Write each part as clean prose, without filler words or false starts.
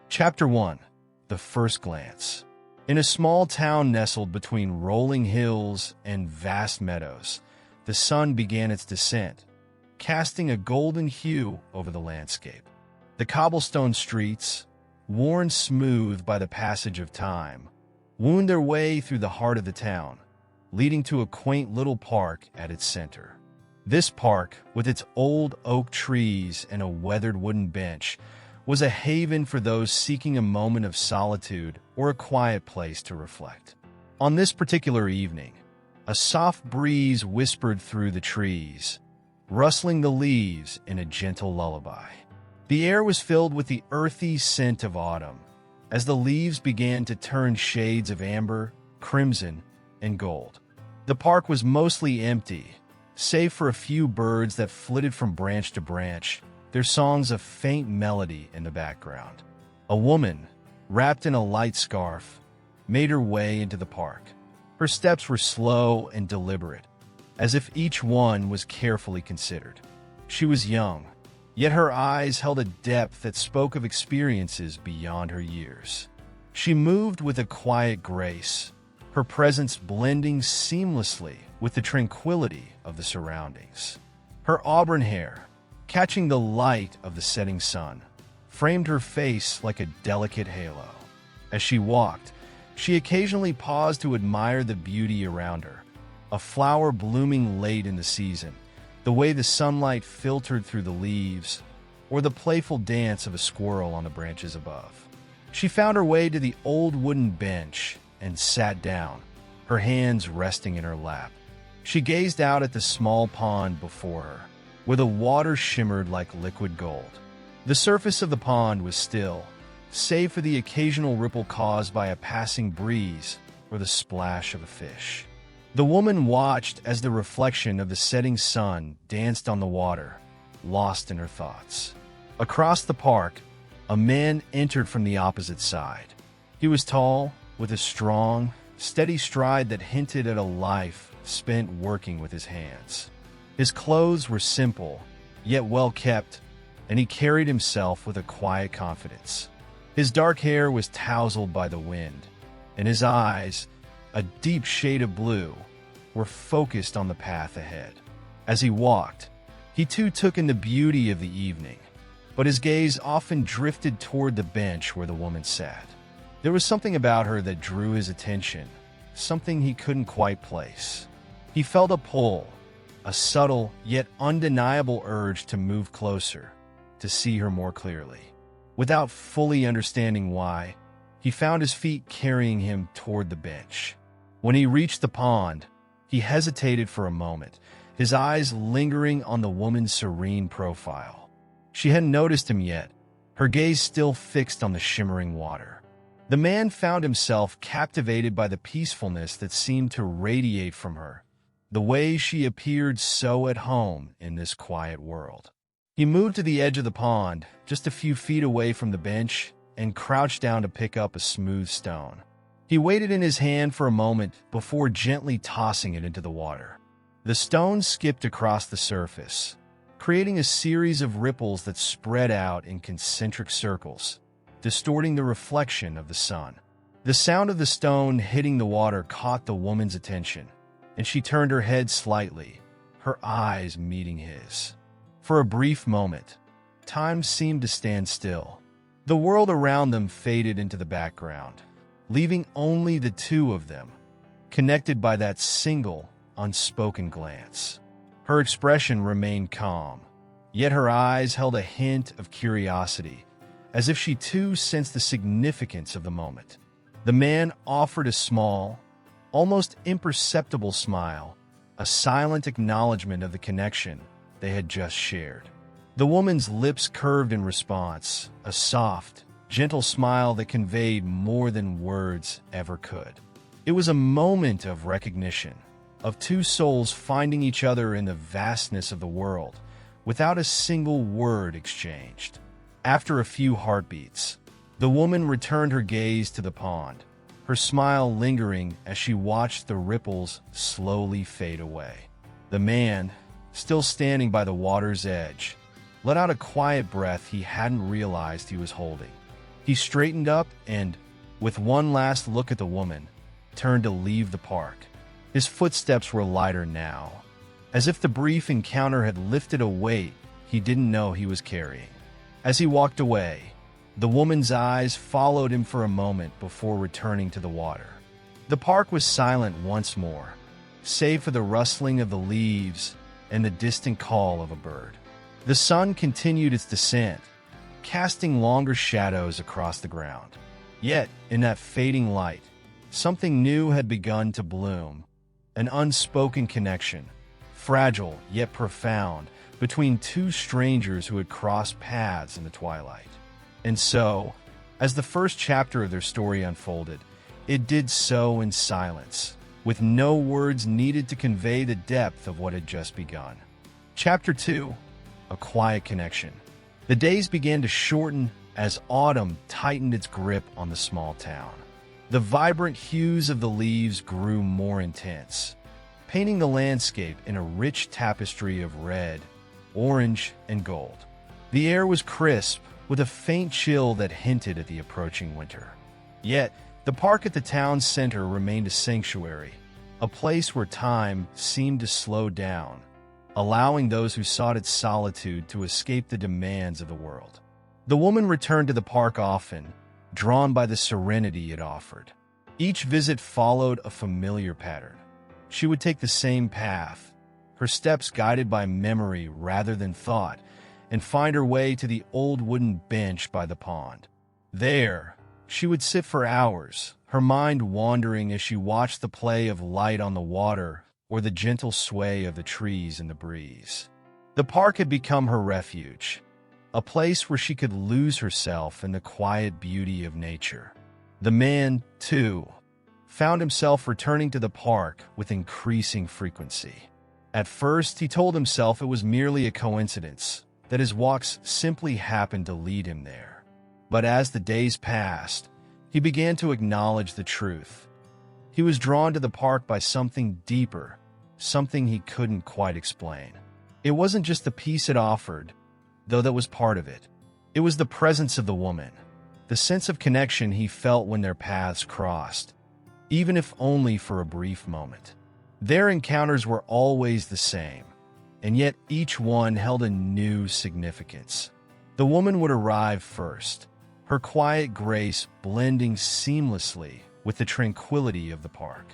Chapter 1. The First Glance. In a small town nestled between rolling hills and vast meadows, the sun began its descent, casting a golden hue over the landscape. The cobblestone streets, worn smooth by the passage of time, wound their way through the heart of the town, leading to a quaint little park at its center. This park, with its old oak trees and a weathered wooden bench, was a haven for those seeking a moment of solitude or a quiet place to reflect. On this particular evening, a soft breeze whispered through the trees, rustling the leaves in a gentle lullaby. The air was filled with the earthy scent of autumn, as the leaves began to turn shades of amber, crimson, and gold. The park was mostly empty, save for a few birds that flitted from branch to branch, their songs a faint melody in the background. A woman, wrapped in a light scarf, made her way into the park. Her steps were slow and deliberate, as if each one was carefully considered. She was young, yet her eyes held a depth that spoke of experiences beyond her years. She moved with a quiet grace, her presence blending seamlessly with the tranquility of the surroundings. Her auburn hair, catching the light of the setting sun, framed her face like a delicate halo. As she walked, she occasionally paused to admire the beauty around her, a flower blooming late in the season, the way the sunlight filtered through the leaves, or the playful dance of a squirrel on the branches above. She found her way to the old wooden bench and sat down, her hands resting in her lap. She gazed out at the small pond before her, where the water shimmered like liquid gold. The surface of the pond was still, save for the occasional ripple caused by a passing breeze or the splash of a fish. The woman watched as the reflection of the setting sun danced on the water, lost in her thoughts. Across the park, a man entered from the opposite side. He was tall, with a strong, steady stride that hinted at a life spent working with his hands. His clothes were simple, yet well kept, and he carried himself with a quiet confidence. His dark hair was tousled by the wind, and his eyes, a deep shade of blue, were focused on the path ahead. As he walked, he too took in the beauty of the evening, but his gaze often drifted toward the bench where the woman sat. There was something about her that drew his attention, something he couldn't quite place. He felt a pull, a subtle yet undeniable urge to move closer, to see her more clearly. Without fully understanding why, he found his feet carrying him toward the bench. When he reached the pond, he hesitated for a moment, his eyes lingering on the woman's serene profile. She hadn't noticed him yet, her gaze still fixed on the shimmering water. The man found himself captivated by the peacefulness that seemed to radiate from her, the way she appeared so at home in this quiet world. He moved to the edge of the pond, just a few feet away from the bench, and crouched down to pick up a smooth stone. He waited in his hand for a moment before gently tossing it into the water. The stone skipped across the surface, creating a series of ripples that spread out in concentric circles, distorting the reflection of the sun. The sound of the stone hitting the water caught the woman's attention, and she turned her head slightly, her eyes meeting his. For a brief moment, time seemed to stand still. The world around them faded into the background, leaving only the two of them, connected by that single, unspoken glance. Her expression remained calm, yet her eyes held a hint of curiosity, as if she too sensed the significance of the moment. The man offered a small, almost imperceptible smile, a silent acknowledgement of the connection they had just shared. The woman's lips curved in response, a soft, gentle smile that conveyed more than words ever could. It was a moment of recognition, of two souls finding each other in the vastness of the world, without a single word exchanged. After a few heartbeats, the woman returned her gaze to the pond, her smile lingering as she watched the ripples slowly fade away. The man, still standing by the water's edge, let out a quiet breath he hadn't realized he was holding. He straightened up and, with one last look at the woman, turned to leave the park. His footsteps were lighter now, as if the brief encounter had lifted a weight he didn't know he was carrying. As he walked away, the woman's eyes followed him for a moment before returning to the water. The park was silent once more, save for the rustling of the leaves and the distant call of a bird. The sun continued its descent, casting longer shadows across the ground. Yet, in that fading light, something new had begun to bloom, an unspoken connection, fragile yet profound, between two strangers who had crossed paths in the twilight. And so, as the first chapter of their story unfolded, it did so in silence, with no words needed to convey the depth of what had just begun. Chapter 2: A Quiet Connection. The days began to shorten as autumn tightened its grip on the small town. The vibrant hues of the leaves grew more intense, painting the landscape in a rich tapestry of red, orange, and gold. The air was crisp, with a faint chill that hinted at the approaching winter. Yet, the park at the town's center remained a sanctuary, a place where time seemed to slow down, allowing those who sought its solitude to escape the demands of the world. The woman returned to the park often, drawn by the serenity it offered. Each visit followed a familiar pattern. She would take the same path, her steps guided by memory rather than thought, and find her way to the old wooden bench by the pond. There, she would sit for hours, her mind wandering as she watched the play of light on the water or the gentle sway of the trees in the breeze. The park had become her refuge, a place where she could lose herself in the quiet beauty of nature. The man, too, found himself returning to the park with increasing frequency. At first, he told himself it was merely a coincidence, that his walks simply happened to lead him there. But as the days passed, he began to acknowledge the truth. He was drawn to the park by something deeper, something he couldn't quite explain. It wasn't just the peace it offered, though that was part of it. It was the presence of the woman, the sense of connection he felt when their paths crossed, even if only for a brief moment. Their encounters were always the same, and yet each one held a new significance. The woman would arrive first, her quiet grace blending seamlessly with the tranquility of the park.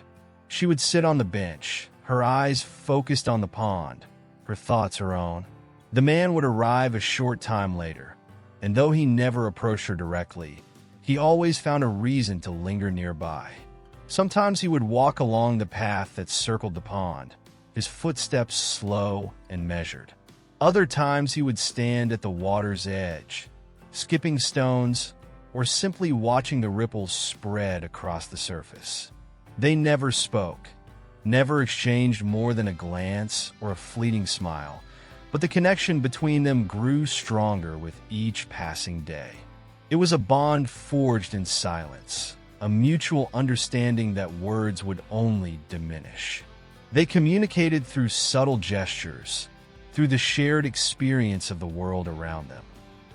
She would sit on the bench, her eyes focused on the pond, her thoughts her own. The man would arrive a short time later, and though he never approached her directly, he always found a reason to linger nearby. Sometimes he would walk along the path that circled the pond, his footsteps slow and measured. Other times he would stand at the water's edge, skipping stones or simply watching the ripples spread across the surface. They never spoke, never exchanged more than a glance or a fleeting smile, but the connection between them grew stronger with each passing day. It was a bond forged in silence, a mutual understanding that words would only diminish. They communicated through subtle gestures, through the shared experience of the world around them.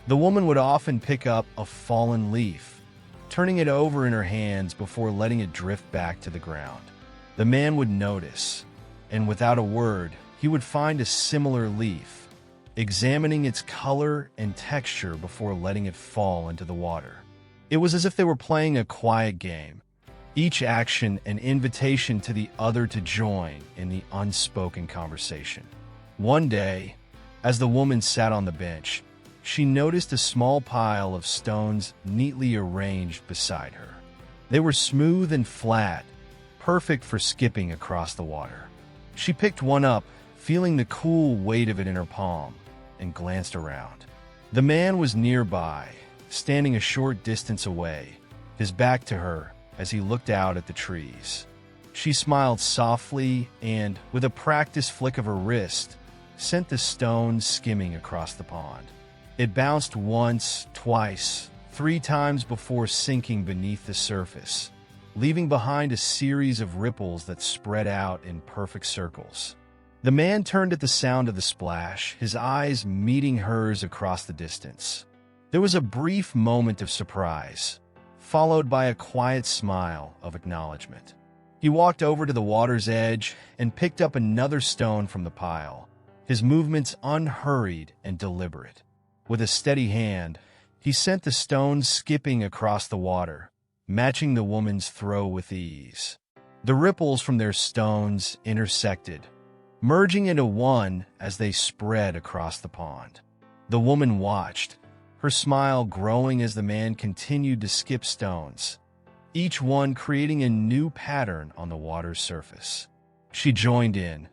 The woman would often pick up a fallen leaf, turning it over in her hands before letting it drift back to the ground. The man would notice, and without a word, he would find a similar leaf, examining its color and texture before letting it fall into the water. It was as if they were playing a quiet game, each action an invitation to the other to join in the unspoken conversation. One day, as the woman sat on the bench, she noticed a small pile of stones neatly arranged beside her. They were smooth and flat, perfect for skipping across the water. She picked one up, feeling the cool weight of it in her palm, and glanced around. The man was nearby, standing a short distance away, his back to her as he looked out at the trees. She smiled softly and, with a practiced flick of her wrist, sent the stone skimming across the pond. It bounced once, twice, 3 times before sinking beneath the surface, leaving behind a series of ripples that spread out in perfect circles. The man turned at the sound of the splash, his eyes meeting hers across the distance. There was a brief moment of surprise, followed by a quiet smile of acknowledgement. He walked over to the water's edge and picked up another stone from the pile, his movements unhurried and deliberate. With a steady hand, he sent the stones skipping across the water, matching the woman's throw with ease. The ripples from their stones intersected, merging into one as they spread across the pond. The woman watched, her smile growing as the man continued to skip stones, each one creating a new pattern on the water's surface. She joined in,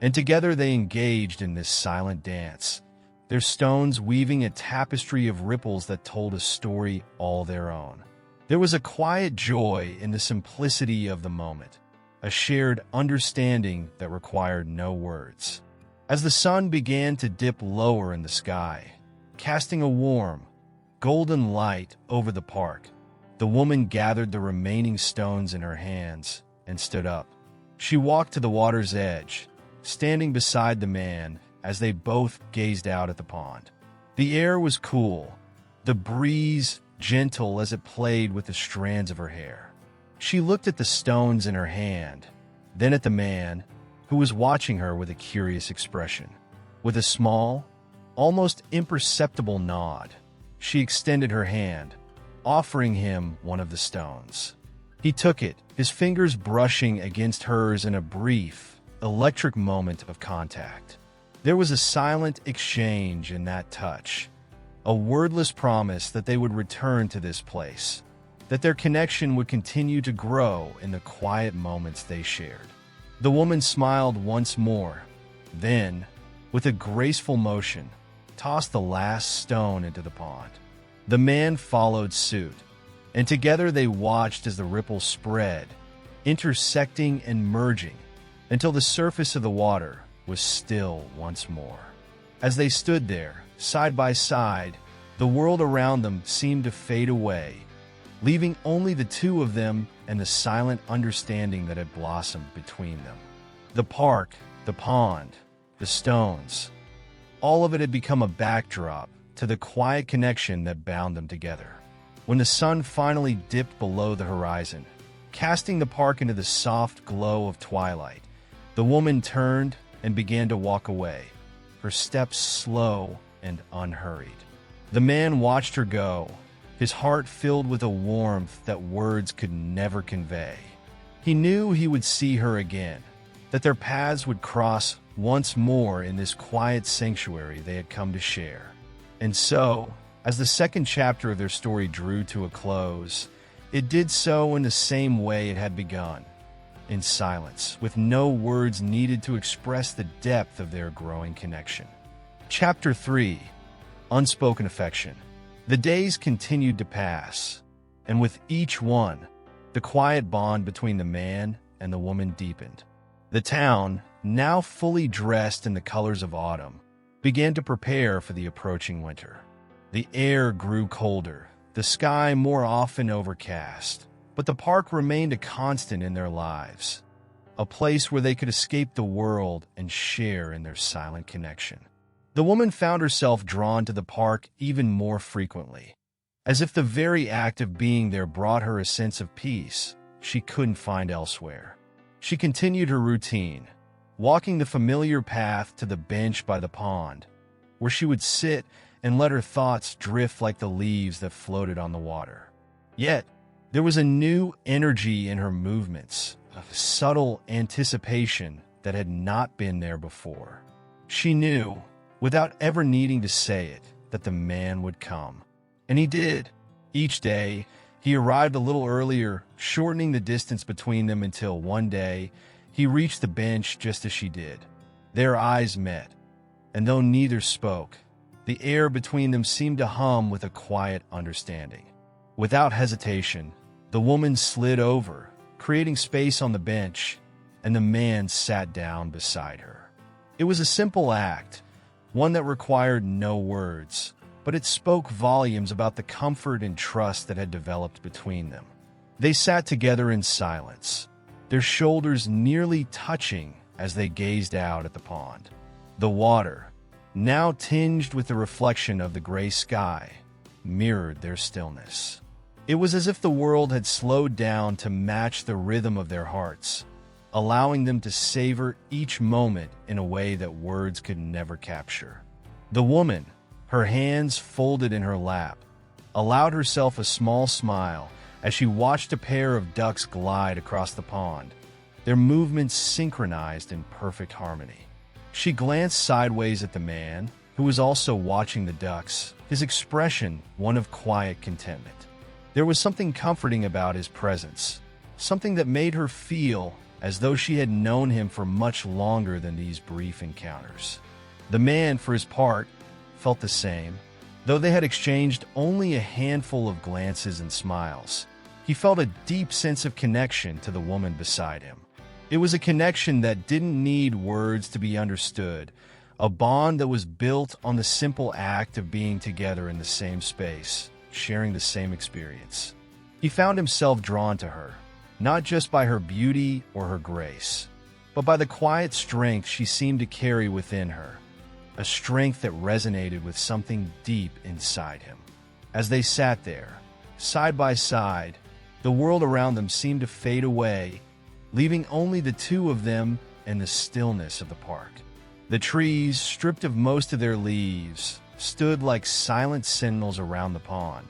and together they engaged in this silent dance, their stones weaving a tapestry of ripples that told a story all their own. There was a quiet joy in the simplicity of the moment, a shared understanding that required no words. As the sun began to dip lower in the sky, casting a warm, golden light over the park, the woman gathered the remaining stones in her hands and stood up. She walked to the water's edge, standing beside the man as they both gazed out at the pond. The air was cool, the breeze gentle as it played with the strands of her hair. She looked at the stones in her hand, then at the man, who was watching her with a curious expression. With a small, almost imperceptible nod, she extended her hand, offering him one of the stones. He took it, his fingers brushing against hers in a brief, electric moment of contact. There was a silent exchange in that touch, a wordless promise that they would return to this place, that their connection would continue to grow in the quiet moments they shared. The woman smiled once more, then, with a graceful motion, tossed the last stone into the pond. The man followed suit, and together they watched as the ripples spread, intersecting and merging, until the surface of the water was still once more. As they stood there, side by side, the world around them seemed to fade away, leaving only the two of them and the silent understanding that had blossomed between them. The park, the pond, the stones, all of it had become a backdrop to the quiet connection that bound them together. When the sun finally dipped below the horizon, casting the park into the soft glow of twilight, the woman turned and began to walk away, her steps slow and unhurried. The man watched her go, his heart filled with a warmth that words could never convey. He knew he would see her again, that their paths would cross once more in this quiet sanctuary they had come to share. And so, as the second chapter of their story drew to a close, it did so in the same way it had begun, in silence, with no words needed to express the depth of their growing connection. Chapter 3: Unspoken Affection. The days continued to pass, and with each one, the quiet bond between the man and the woman deepened. The town, now fully dressed in the colors of autumn, began to prepare for the approaching winter. The air grew colder, the sky more often overcast, but the park remained a constant in their lives, a place where they could escape the world and share in their silent connection. The woman found herself drawn to the park even more frequently, as if the very act of being there brought her a sense of peace she couldn't find elsewhere. She continued her routine, walking the familiar path to the bench by the pond, where she would sit and let her thoughts drift like the leaves that floated on the water. Yet, there was a new energy in her movements, a subtle anticipation that had not been there before. She knew, without ever needing to say it, that the man would come. And he did. Each day, he arrived a little earlier, shortening the distance between them until one day, he reached the bench just as she did. Their eyes met, and though neither spoke, the air between them seemed to hum with a quiet understanding. Without hesitation, the woman slid over, creating space on the bench, and the man sat down beside her. It was a simple act, one that required no words, but it spoke volumes about the comfort and trust that had developed between them. They sat together in silence, their shoulders nearly touching as they gazed out at the pond. The water, now tinged with the reflection of the gray sky, mirrored their stillness. It was as if the world had slowed down to match the rhythm of their hearts, allowing them to savor each moment in a way that words could never capture. The woman, her hands folded in her lap, allowed herself a small smile as she watched a pair of ducks glide across the pond, their movements synchronized in perfect harmony. She glanced sideways at the man, who was also watching the ducks, his expression one of quiet contentment. There was something comforting about his presence, something that made her feel as though she had known him for much longer than these brief encounters. The man, for his part, felt the same. Though they had exchanged only a handful of glances and smiles, he felt a deep sense of connection to the woman beside him. It was a connection that didn't need words to be understood, a bond that was built on the simple act of being together in the same space, sharing the same experience. He found himself drawn to her, not just by her beauty or her grace, but by the quiet strength she seemed to carry within her, a strength that resonated with something deep inside him. As they sat there, side by side, the world around them seemed to fade away, leaving only the two of them and the stillness of the park. The trees, stripped of most of their leaves, stood like silent sentinels around the pond,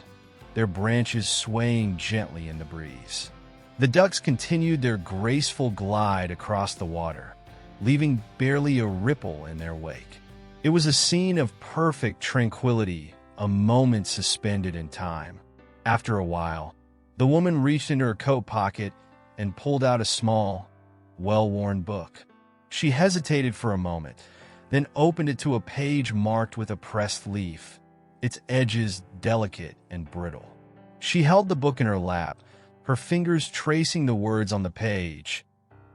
their branches swaying gently in the breeze. The ducks continued their graceful glide across the water, leaving barely a ripple in their wake. It was a scene of perfect tranquility, a moment suspended in time. After a while, the woman reached into her coat pocket and pulled out a small, well-worn book. She hesitated for a moment, then opened it to a page marked with a pressed leaf, its edges delicate and brittle. She held the book in her lap, her fingers tracing the words on the page,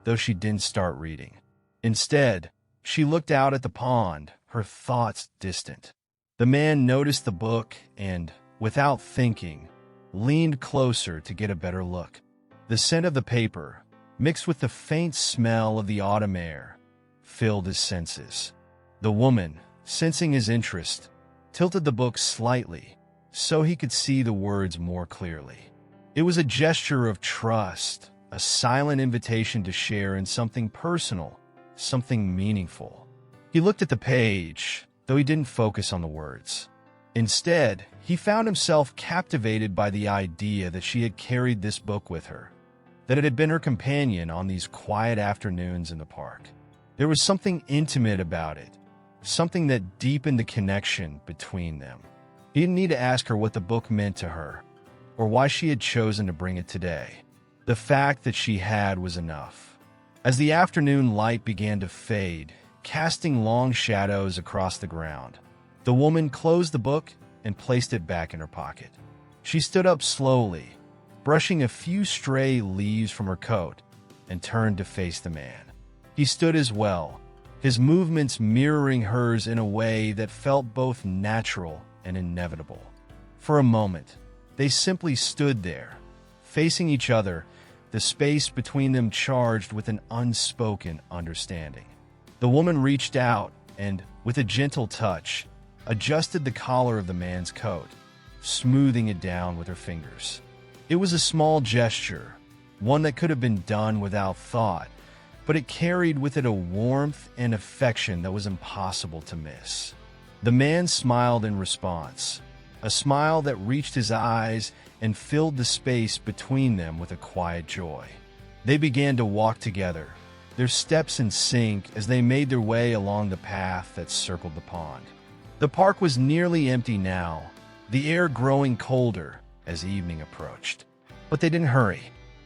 though she didn't start reading. Instead, she looked out at the pond, her thoughts distant. The man noticed the book and, without thinking, leaned closer to get a better look. The scent of the paper, mixed with the faint smell of the autumn air, filled his senses. The woman, sensing his interest, tilted the book slightly so he could see the words more clearly. It was a gesture of trust, a silent invitation to share in something personal, something meaningful. He looked at the page, though he didn't focus on the words. Instead, he found himself captivated by the idea that she had carried this book with her, that it had been her companion on these quiet afternoons in the park. There was something intimate about it, something that deepened the connection between them. He didn't need to ask her what the book meant to her, or why she had chosen to bring it today. The fact that she had was enough. As the afternoon light began to fade, casting long shadows across the ground, the woman closed the book and placed it back in her pocket. She stood up slowly, brushing a few stray leaves from her coat, and turned to face the man. He stood as well, his movements mirroring hers in a way that felt both natural and inevitable. For a moment, they simply stood there, facing each other, the space between them charged with an unspoken understanding. The woman reached out and, with a gentle touch, adjusted the collar of the man's coat, smoothing it down with her fingers. It was a small gesture, one that could have been done without thought, but it carried with it a warmth and affection that was impossible to miss. The man smiled in response, a smile that reached his eyes and filled the space between them with a quiet joy. They began to walk together, their steps in sync as they made their way along the path that circled the pond. The park was nearly empty now, the air growing colder as evening approached. But they didn't hurry.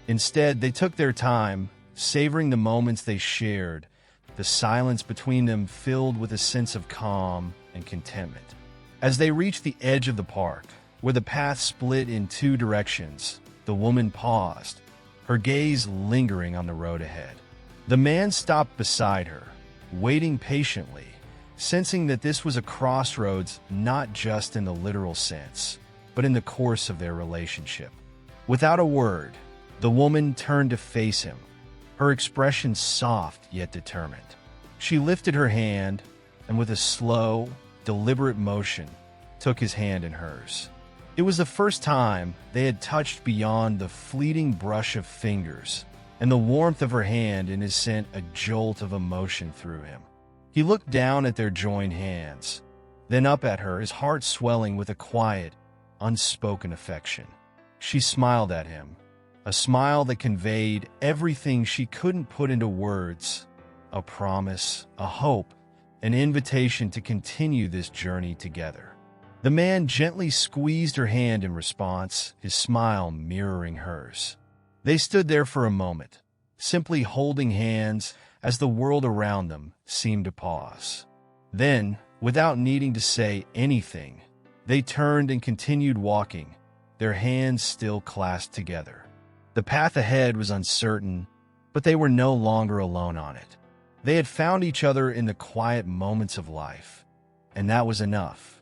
Instead, they took their time, savoring the moments they shared, the silence between them filled with a sense of calm and contentment. As they reached the edge of the park, where the path split in two directions, the woman paused, her gaze lingering on the road ahead. The man stopped beside her, waiting patiently, sensing that this was a crossroads not just in the literal sense, but in the course of their relationship. Without a word, the woman turned to face him, her expression soft yet determined. She lifted her hand and with a slow, deliberate motion, took his hand in hers. It was the first time they had touched beyond the fleeting brush of fingers, and the warmth of her hand in his sent a jolt of emotion through him. He looked down at their joined hands, then up at her, his heart swelling with a quiet, unspoken affection. She smiled at him, a smile that conveyed everything she couldn't put into words, a promise, a hope, an invitation to continue this journey together. The man gently squeezed her hand in response, his smile mirroring hers. They stood there for a moment, simply holding hands as the world around them seemed to pause. Then, without needing to say anything, they turned and continued walking, their hands still clasped together. The path ahead was uncertain, but they were no longer alone on it. They had found each other in the quiet moments of life, and that was enough.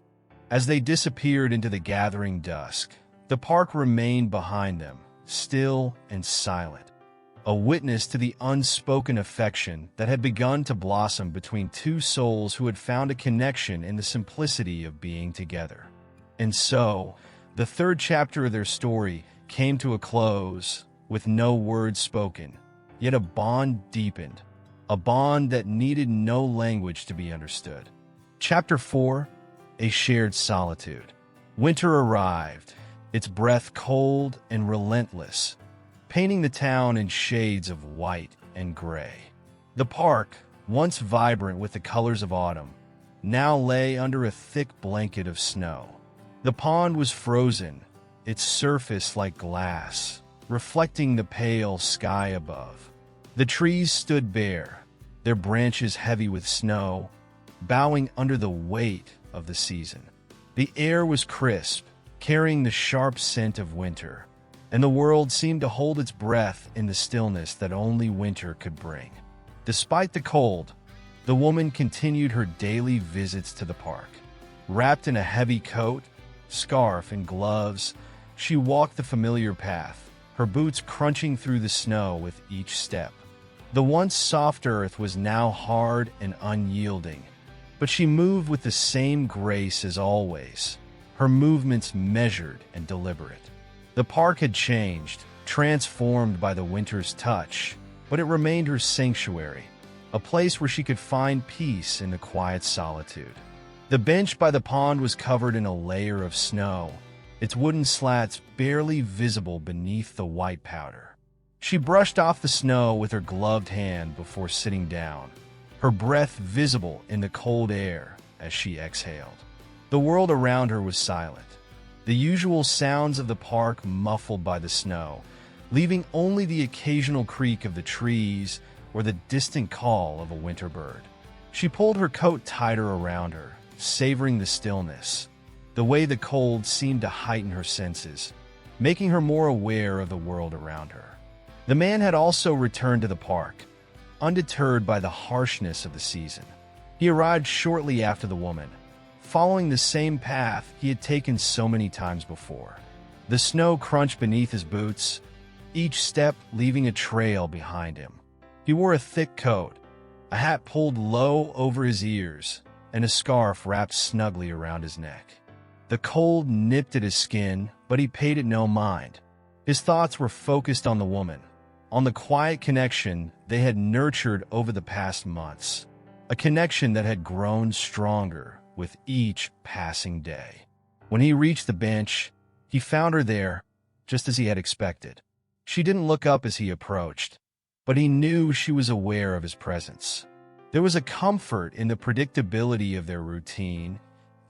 As they disappeared into the gathering dusk, the park remained behind them, still and silent, a witness to the unspoken affection that had begun to blossom between two souls who had found a connection in the simplicity of being together. And so, the third chapter of their story came to a close with no words spoken, yet a bond deepened, a bond that needed no language to be understood. Chapter 4, A Shared Solitude. Winter arrived, its breath cold and relentless, painting the town in shades of white and gray. The park, once vibrant with the colors of autumn, now lay under a thick blanket of snow. The pond was frozen, its surface like glass, reflecting the pale sky above. The trees stood bare, their branches heavy with snow, bowing under the weight of the season. The air was crisp, carrying the sharp scent of winter, and the world seemed to hold its breath in the stillness that only winter could bring. Despite the cold, the woman continued her daily visits to the park. Wrapped in a heavy coat, scarf, and gloves, she walked the familiar path, her boots crunching through the snow with each step. The once soft earth was now hard and unyielding, but she moved with the same grace as always, her movements measured and deliberate. The park had changed, transformed by the winter's touch, but it remained her sanctuary, a place where she could find peace in the quiet solitude. The bench by the pond was covered in a layer of snow, its wooden slats barely visible beneath the white powder. She brushed off the snow with her gloved hand before sitting down, her breath visible in the cold air as she exhaled. The world around her was silent, the usual sounds of the park muffled by the snow, leaving only the occasional creak of the trees or the distant call of a winter bird. She pulled her coat tighter around her, savoring the stillness, the way the cold seemed to heighten her senses, making her more aware of the world around her. The man had also returned to the park, undeterred by the harshness of the season. He arrived shortly after the woman, following the same path he had taken so many times before. The snow crunched beneath his boots, each step leaving a trail behind him. He wore a thick coat, a hat pulled low over his ears, and a scarf wrapped snugly around his neck. The cold nipped at his skin, but he paid it no mind. His thoughts were focused on the woman, on the quiet connection they had nurtured over the past months, a connection that had grown stronger with each passing day. When he reached the bench, he found her there, just as he had expected. She didn't look up as he approached, but he knew she was aware of his presence. There was a comfort in the predictability of their routine,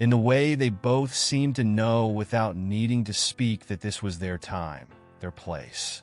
in the way they both seemed to know without needing to speak that this was their time, their place.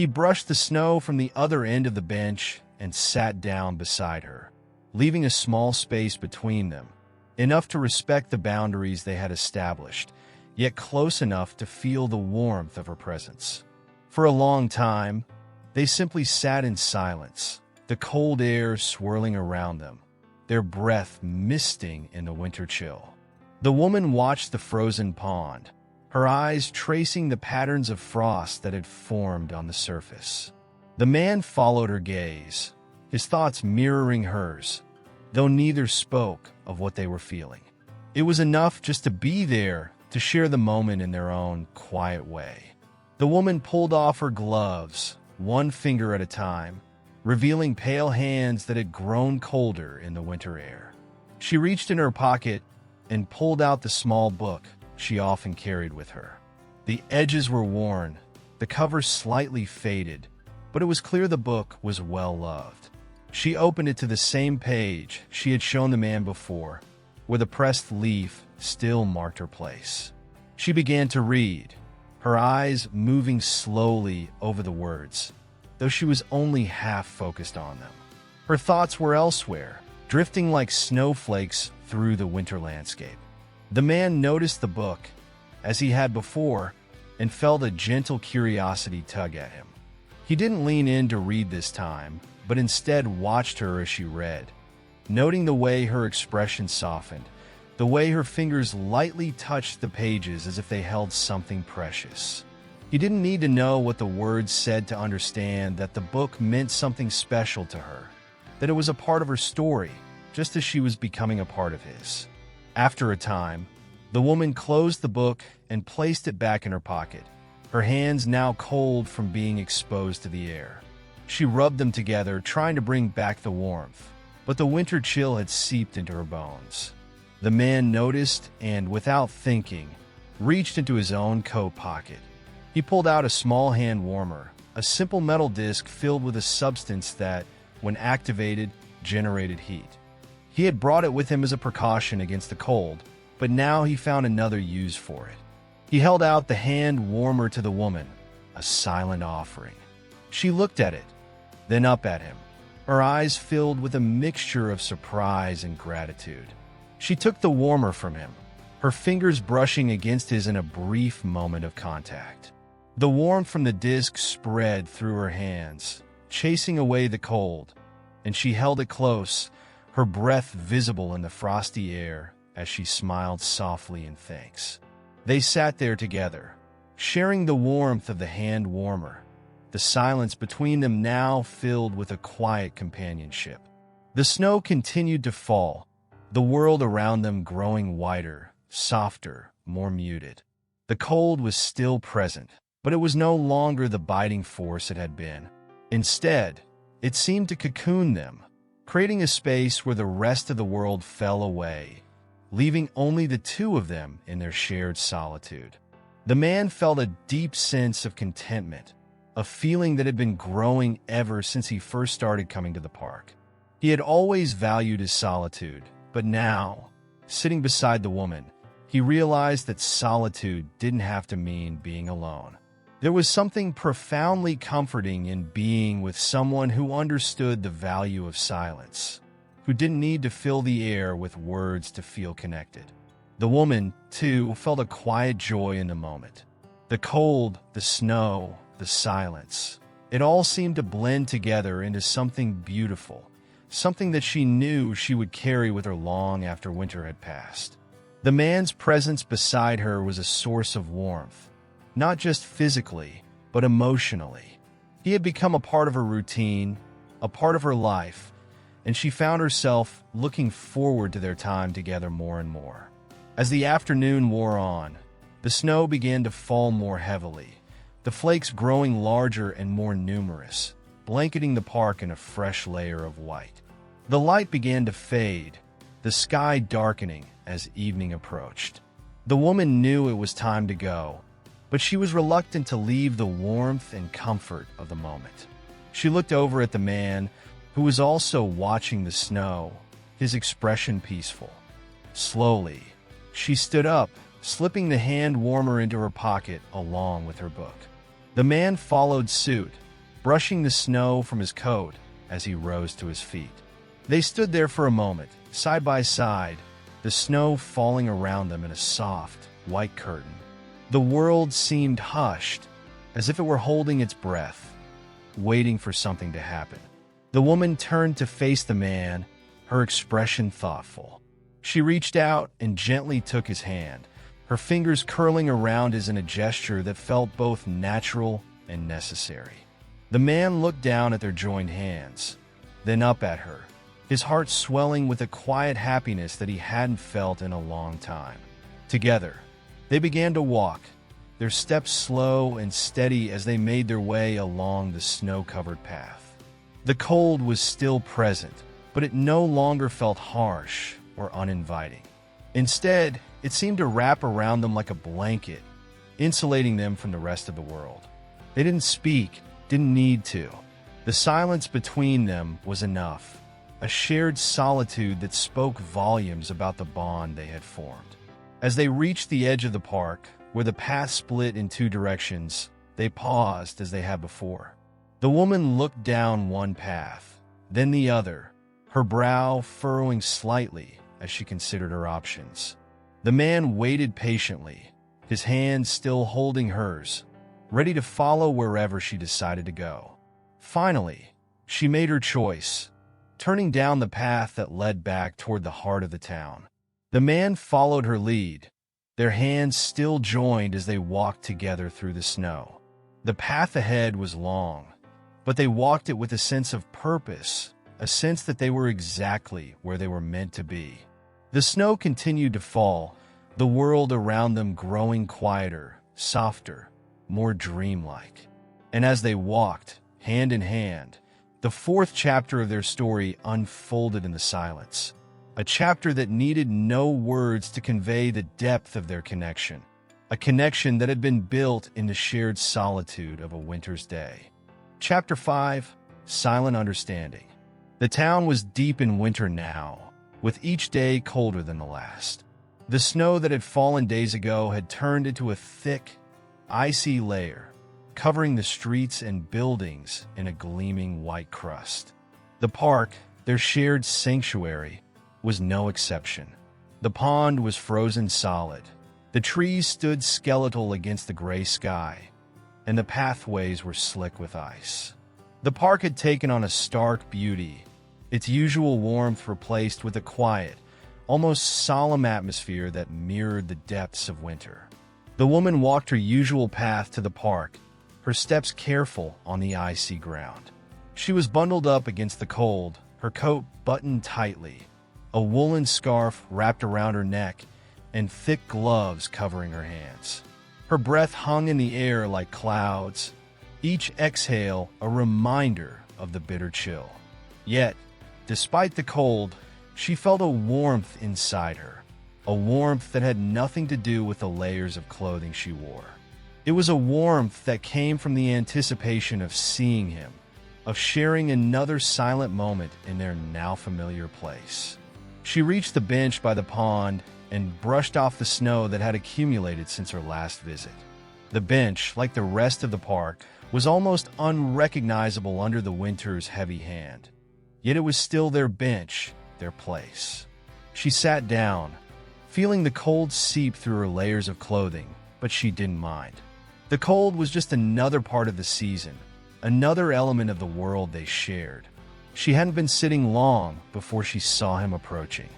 He brushed the snow from the other end of the bench and sat down beside her, leaving a small space between them, enough to respect the boundaries they had established, yet close enough to feel the warmth of her presence. For a long time, they simply sat in silence, the cold air swirling around them, their breath misting in the winter chill. The woman watched the frozen pond, her eyes tracing the patterns of frost that had formed on the surface. The man followed her gaze, his thoughts mirroring hers, though neither spoke of what they were feeling. It was enough just to be there to share the moment in their own quiet way. The woman pulled off her gloves, one finger at a time, revealing pale hands that had grown colder in the winter air. She reached in her pocket and pulled out the small book she often carried with her. The edges were worn, the cover slightly faded, but it was clear the book was well loved. She opened it to the same page she had shown the man before, where the pressed leaf still marked her place. She began to read, her eyes moving slowly over the words, though she was only half focused on them. Her thoughts were elsewhere, drifting like snowflakes through the winter landscape. The man noticed the book, as he had before, and felt a gentle curiosity tug at him. He didn't lean in to read this time, but instead watched her as she read, noting the way her expression softened, the way her fingers lightly touched the pages as if they held something precious. He didn't need to know what the words said to understand that the book meant something special to her, that it was a part of her story, just as she was becoming a part of his. After a time, the woman closed the book and placed it back in her pocket, her hands now cold from being exposed to the air. She rubbed them together, trying to bring back the warmth, but the winter chill had seeped into her bones. The man noticed and, without thinking, reached into his own coat pocket. He pulled out a small hand warmer, a simple metal disc filled with a substance that, when activated, generated heat. He had brought it with him as a precaution against the cold, but now he found another use for it. He held out the hand warmer to the woman, a silent offering. She looked at it, then up at him, her eyes filled with a mixture of surprise and gratitude. She took the warmer from him, her fingers brushing against his in a brief moment of contact. The warmth from the disc spread through her hands, chasing away the cold, and she held it close, her breath visible in the frosty air as she smiled softly in thanks. They sat there together, sharing the warmth of the hand warmer, the silence between them now filled with a quiet companionship. The snow continued to fall, the world around them growing whiter, softer, more muted. The cold was still present, but it was no longer the biting force it had been. Instead, it seemed to cocoon them, creating a space where the rest of the world fell away, leaving only the two of them in their shared solitude. The man felt a deep sense of contentment, a feeling that had been growing ever since he first started coming to the park. He had always valued his solitude, but now, sitting beside the woman, he realized that solitude didn't have to mean being alone. There was something profoundly comforting in being with someone who understood the value of silence, who didn't need to fill the air with words to feel connected. The woman, too, felt a quiet joy in the moment. The cold, the snow, the silence. It all seemed to blend together into something beautiful, something that she knew she would carry with her long after winter had passed. The man's presence beside her was a source of warmth, not just physically, but emotionally. He had become a part of her routine, a part of her life, and she found herself looking forward to their time together more and more. As the afternoon wore on, the snow began to fall more heavily, the flakes growing larger and more numerous, blanketing the park in a fresh layer of white. The light began to fade, the sky darkening as evening approached. The woman knew it was time to go, but she was reluctant to leave the warmth and comfort of the moment. She looked over at the man, who was also watching the snow, his expression peaceful. Slowly, she stood up, slipping the hand warmer into her pocket along with her book. The man followed suit, brushing the snow from his coat as he rose to his feet. They stood there for a moment, side by side, the snow falling around them in a soft, white curtain. The world seemed hushed, as if it were holding its breath, waiting for something to happen. The woman turned to face the man, her expression thoughtful. She reached out and gently took his hand, her fingers curling around his in a gesture that felt both natural and necessary. The man looked down at their joined hands, then up at her, his heart swelling with a quiet happiness that he hadn't felt in a long time. Together, They began to walk, their steps slow and steady as they made their way along the snow-covered path. The cold was still present, but it no longer felt harsh or uninviting. Instead, it seemed to wrap around them like a blanket, insulating them from the rest of the world. They didn't speak, didn't need to. The silence between them was enough, a shared solitude that spoke volumes about the bond they had formed. As they reached the edge of the park, where the path split in two directions, they paused as they had before. The woman looked down one path, then the other, her brow furrowing slightly as she considered her options. The man waited patiently, his hand still holding hers, ready to follow wherever she decided to go. Finally, she made her choice, turning down the path that led back toward the heart of the town. The man followed her lead, their hands still joined as they walked together through the snow. The path ahead was long, but they walked it with a sense of purpose, a sense that they were exactly where they were meant to be. The snow continued to fall, the world around them growing quieter, softer, more dreamlike. And as they walked, hand in hand, the fourth chapter of their story unfolded in the silence. A chapter that needed no words to convey the depth of their connection. A connection that had been built in the shared solitude of a winter's day. Chapter 5, Silent Understanding. The town was deep in winter now, with each day colder than the last. The snow that had fallen days ago had turned into a thick, icy layer, covering the streets and buildings in a gleaming white crust. The park, their shared sanctuary, was no exception. The pond was frozen solid. The trees stood skeletal against the gray sky, and the pathways were slick with ice. The park had taken on a stark beauty, its usual warmth replaced with a quiet, almost solemn atmosphere that mirrored the depths of winter. The woman walked her usual path to the park, her steps careful on the icy ground. She was bundled up against the cold, her coat buttoned tightly, a woolen scarf wrapped around her neck, and thick gloves covering her hands. Her breath hung in the air like clouds, each exhale a reminder of the bitter chill. Yet, despite the cold, she felt a warmth inside her, a warmth that had nothing to do with the layers of clothing she wore. It was a warmth that came from the anticipation of seeing him, of sharing another silent moment in their now familiar place. She reached the bench by the pond and brushed off the snow that had accumulated since her last visit. The bench, like the rest of the park, was almost unrecognizable under the winter's heavy hand. Yet it was still their bench, their place. She sat down, feeling the cold seep through her layers of clothing, but she didn't mind. The cold was just another part of the season, another element of the world they shared. She hadn't been sitting long before she saw him approaching.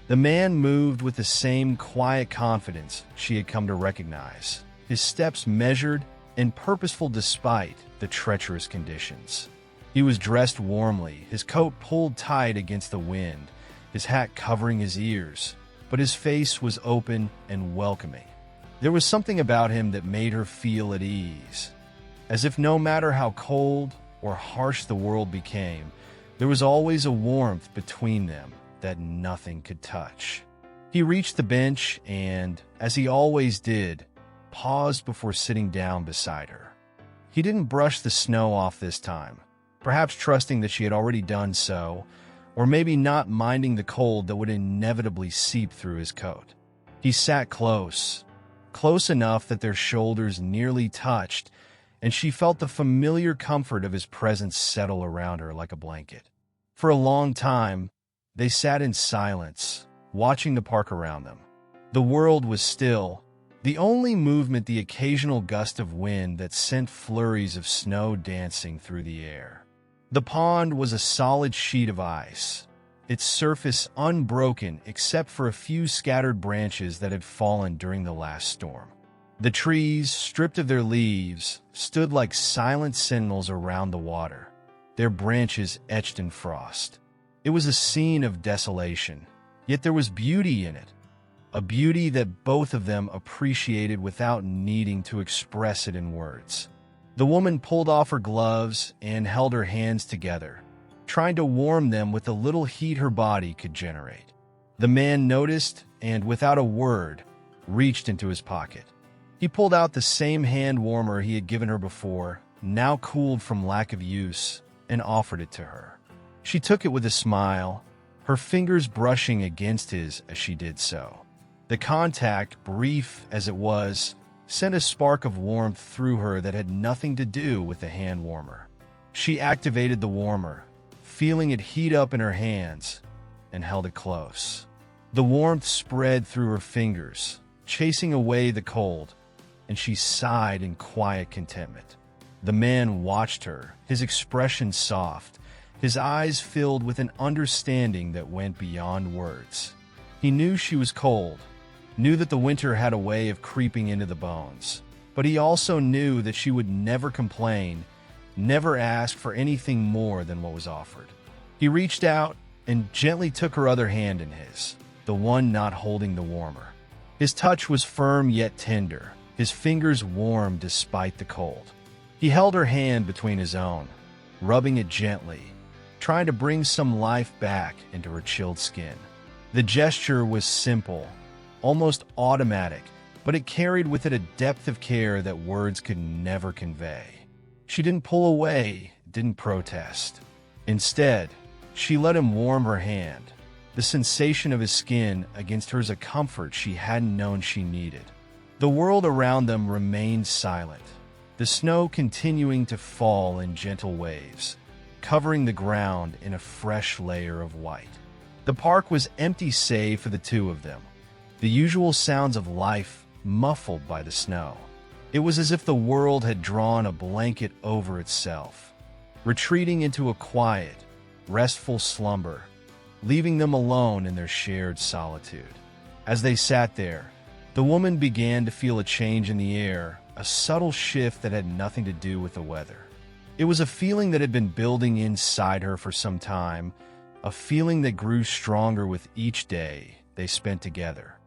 The man moved with the same quiet confidence she had come to recognize, his steps measured and purposeful despite the treacherous conditions. He was dressed warmly, his coat pulled tight against the wind, his hat covering his ears, but his face was open and welcoming. There was something about him that made her feel at ease, as if no matter how cold or harsh the world became, there was always a warmth between them that nothing could touch. He reached the bench and, as he always did, paused before sitting down beside her. He didn't brush the snow off this time, perhaps trusting that she had already done so, or maybe not minding the cold that would inevitably seep through his coat. He sat close enough that their shoulders nearly touched, and she felt the familiar comfort of his presence settle around her like a blanket. For a long time, they sat in silence, watching the park around them. The world was still, the only movement the occasional gust of wind that sent flurries of snow dancing through the air. The pond was a solid sheet of ice, its surface unbroken except for a few scattered branches that had fallen during the last storm. The trees, stripped of their leaves, stood like silent sentinels around the water, their branches etched in frost. It was a scene of desolation, yet there was beauty in it. a beauty that both of them appreciated without needing to express it in words. The woman pulled off her gloves and held her hands together, trying to warm them with the little heat her body could generate. The man noticed and, without a word, reached into his pocket. He pulled out the same hand warmer he had given her before, now cooled from lack of use, and offered it to her. She took it with a smile, her fingers brushing against his as she did so. The contact, brief as it was, sent a spark of warmth through her that had nothing to do with the hand warmer. She activated the warmer, feeling it heat up in her hands, and held it close. The warmth spread through her fingers, chasing away the cold, and she sighed in quiet contentment. The man watched her, his expression soft, his eyes filled with an understanding that went beyond words. He knew she was cold, knew that the winter had a way of creeping into the bones, but he also knew that she would never complain, never ask for anything more than what was offered. He reached out and gently took her other hand in his, the one not holding the warmer. His touch was firm yet tender, his fingers warm despite the cold. He held her hand between his own, rubbing it gently, trying to bring some life back into her chilled skin. The gesture was simple, almost automatic, but it carried with it a depth of care that words could never convey. She didn't pull away, didn't protest. Instead, she let him warm her hand, the sensation of his skin against hers a comfort she hadn't known she needed. The world around them remained silent, the snow continuing to fall in gentle waves, covering the ground in a fresh layer of white. The park was empty save for the two of them, the usual sounds of life muffled by the snow. It was as if the world had drawn a blanket over itself, retreating into a quiet, restful slumber, leaving them alone in their shared solitude. As they sat there, the woman began to feel a change in the air, a subtle shift that had nothing to do with the weather. It was a feeling that had been building inside her for some time, a feeling that grew stronger with each day they spent together.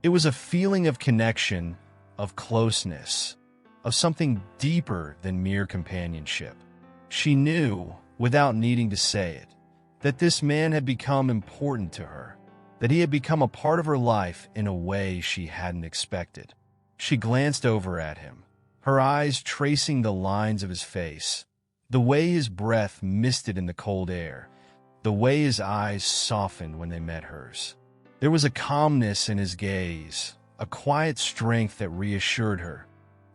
It was a feeling of connection, of closeness, of something deeper than mere companionship. She knew, without needing to say it, that this man had become important to her, that he had become a part of her life in a way she hadn't expected. She glanced over at him, her eyes tracing the lines of his face, the way his breath misted in the cold air, the way his eyes softened when they met hers. There was a calmness in his gaze, a quiet strength that reassured her,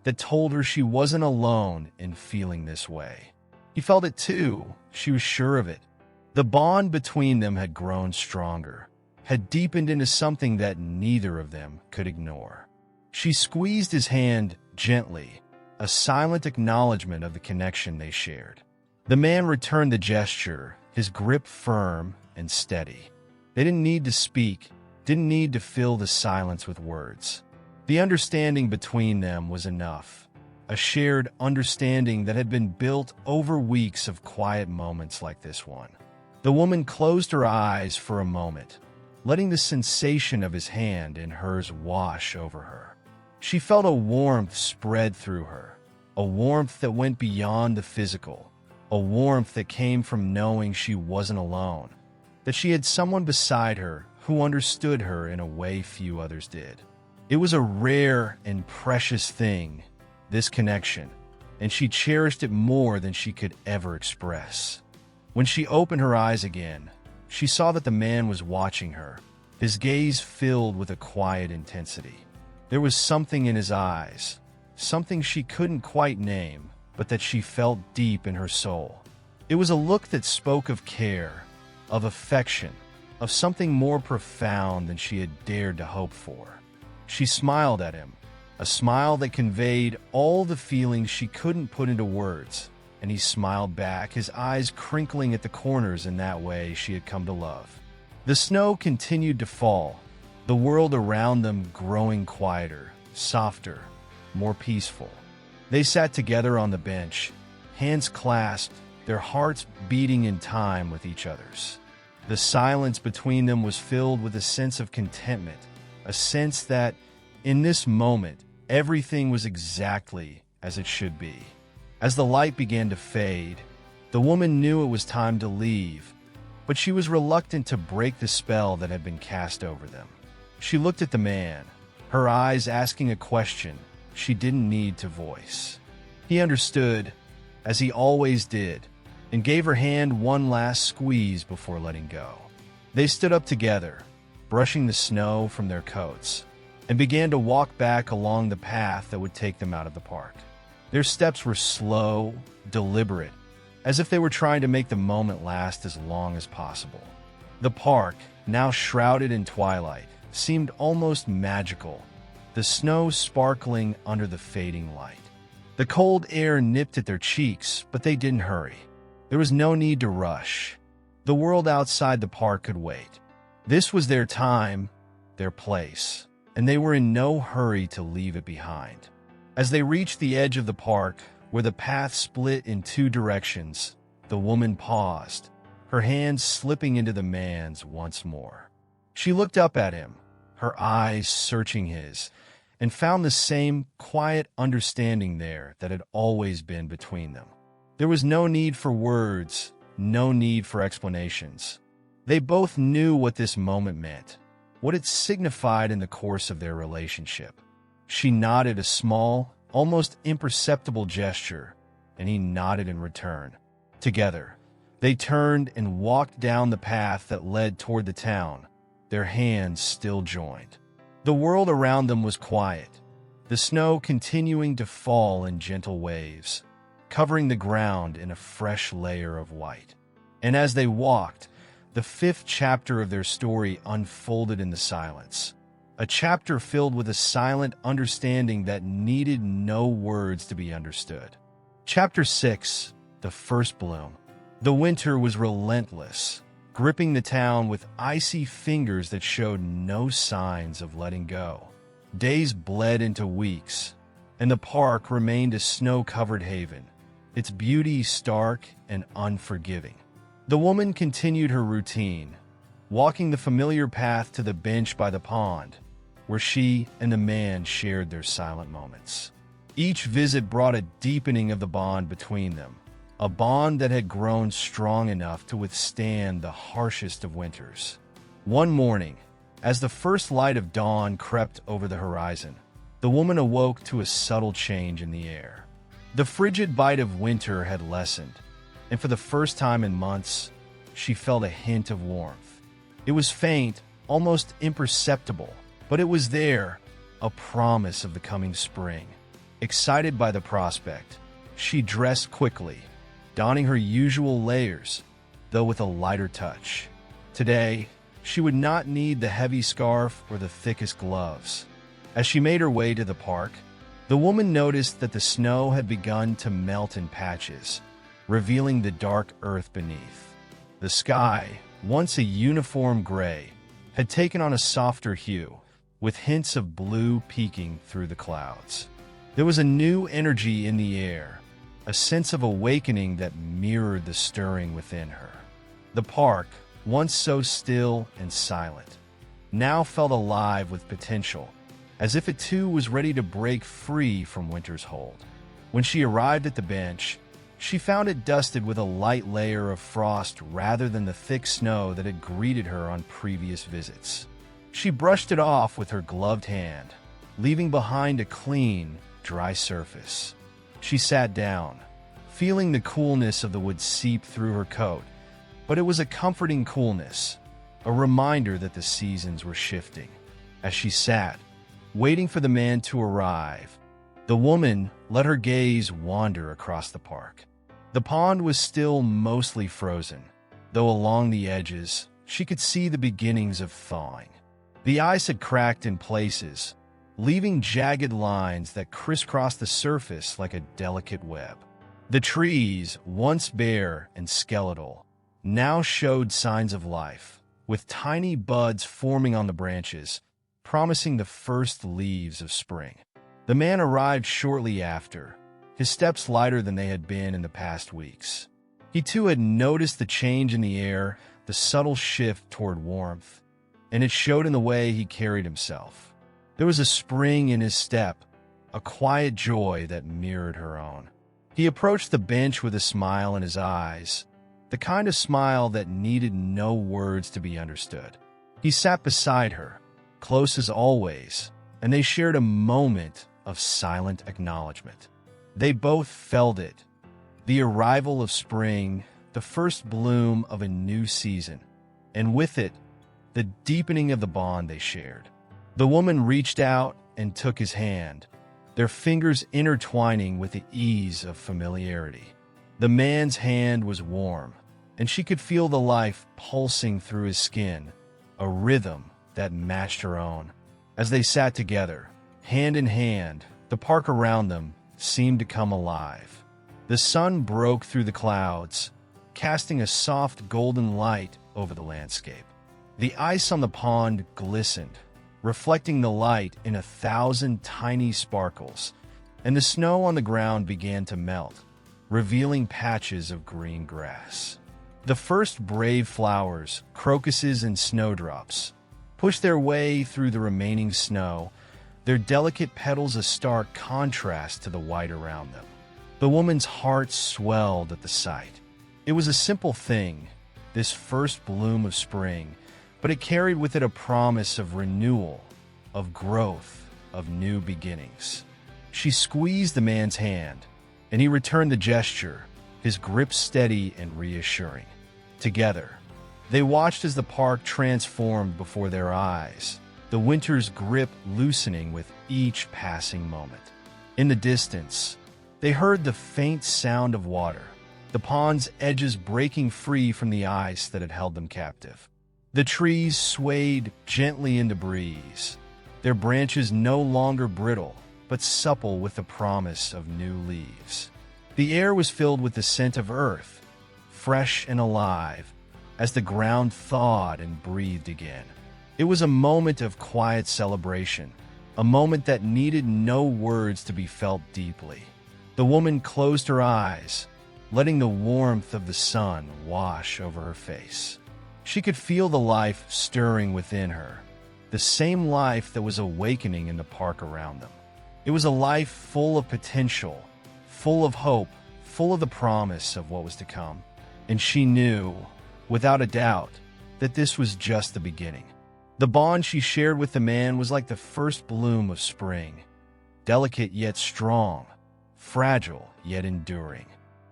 that told her she wasn't alone in feeling this way. He felt it too, she was sure of it. The bond between them had grown stronger, had deepened into something that neither of them could ignore. She squeezed his hand gently, a silent acknowledgement of the connection they shared. The man returned the gesture, his grip firm and steady. They didn't need to speak, didn't need to fill the silence with words. The understanding between them was enough, a shared understanding that had been built over weeks of quiet moments like this one. The woman closed her eyes for a moment, letting the sensation of his hand in hers wash over her. She felt a warmth spread through her, a warmth that went beyond the physical, a warmth that came from knowing she wasn't alone, that she had someone beside her who understood her in a way few others did. It was a rare and precious thing, this connection, and she cherished it more than she could ever express. When she opened her eyes again, she saw that the man was watching her, his gaze filled with a quiet intensity. There was something in his eyes, something she couldn't quite name, but that she felt deep in her soul. It was a look that spoke of care, of affection, of something more profound than she had dared to hope for. She smiled at him, a smile that conveyed all the feelings she couldn't put into words, and he smiled back, his eyes crinkling at the corners in that way she had come to love. The snow continued to fall, the world around them growing quieter, softer, more peaceful. They sat together on the bench, hands clasped, their hearts beating in time with each other's. The silence between them was filled with a sense of contentment, a sense that, in this moment, everything was exactly as it should be. As the light began to fade, the woman knew it was time to leave, but she was reluctant to break the spell that had been cast over them. She looked at the man, her eyes asking a question she didn't need to voice. He understood, as he always did, and gave her hand one last squeeze before letting go. They stood up together, brushing the snow from their coats, and began to walk back along the path that would take them out of the park. Their steps were slow, deliberate, as if they were trying to make the moment last as long as possible. The park, now shrouded in twilight, seemed almost magical, the snow sparkling under the fading light. The cold air nipped at their cheeks, but they didn't hurry. There was no need to rush. The world outside the park could wait. This was their time, their place, and they were in no hurry to leave it behind. As they reached the edge of the park, where the path split in two directions, the woman paused, her hands slipping into the man's once more. She looked up at him, her eyes searching his, and found the same quiet understanding there that had always been between them. There was no need for words, no need for explanations. They both knew what this moment meant, what it signified in the course of their relationship. She nodded a small, almost imperceptible gesture, and he nodded in return. Together, they turned and walked down the path that led toward the town, their hands still joined. The world around them was quiet, the snow continuing to fall in gentle waves, covering the ground in a fresh layer of white. And as they walked, the fifth chapter of their story unfolded in the silence, a chapter filled with a silent understanding that needed no words to be understood. Chapter 6, The First Bloom. The winter was relentless, gripping the town with icy fingers that showed no signs of letting go. Days bled into weeks, and the park remained a snow-covered haven, its beauty stark and unforgiving. The woman continued her routine, walking the familiar path to the bench by the pond, where she and the man shared their silent moments. Each visit brought a deepening of the bond between them, a bond that had grown strong enough to withstand the harshest of winters. One morning, as the first light of dawn crept over the horizon, the woman awoke to a subtle change in the air. The frigid bite of winter had lessened, and for the first time in months, she felt a hint of warmth. It was faint, almost imperceptible, but it was there, a promise of the coming spring. Excited by the prospect, she dressed quickly, donning her usual layers, though with a lighter touch. Today, she would not need the heavy scarf or the thickest gloves. As she made her way to the park, the woman noticed that the snow had begun to melt in patches, revealing the dark earth beneath. The sky, once a uniform gray, had taken on a softer hue, with hints of blue peeking through the clouds. There was a new energy in the air, a sense of awakening that mirrored the stirring within her. The park, once so still and silent, now felt alive with potential, as if it too was ready to break free from winter's hold. When she arrived at the bench, she found it dusted with a light layer of frost rather than the thick snow that had greeted her on previous visits. She brushed it off with her gloved hand, leaving behind a clean, dry surface. She sat down, feeling the coolness of the wood seep through her coat, but it was a comforting coolness, a reminder that the seasons were shifting. As she sat, waiting for the man to arrive, the woman let her gaze wander across the park. The pond was still mostly frozen, though along the edges, she could see the beginnings of thawing. The ice had cracked in places, leaving jagged lines that crisscrossed the surface like a delicate web. The trees, once bare and skeletal, now showed signs of life, with tiny buds forming on the branches, promising the first leaves of spring. The man arrived shortly after, his steps lighter than they had been in the past weeks. He too had noticed the change in the air, the subtle shift toward warmth. and it showed in the way he carried himself. There was a spring in his step, a quiet joy that mirrored her own. He approached the bench with a smile in his eyes, the kind of smile that needed no words to be understood. He sat beside her, close as always, and they shared a moment of silent acknowledgement. They both felt it, the arrival of spring, the first bloom of a new season, and with it, the deepening of the bond they shared. The woman reached out and took his hand, their fingers intertwining with the ease of familiarity. The man's hand was warm, and she could feel the life pulsing through his skin, a rhythm that matched her own. As they sat together, hand in hand, the park around them seemed to come alive. The sun broke through the clouds, casting a soft golden light over the landscape. The ice on the pond glistened, reflecting the light in 1,000 tiny sparkles, and the snow on the ground began to melt, revealing patches of green grass. The first brave flowers, crocuses and snowdrops, pushed their way through the remaining snow, their delicate petals a stark contrast to the white around them. The woman's heart swelled at the sight. It was a simple thing, this first bloom of spring, but it carried with it a promise of renewal, of growth, of new beginnings. She squeezed the man's hand, and he returned the gesture, his grip steady and reassuring. Together, they watched as the park transformed before their eyes, the winter's grip loosening with each passing moment. In the distance, they heard the faint sound of water, the pond's edges breaking free from the ice that had held them captive. The trees swayed gently in the breeze, their branches no longer brittle, but supple with the promise of new leaves. The air was filled with the scent of earth, fresh and alive, as the ground thawed and breathed again. It was a moment of quiet celebration, a moment that needed no words to be felt deeply. The woman closed her eyes, letting the warmth of the sun wash over her face. She could feel the life stirring within her, the same life that was awakening in the park around them. It was a life full of potential, full of hope, full of the promise of what was to come. And she knew, without a doubt, that this was just the beginning. The bond she shared with the man was like the first bloom of spring, delicate yet strong, fragile yet enduring.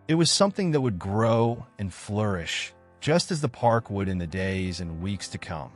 It was something that would grow and flourish, just as the park would in the days and weeks to come.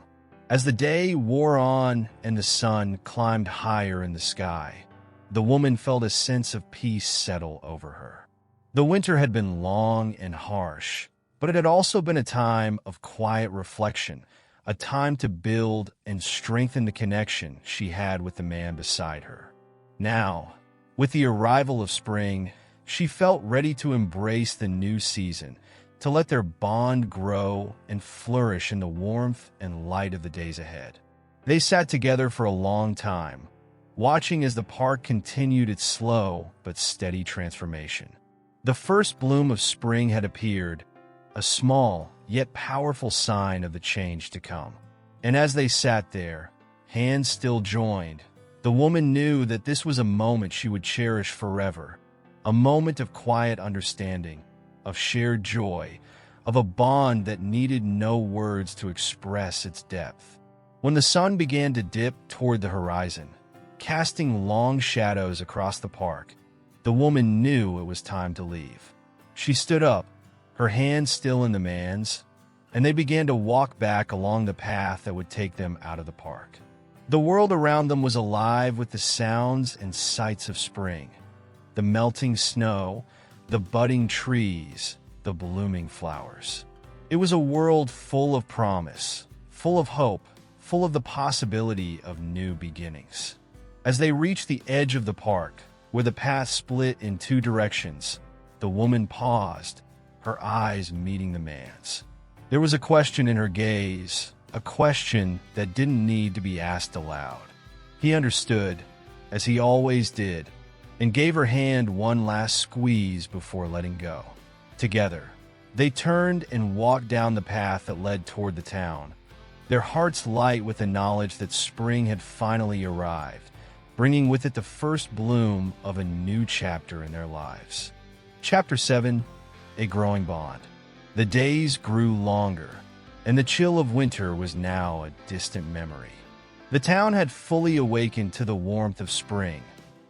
As the day wore on and the sun climbed higher in the sky, the woman felt a sense of peace settle over her. The winter had been long and harsh, but it had also been a time of quiet reflection, a time to build and strengthen the connection she had with the man beside her. Now, with the arrival of spring, she felt ready to embrace the new season, to let their bond grow and flourish in the warmth and light of the days ahead. They sat together for a long time, watching as the park continued its slow but steady transformation. The first bloom of spring had appeared, a small yet powerful sign of the change to come. And as they sat there, hands still joined, the woman knew that this was a moment she would cherish forever, a moment of quiet understanding, of shared joy, of a bond that needed no words to express its depth. When the sun began to dip toward the horizon, casting long shadows across the park, the woman knew it was time to leave. She stood up, her hand still in the man's, and they began to walk back along the path that would take them out of the park. The world around them was alive with the sounds and sights of spring, the melting snow, the budding trees, the blooming flowers. It was a world full of promise, full of hope, full of the possibility of new beginnings. As they reached the edge of the park, where the path split in two directions, the woman paused, her eyes meeting the man's. There was a question in her gaze, a question that didn't need to be asked aloud. He understood, as he always did, and gave her hand one last squeeze before letting go. Together, they turned and walked down the path that led toward the town, their hearts light with the knowledge that spring had finally arrived, bringing with it the first bloom of a new chapter in their lives. Chapter 7: A Growing Bond. The days grew longer, and the chill of winter was now a distant memory. The town had fully awakened to the warmth of spring,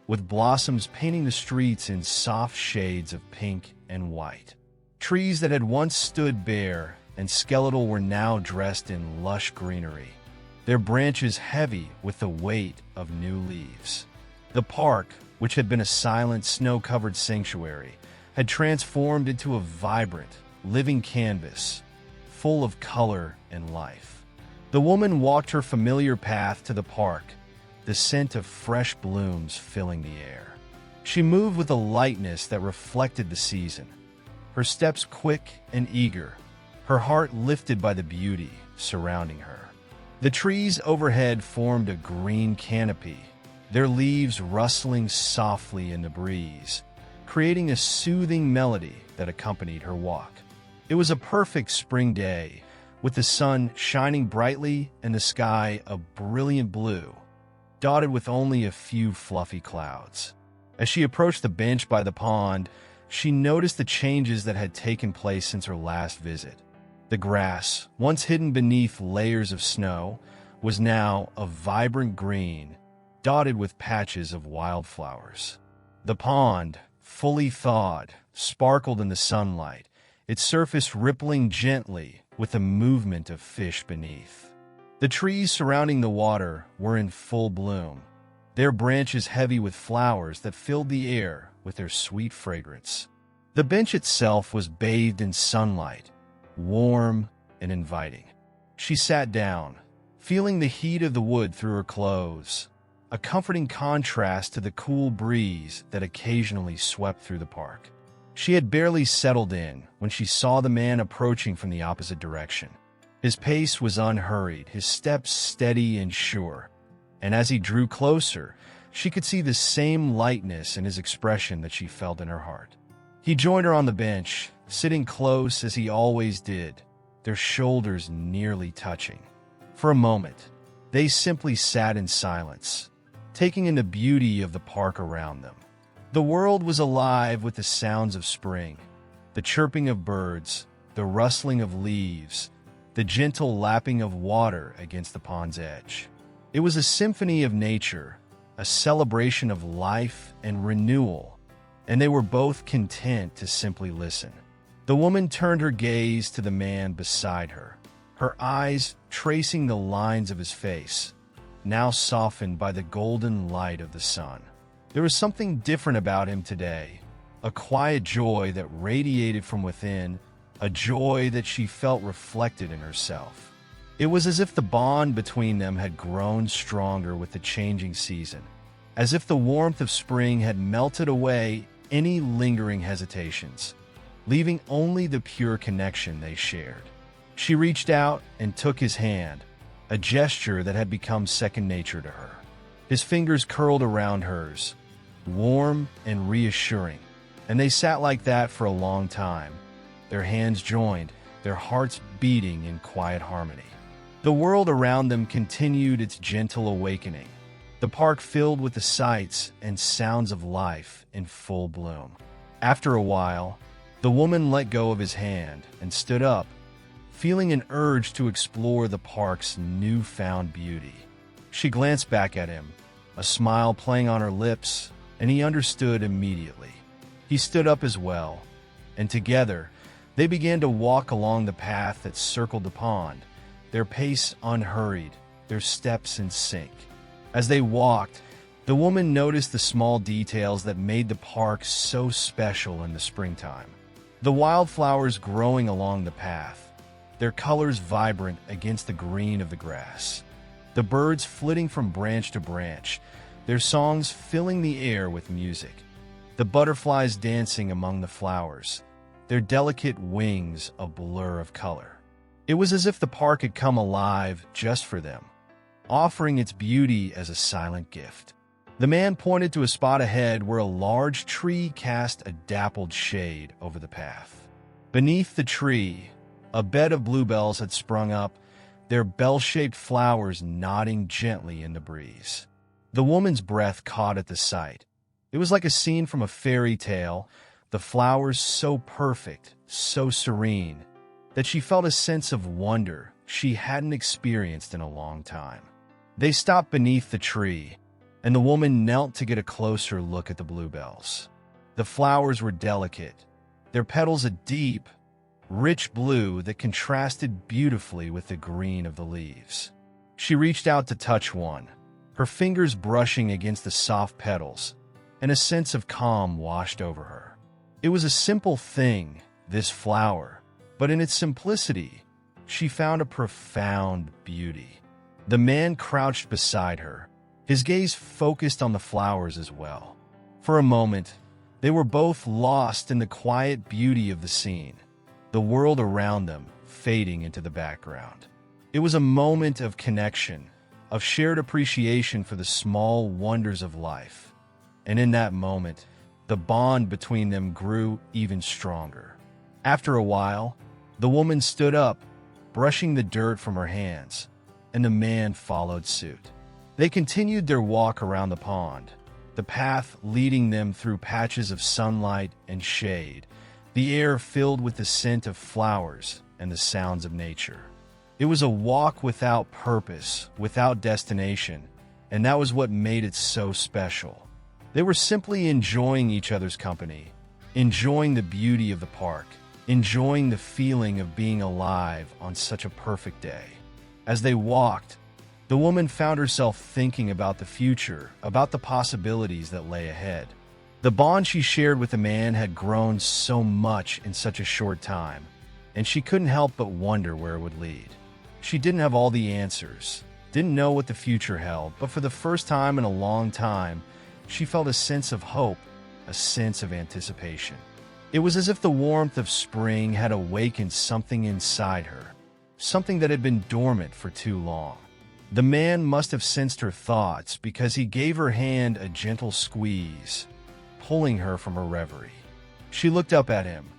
with blossoms painting the streets in soft shades of pink and white. Trees that had once stood bare and skeletal were now dressed in lush greenery, their branches heavy with the weight of new leaves. The park, which had been a silent, snow-covered sanctuary, had transformed into a vibrant, living canvas, full of color and life. The woman walked her familiar path to the park, the scent of fresh blooms filling the air. She moved with a lightness that reflected the season, her steps quick and eager, her heart lifted by the beauty surrounding her. The trees overhead formed a green canopy, their leaves rustling softly in the breeze, creating a soothing melody that accompanied her walk. It was a perfect spring day, with the sun shining brightly and the sky a brilliant blue, dotted with only a few fluffy clouds. As she approached the bench by the pond, she noticed the changes that had taken place since her last visit. The grass, once hidden beneath layers of snow, was now a vibrant green, dotted with patches of wildflowers. The pond, fully thawed, sparkled in the sunlight, its surface rippling gently with the movement of fish beneath. The trees surrounding the water were in full bloom, their branches heavy with flowers that filled the air with their sweet fragrance. The bench itself was bathed in sunlight, warm and inviting. She sat down, feeling the heat of the wood through her clothes, a comforting contrast to the cool breeze that occasionally swept through the park. She had barely settled in when she saw the man approaching from the opposite direction. His pace was unhurried, his steps steady and sure, and as he drew closer, she could see the same lightness in his expression that she felt in her heart. He joined her on the bench, sitting close as he always did, their shoulders nearly touching. For a moment, they simply sat in silence, taking in the beauty of the park around them. The world was alive with the sounds of spring, the chirping of birds, the rustling of leaves, the gentle lapping of water against the pond's edge. It was a symphony of nature, a celebration of life and renewal, and they were both content to simply listen. The woman turned her gaze to the man beside her, her eyes tracing the lines of his face, now softened by the golden light of the sun. There was something different about him today, a quiet joy that radiated from within, a joy that she felt reflected in herself. It was as if the bond between them had grown stronger with the changing season, as if the warmth of spring had melted away any lingering hesitations, leaving only the pure connection they shared. She reached out and took his hand, a gesture that had become second nature to her. His fingers curled around hers, warm and reassuring, and they sat like that for a long time, their hands joined, their hearts beating in quiet harmony. The world around them continued its gentle awakening, the park filled with the sights and sounds of life in full bloom. After a while, the woman let go of his hand and stood up, feeling an urge to explore the park's newfound beauty. She glanced back at him, a smile playing on her lips, and he understood immediately. He stood up as well, and together they began to walk along the path that circled the pond, their pace unhurried, their steps in sync. As they walked, the woman noticed the small details that made the park so special in the springtime. The wildflowers growing along the path, their colors vibrant against the green of the grass. The birds flitting from branch to branch, their songs filling the air with music. The butterflies dancing among the flowers, their delicate wings a blur of color. It was as if the park had come alive just for them, offering its beauty as a silent gift. The man pointed to a spot ahead where a large tree cast a dappled shade over the path. Beneath the tree, a bed of bluebells had sprung up, their bell-shaped flowers nodding gently in the breeze. The woman's breath caught at the sight. It was like a scene from a fairy tale, the flowers so perfect, so serene, that she felt a sense of wonder she hadn't experienced in a long time. They stopped beneath the tree, and the woman knelt to get a closer look at the bluebells. The flowers were delicate, their petals a deep, rich blue that contrasted beautifully with the green of the leaves. She reached out to touch one, her fingers brushing against the soft petals, and a sense of calm washed over her. It was a simple thing, this flower, but in its simplicity, she found a profound beauty. The man crouched beside her, his gaze focused on the flowers as well. For a moment, they were both lost in the quiet beauty of the scene, the world around them fading into the background. It was a moment of connection, of shared appreciation for the small wonders of life. And in that moment, the bond between them grew even stronger. After a while, the woman stood up, brushing the dirt from her hands, and the man followed suit. They continued their walk around the pond, the path leading them through patches of sunlight and shade, the air filled with the scent of flowers and the sounds of nature. It was a walk without purpose, without destination, and that was what made it so special. They were simply enjoying each other's company, enjoying the beauty of the park, enjoying the feeling of being alive on such a perfect day. As they walked, the woman found herself thinking about the future, about the possibilities that lay ahead. The bond she shared with the man had grown so much in such a short time, and she couldn't help but wonder where it would lead. She didn't have all the answers, didn't know what the future held, but for the first time in a long time, she felt a sense of hope, a sense of anticipation. It was as if the warmth of spring had awakened something inside her, something that had been dormant for too long. The man must have sensed her thoughts because he gave her hand a gentle squeeze, pulling her from her reverie. She looked up at him,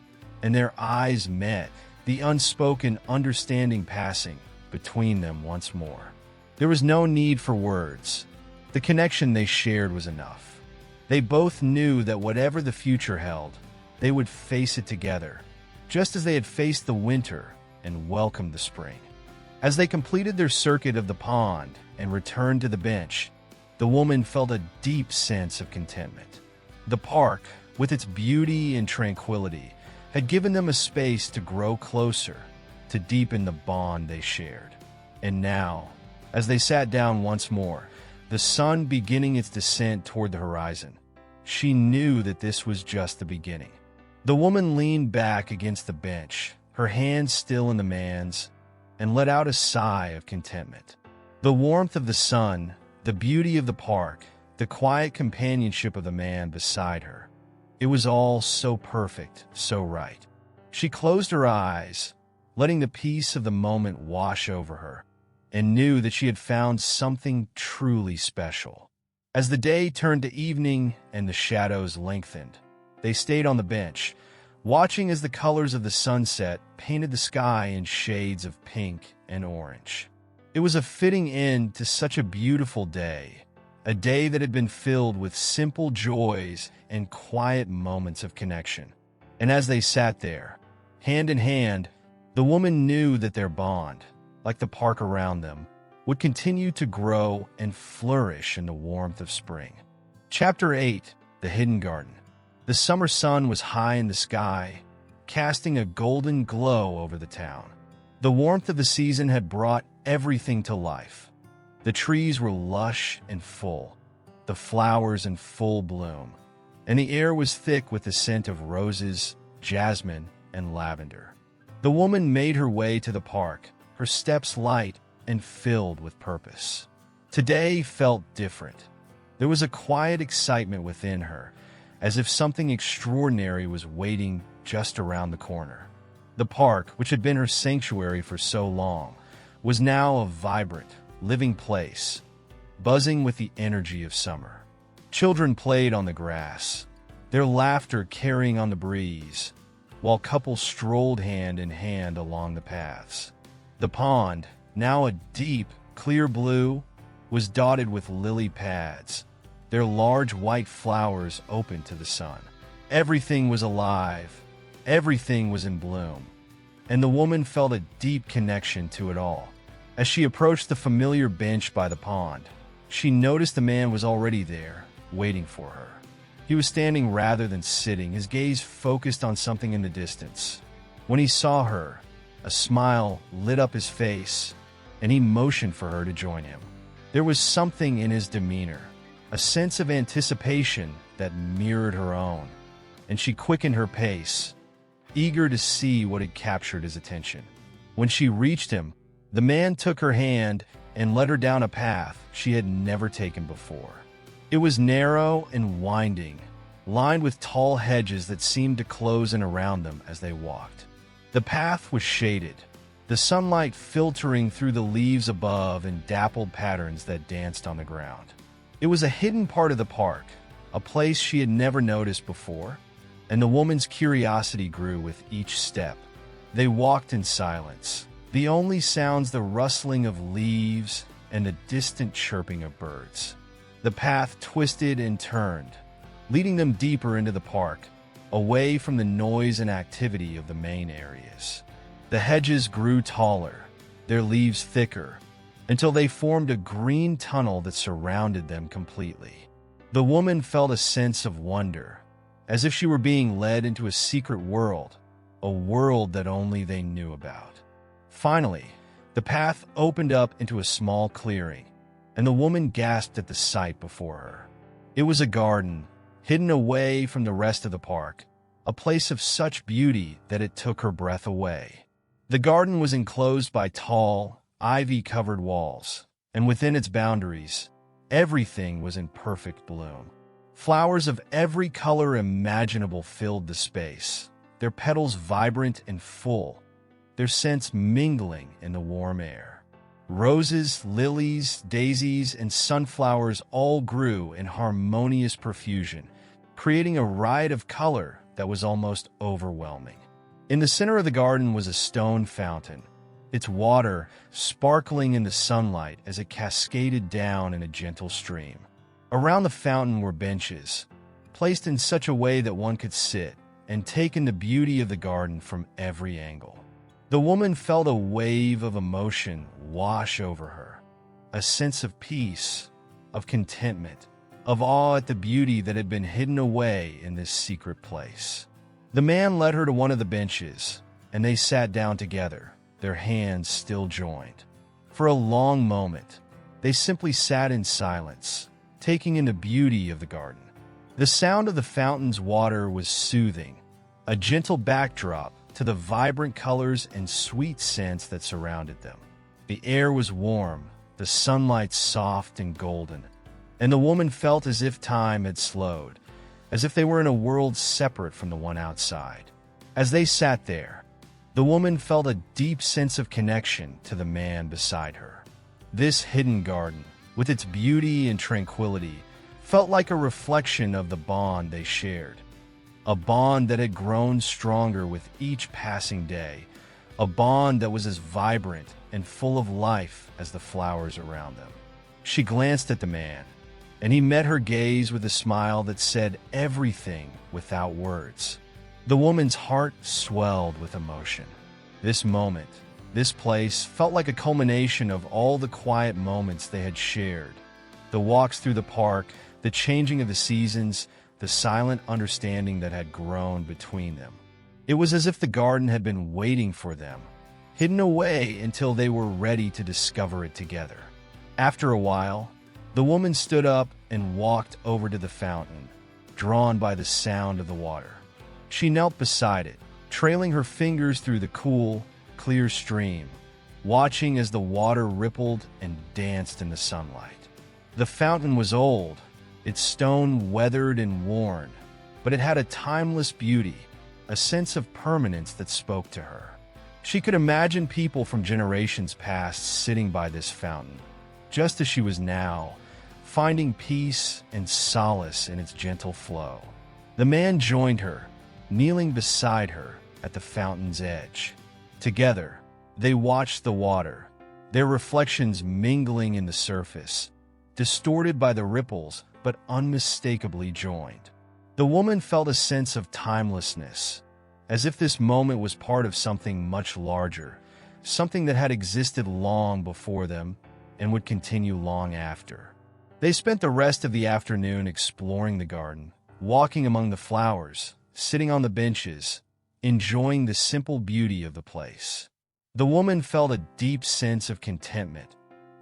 and their eyes met, the unspoken understanding passing between them once more. There was no need for words. The connection they shared was enough. They both knew that whatever the future held, they would face it together, just as they had faced the winter and welcomed the spring. As they completed their circuit of the pond and returned to the bench, the woman felt a deep sense of contentment. The park, with its beauty and tranquility, had given them a space to grow closer, to deepen the bond they shared. And now, as they sat down once more, the sun beginning its descent toward the horizon, she knew that this was just the beginning. The woman leaned back against the bench, her hands still in the man's, and let out a sigh of contentment. The warmth of the sun, the beauty of the park, the quiet companionship of the man beside her. It was all so perfect, so right. She closed her eyes, letting the peace of the moment wash over her, and knew that she had found something truly special. As the day turned to evening and the shadows lengthened, they stayed on the bench, watching as the colors of the sunset painted the sky in shades of pink and orange. It was a fitting end to such a beautiful day, a day that had been filled with simple joys and quiet moments of connection. And as they sat there, hand in hand, the woman knew that their bond, like the park around them, would continue to grow and flourish in the warmth of spring. Chapter 8: The Hidden Garden. The summer sun was high in the sky, casting a golden glow over the town. The warmth of the season had brought everything to life. The trees were lush and full, the flowers in full bloom, and the air was thick with the scent of roses, jasmine, and lavender. The woman made her way to the park, her steps light and filled with purpose. Today felt different. There was a quiet excitement within her, as if something extraordinary was waiting just around the corner. The park, which had been her sanctuary for so long, was now a vibrant, living place, buzzing with the energy of summer. Children played on the grass, their laughter carrying on the breeze, while couples strolled hand in hand along the paths. The pond, now a deep, clear blue, was dotted with lily pads, their large white flowers open to the sun. Everything was alive, everything was in bloom, and the woman felt a deep connection to it all. As she approached the familiar bench by the pond, she noticed the man was already there, waiting for her. He was standing rather than sitting, his gaze focused on something in the distance. When he saw her, a smile lit up his face, and he motioned for her to join him. There was something in his demeanor, a sense of anticipation that mirrored her own, and she quickened her pace, eager to see what had captured his attention. When she reached him, the man took her hand and led her down a path she had never taken before. It was narrow and winding, lined with tall hedges that seemed to close in around them as they walked. The path was shaded, the sunlight filtering through the leaves above in dappled patterns that danced on the ground. It was a hidden part of the park, a place she had never noticed before, and the woman's curiosity grew with each step. They walked in silence, the only sounds the rustling of leaves and the distant chirping of birds. The path twisted and turned, leading them deeper into the park, away from the noise and activity of the main areas. The hedges grew taller, their leaves thicker, until they formed a green tunnel that surrounded them completely. The woman felt a sense of wonder, as if she were being led into a secret world, a world that only they knew about. Finally, the path opened up into a small clearing, and the woman gasped at the sight before her. It was a garden, hidden away from the rest of the park, a place of such beauty that it took her breath away. The garden was enclosed by tall, ivy-covered walls, and within its boundaries, everything was in perfect bloom. Flowers of every color imaginable filled the space, their petals vibrant and full, their scents mingling in the warm air. Roses, lilies, daisies, and sunflowers all grew in harmonious profusion, creating a riot of color that was almost overwhelming. In the center of the garden was a stone fountain, its water sparkling in the sunlight as it cascaded down in a gentle stream. Around the fountain were benches, placed in such a way that one could sit and take in the beauty of the garden from every angle. The woman felt a wave of emotion wash over her, a sense of peace, of contentment, of awe at the beauty that had been hidden away in this secret place. The man led her to one of the benches, and they sat down together, their hands still joined. For a long moment, they simply sat in silence, taking in the beauty of the garden. The sound of the fountain's water was soothing, a gentle backdrop to the vibrant colors and sweet scents that surrounded them. The air was warm, the sunlight soft and golden, and the woman felt as if time had slowed, as if they were in a world separate from the one outside. As they sat there, the woman felt a deep sense of connection to the man beside her. This hidden garden, with its beauty and tranquility, felt like a reflection of the bond they shared. A bond that had grown stronger with each passing day, a bond that was as vibrant and full of life as the flowers around them. She glanced at the man, and he met her gaze with a smile that said everything without words. The woman's heart swelled with emotion. This moment, this place, felt like a culmination of all the quiet moments they had shared. The walks through the park, the changing of the seasons, the silent understanding that had grown between them. It was as if the garden had been waiting for them, hidden away until they were ready to discover it together. After a while, the woman stood up and walked over to the fountain, drawn by the sound of the water. She knelt beside it, trailing her fingers through the cool, clear stream, watching as the water rippled and danced in the sunlight. The fountain was old, its stone weathered and worn, but it had a timeless beauty, a sense of permanence that spoke to her. She could imagine people from generations past sitting by this fountain, just as she was now, finding peace and solace in its gentle flow. The man joined her, kneeling beside her at the fountain's edge. Together, they watched the water, their reflections mingling in the surface, distorted by the ripples but unmistakably joined. The woman felt a sense of timelessness, as if this moment was part of something much larger, something that had existed long before them and would continue long after. They spent the rest of the afternoon exploring the garden, walking among the flowers, sitting on the benches, enjoying the simple beauty of the place. The woman felt a deep sense of contentment,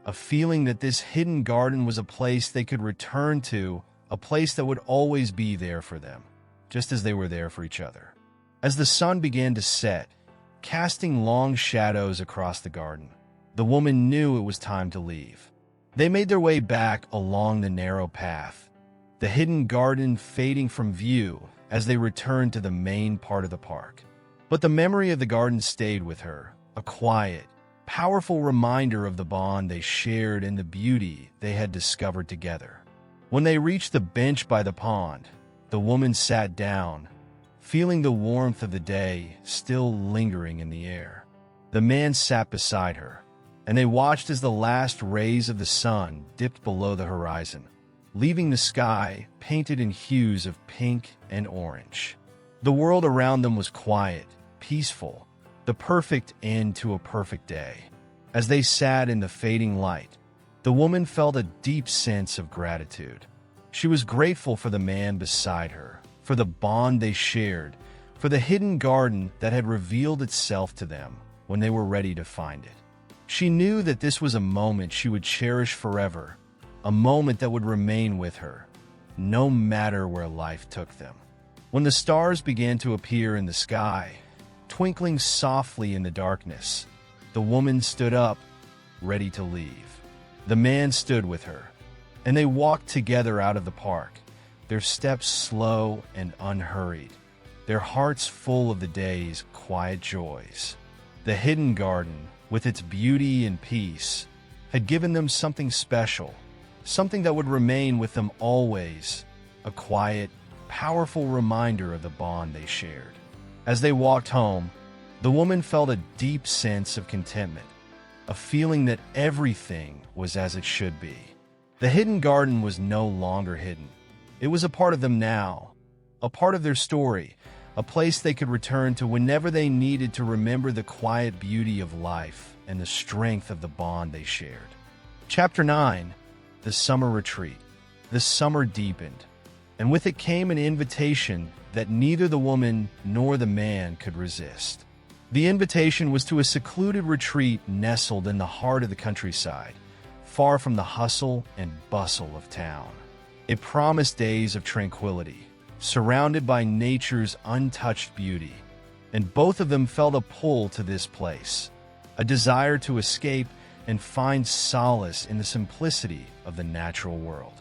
a feeling that this hidden garden was a place they could return to, a place that would always be there for them, just as they were there for each other. As the sun began to set, casting long shadows across the garden, the woman knew it was time to leave. They made their way back along the narrow path, the hidden garden fading from view as they returned to the main part of the park. But the memory of the garden stayed with her, a quiet, powerful reminder of the bond they shared and the beauty they had discovered together. When they reached the bench by the pond, the woman sat down, feeling the warmth of the day still lingering in the air. The man sat beside her, and they watched as the last rays of the sun dipped below the horizon, leaving the sky painted in hues of pink and orange. The world around them was quiet, peaceful, the perfect end to a perfect day. As they sat in the fading light, the woman felt a deep sense of gratitude. She was grateful for the man beside her, for the bond they shared, for the hidden garden that had revealed itself to them when they were ready to find it. She knew that this was a moment she would cherish forever, a moment that would remain with her, no matter where life took them. When the stars began to appear in the sky, twinkling softly in the darkness, the woman stood up, ready to leave. The man stood with her, and they walked together out of the park, their steps slow and unhurried, their hearts full of the day's quiet joys. The hidden garden, with its beauty and peace, had given them something special, something that would remain with them always, a quiet, powerful reminder of the bond they shared. As they walked home, the woman felt a deep sense of contentment, a feeling that everything was as it should be. The hidden garden was no longer hidden. It was a part of them now, a part of their story, a place they could return to whenever they needed to remember the quiet beauty of life and the strength of the bond they shared. Chapter 9. The Summer Retreat. The summer deepened, and with it came an invitation that neither the woman nor the man could resist. The invitation was to a secluded retreat nestled in the heart of the countryside, far from the hustle and bustle of town. It promised days of tranquility, surrounded by nature's untouched beauty, and both of them felt a pull to this place, a desire to escape and find solace in the simplicity of the natural world.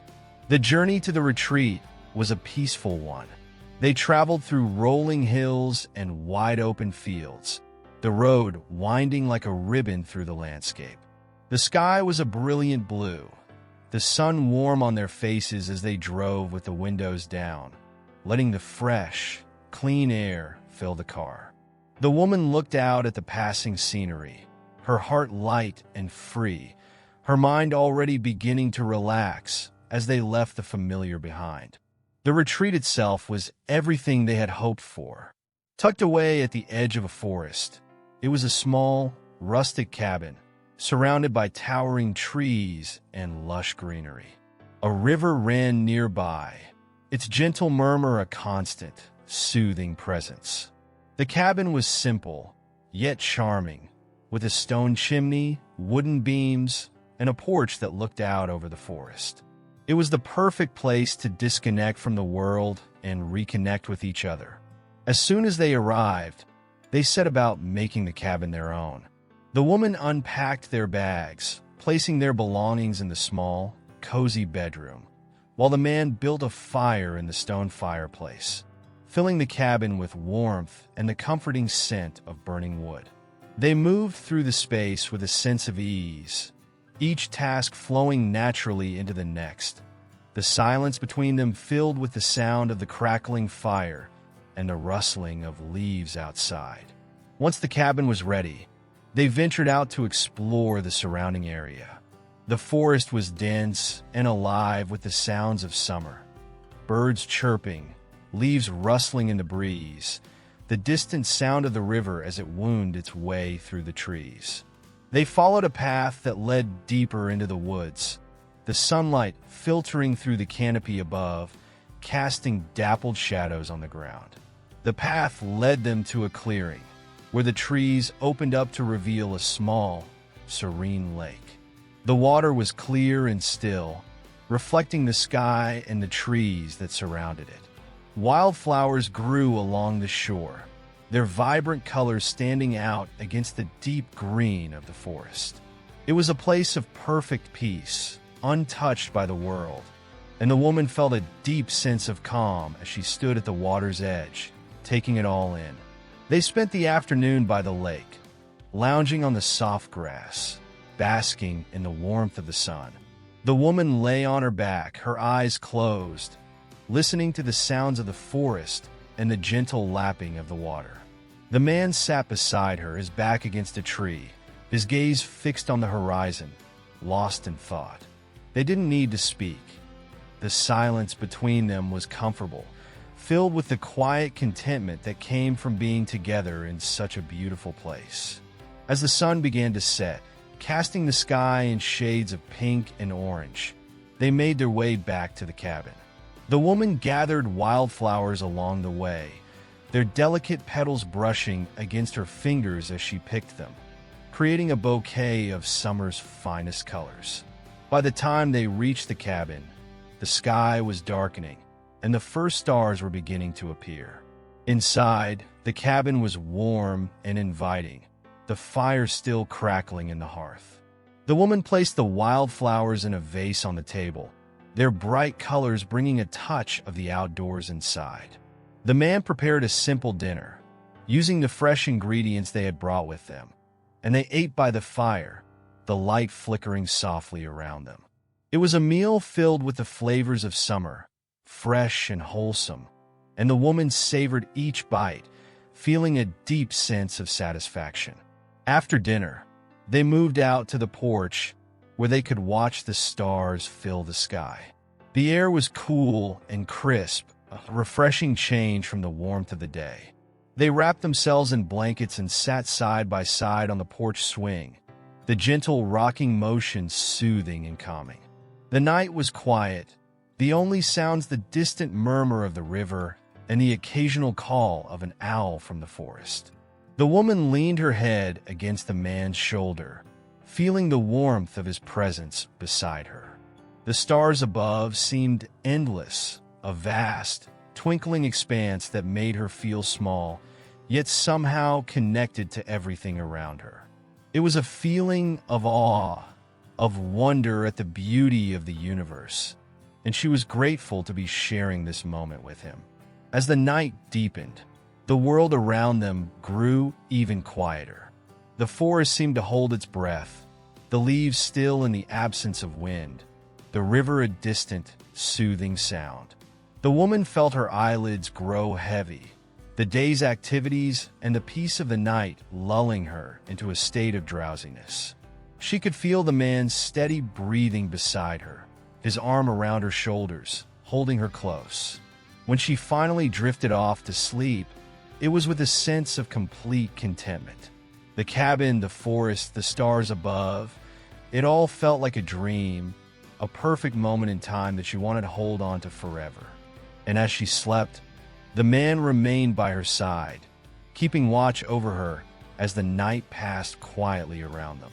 The journey to the retreat was a peaceful one. They traveled through rolling hills and wide-open fields, the road winding like a ribbon through the landscape. The sky was a brilliant blue, the sun warm on their faces as they drove with the windows down, letting the fresh, clean air fill the car. The woman looked out at the passing scenery, her heart light and free, her mind already beginning to relax as they left the familiar behind. The retreat itself was everything they had hoped for. Tucked away at the edge of a forest, it was a small, rustic cabin, surrounded by towering trees and lush greenery. A river ran nearby, its gentle murmur a constant, soothing presence. The cabin was simple, yet charming, with a stone chimney, wooden beams, and a porch that looked out over the forest. It was the perfect place to disconnect from the world and reconnect with each other. As soon as they arrived, they set about making the cabin their own. The woman unpacked their bags, placing their belongings in the small, cozy bedroom, while the man built a fire in the stone fireplace, filling the cabin with warmth and the comforting scent of burning wood. They moved through the space with a sense of ease, each task flowing naturally into the next, the silence between them filled with the sound of the crackling fire and the rustling of leaves outside. Once the cabin was ready, They ventured out to explore the surrounding area. The forest was dense and alive with the sounds of summer. Birds chirping, leaves rustling in the breeze, the distant sound of the river as it wound its way through the trees. They followed a path that led deeper into the woods, the sunlight filtering through the canopy above, casting dappled shadows on the ground. The path led them to a clearing, where the trees opened up to reveal a small, serene lake. The water was clear and still, reflecting the sky and the trees that surrounded it. Wildflowers grew along the shore, their vibrant colors standing out against the deep green of the forest. It was a place of perfect peace, untouched by the world, and the woman felt a deep sense of calm as she stood at the water's edge, taking it all in. They spent the afternoon by the lake, lounging on the soft grass, basking in the warmth of the sun. The woman lay on her back, her eyes closed, listening to the sounds of the forest and the gentle lapping of the water. The man sat beside her, his back against a tree, his gaze fixed on the horizon, lost in thought. They didn't need to speak. The silence between them was comfortable, filled with the quiet contentment that came from being together in such a beautiful place. As the sun began to set, casting the sky in shades of pink and orange, they made their way back to the cabin. The woman gathered wildflowers along the way, their delicate petals brushing against her fingers as she picked them, creating a bouquet of summer's finest colors. By the time they reached the cabin, the sky was darkening, and the first stars were beginning to appear. Inside, the cabin was warm and inviting, the fire still crackling in the hearth. The woman placed the wildflowers in a vase on the table, their bright colors bringing a touch of the outdoors inside. The man prepared a simple dinner, using the fresh ingredients they had brought with them, and they ate by the fire, the light flickering softly around them. It was a meal filled with the flavors of summer, fresh and wholesome, and the woman savored each bite, feeling a deep sense of satisfaction. After dinner, they moved out to the porch where they could watch the stars fill the sky. The air was cool and crisp, a refreshing change from the warmth of the day. They wrapped themselves in blankets and sat side by side on the porch swing, the gentle rocking motion soothing and calming. The night was quiet, the only sounds the distant murmur of the river and the occasional call of an owl from the forest. The woman leaned her head against the man's shoulder, feeling the warmth of his presence beside her. The stars above seemed endless, a vast, twinkling expanse that made her feel small, yet somehow connected to everything around her. It was a feeling of awe, of wonder at the beauty of the universe, and she was grateful to be sharing this moment with him. As the night deepened, the world around them grew even quieter. The forest seemed to hold its breath, the leaves still in the absence of wind, the river a distant, soothing sound. The woman felt her eyelids grow heavy, the day's activities and the peace of the night lulling her into a state of drowsiness. She could feel the man's steady breathing beside her, his arm around her shoulders, holding her close. When she finally drifted off to sleep, it was with a sense of complete contentment. The cabin, the forest, the stars above, it all felt like a dream, a perfect moment in time that she wanted to hold on to forever. And as she slept, the man remained by her side, keeping watch over her as the night passed quietly around them.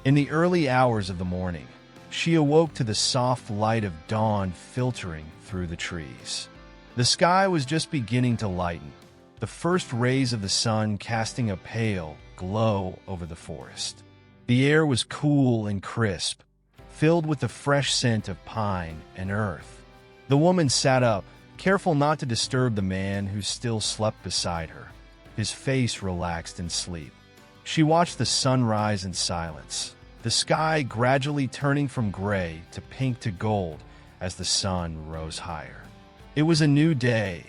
In the early hours of the morning, she awoke to the soft light of dawn filtering through the trees. The sky was just beginning to lighten, the first rays of the sun casting a pale glow over the forest. The air was cool and crisp, filled with the fresh scent of pine and earth. The woman sat up, careful not to disturb the man who still slept beside her, his face relaxed in sleep. She watched the sun rise in silence, the sky gradually turning from gray to pink to gold as the sun rose higher. It was a new day,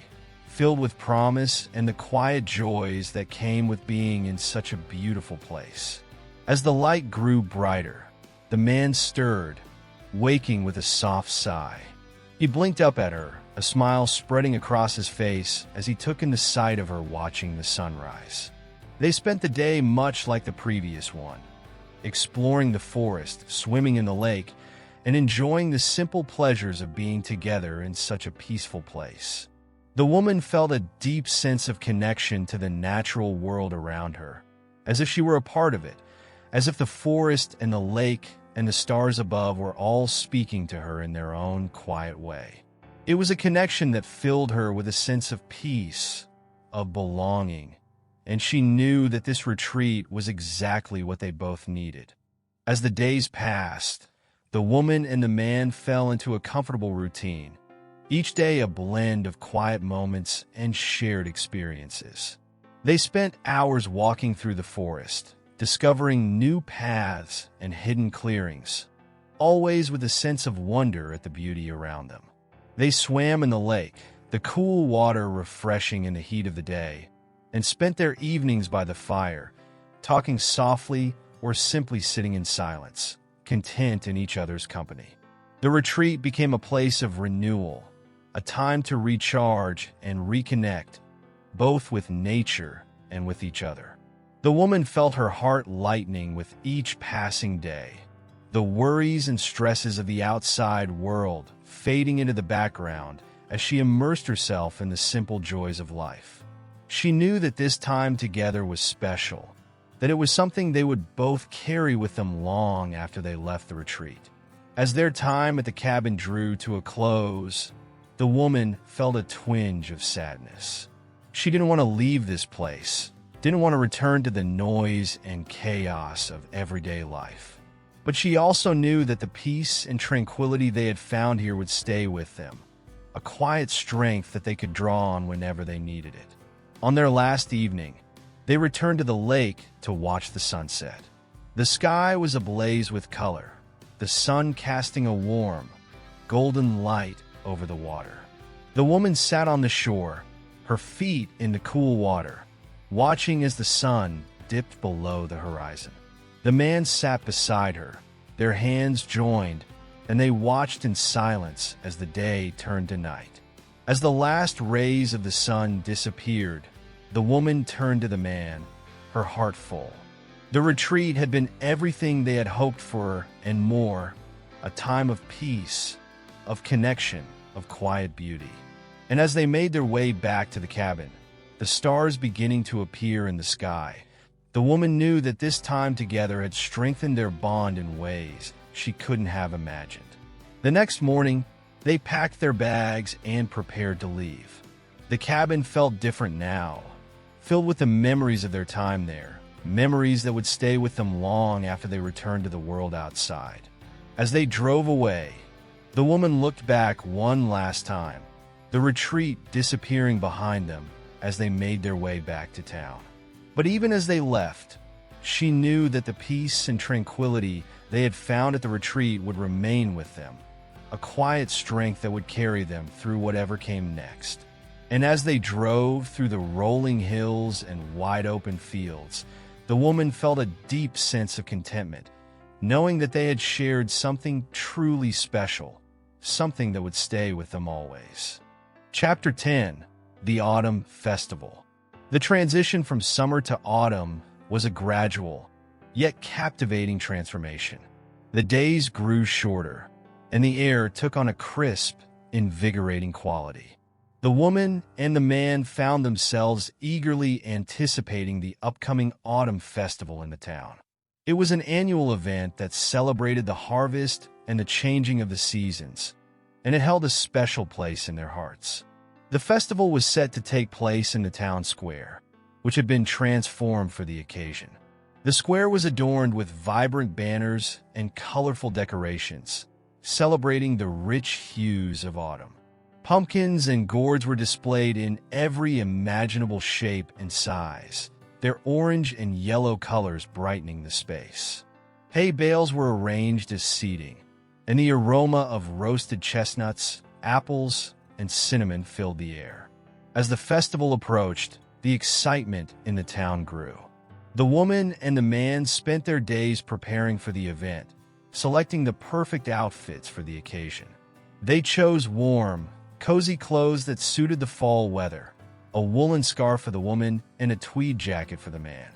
filled with promise and the quiet joys that came with being in such a beautiful place. As the light grew brighter, the man stirred, waking with a soft sigh. He blinked up at her, a smile spreading across his face as he took in the sight of her watching the sunrise. They spent the day much like the previous one, exploring the forest, swimming in the lake, and enjoying the simple pleasures of being together in such a peaceful place. The woman felt a deep sense of connection to the natural world around her, as if she were a part of it, as if the forest and the lake and the stars above were all speaking to her in their own quiet way. It was a connection that filled her with a sense of peace, of belonging, and she knew that this retreat was exactly what they both needed. As the days passed, the woman and the man fell into a comfortable routine, each day a blend of quiet moments and shared experiences. They spent hours walking through the forest, discovering new paths and hidden clearings, always with a sense of wonder at the beauty around them. They swam in the lake, the cool water refreshing in the heat of the day, and spent their evenings by the fire, talking softly or simply sitting in silence, content in each other's company. The retreat became a place of renewal, a time to recharge and reconnect, both with nature and with each other. The woman felt her heart lightening with each passing day, the worries and stresses of the outside world fading into the background as she immersed herself in the simple joys of life. She knew that this time together was special, that it was something they would both carry with them long after they left the retreat. As their time at the cabin drew to a close, the woman felt a twinge of sadness. She didn't want to leave this place, didn't want to return to the noise and chaos of everyday life. But she also knew that the peace and tranquility they had found here would stay with them, a quiet strength that they could draw on whenever they needed it. On their last evening, they returned to the lake to watch the sunset. The sky was ablaze with color, the sun casting a warm, golden light over the water. The woman sat on the shore, her feet in the cool water, watching as the sun dipped below the horizon. The man sat beside her, their hands joined, and they watched in silence as the day turned to night. As the last rays of the sun disappeared, the woman turned to the man, her heart full. The retreat had been everything they had hoped for and more, a time of peace, of connection, of quiet beauty. And as they made their way back to the cabin, the stars beginning to appear in the sky, the woman knew that this time together had strengthened their bond in ways she couldn't have imagined. The next morning, they packed their bags and prepared to leave. The cabin felt different now, filled with the memories of their time there, memories that would stay with them long after they returned to the world outside. As they drove away, the woman looked back one last time, the retreat disappearing behind them as they made their way back to town. But even as they left, she knew that the peace and tranquility they had found at the retreat would remain with them, a quiet strength that would carry them through whatever came next. And as they drove through the rolling hills and wide-open fields, the woman felt a deep sense of contentment, knowing that they had shared something truly special, something that would stay with them always. Chapter 10: The Autumn Festival. The transition from summer to autumn was a gradual, yet captivating transformation. The days grew shorter, and the air took on a crisp, invigorating quality. The woman and the man found themselves eagerly anticipating the upcoming autumn festival in the town. It was an annual event that celebrated the harvest and the changing of the seasons, and it held a special place in their hearts. The festival was set to take place in the town square, which had been transformed for the occasion. The square was adorned with vibrant banners and colorful decorations, celebrating the rich hues of autumn. Pumpkins and gourds were displayed in every imaginable shape and size, their orange and yellow colors brightening the space. Hay bales were arranged as seating, and the aroma of roasted chestnuts, apples, and cinnamon filled the air. As the festival approached, the excitement in the town grew. The woman and the man spent their days preparing for the event, selecting the perfect outfits for the occasion. They chose warm, cozy clothes that suited the fall weather, a woolen scarf for the woman and a tweed jacket for the man.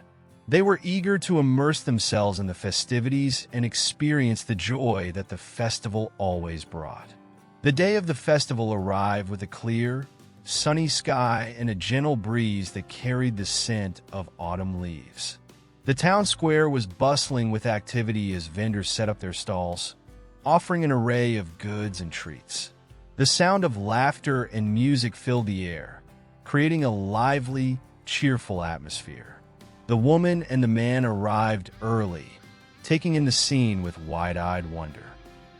They were eager to immerse themselves in the festivities and experience the joy that the festival always brought. The day of the festival arrived with a clear, sunny sky and a gentle breeze that carried the scent of autumn leaves. The town square was bustling with activity as vendors set up their stalls, offering an array of goods and treats. The sound of laughter and music filled the air, creating a lively, cheerful atmosphere. The woman and the man arrived early, taking in the scene with wide-eyed wonder.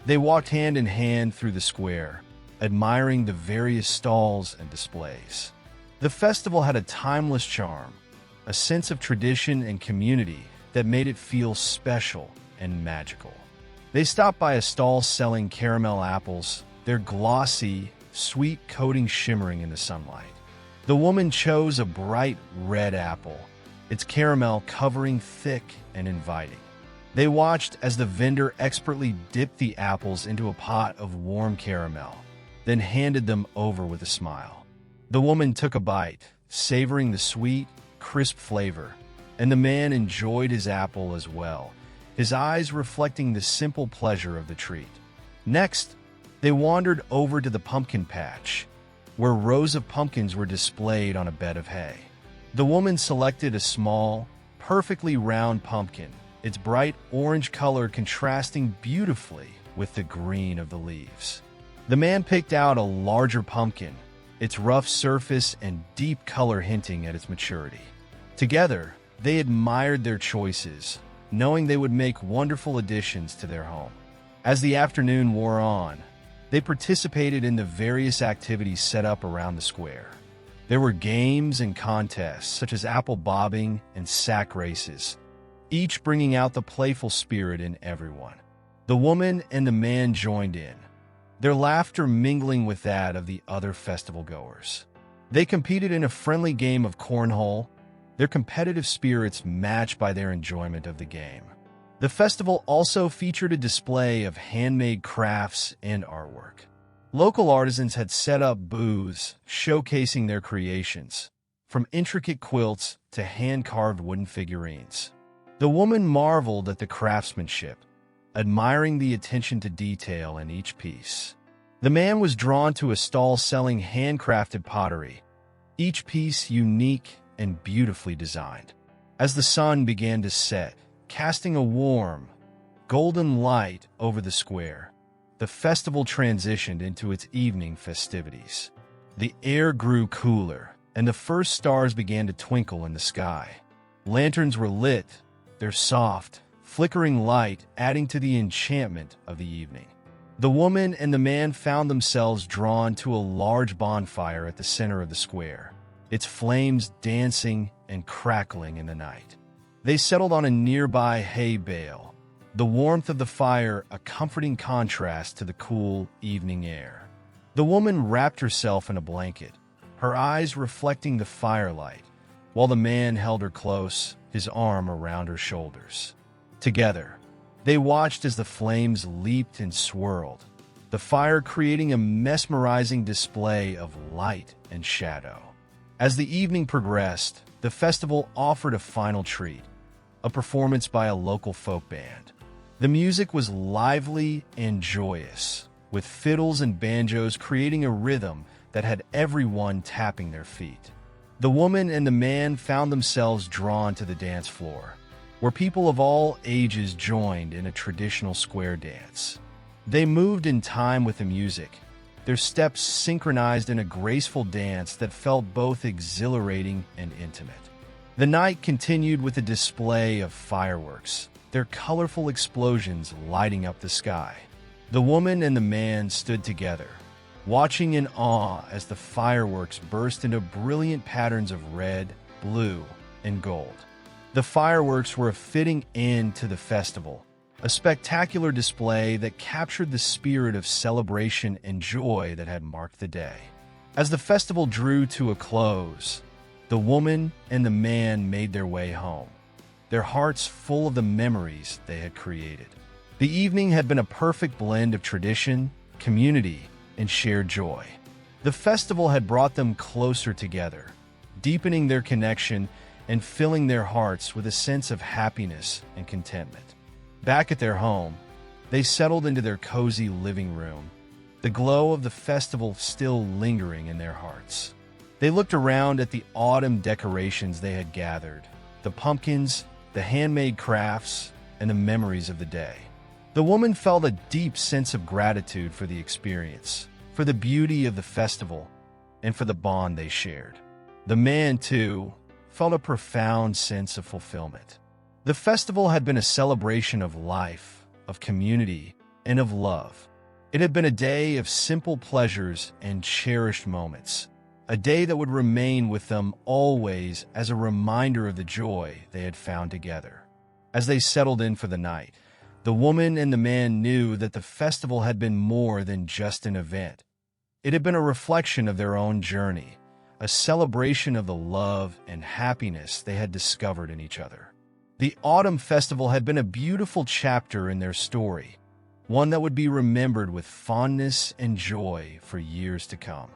They walked hand in hand through the square, admiring the various stalls and displays. The festival had a timeless charm, a sense of tradition and community that made it feel special and magical. They stopped by a stall selling caramel apples, their glossy, sweet coating shimmering in the sunlight. The woman chose a bright red apple, its caramel covering thick and inviting. They watched as the vendor expertly dipped the apples into a pot of warm caramel, then handed them over with a smile. The woman took a bite, savoring the sweet, crisp flavor, and the man enjoyed his apple as well, his eyes reflecting the simple pleasure of the treat. Next, they wandered over to the pumpkin patch, where rows of pumpkins were displayed on a bed of hay. The woman selected a small, perfectly round pumpkin, its bright orange color contrasting beautifully with the green of the leaves. The man picked out a larger pumpkin, its rough surface and deep color hinting at its maturity. Together, they admired their choices, knowing they would make wonderful additions to their home. As the afternoon wore on, they participated in the various activities set up around the square. There were games and contests such as apple bobbing and sack races, each bringing out the playful spirit in everyone. The woman and the man joined in, their laughter mingling with that of the other festival goers. They competed in a friendly game of cornhole, their competitive spirits matched by their enjoyment of the game. The festival also featured a display of handmade crafts and artwork. Local artisans had set up booths showcasing their creations, from intricate quilts to hand-carved wooden figurines. The woman marveled at the craftsmanship, admiring the attention to detail in each piece. The man was drawn to a stall selling handcrafted pottery, each piece unique and beautifully designed. As the sun began to set, casting a warm, golden light over the square, the festival transitioned into its evening festivities. The air grew cooler, and the first stars began to twinkle in the sky. Lanterns were lit, their soft, flickering light adding to the enchantment of the evening. The woman and the man found themselves drawn to a large bonfire at the center of the square, its flames dancing and crackling in the night. They settled on a nearby hay bale, the warmth of the fire a comforting contrast to the cool evening air. The woman wrapped herself in a blanket, her eyes reflecting the firelight, while the man held her close, his arm around her shoulders. Together, they watched as the flames leaped and swirled, the fire creating a mesmerizing display of light and shadow. As the evening progressed, the festival offered a final treat, a performance by a local folk band. The music was lively and joyous, with fiddles and banjos creating a rhythm that had everyone tapping their feet. The woman and the man found themselves drawn to the dance floor, where people of all ages joined in a traditional square dance. They moved in time with the music, their steps synchronized in a graceful dance that felt both exhilarating and intimate. The night continued with a display of fireworks, their colorful explosions lighting up the sky. The woman and the man stood together, watching in awe as the fireworks burst into brilliant patterns of red, blue, and gold. The fireworks were a fitting end to the festival, a spectacular display that captured the spirit of celebration and joy that had marked the day. As the festival drew to a close, the woman and the man made their way home, their hearts full of the memories they had created. The evening had been a perfect blend of tradition, community, and shared joy. The festival had brought them closer together, deepening their connection and filling their hearts with a sense of happiness and contentment. Back at their home, they settled into their cozy living room, the glow of the festival still lingering in their hearts. They looked around at the autumn decorations they had gathered, the pumpkins, the handmade crafts, and the memories of the day. The woman felt a deep sense of gratitude for the experience, for the beauty of the festival, and for the bond they shared. The man, too, felt a profound sense of fulfillment. The festival had been a celebration of life, of community, and of love. It had been a day of simple pleasures and cherished moments, a day that would remain with them always as a reminder of the joy they had found together. As they settled in for the night, the woman and the man knew that the festival had been more than just an event. It had been a reflection of their own journey, a celebration of the love and happiness they had discovered in each other. The autumn festival had been a beautiful chapter in their story, one that would be remembered with fondness and joy for years to come.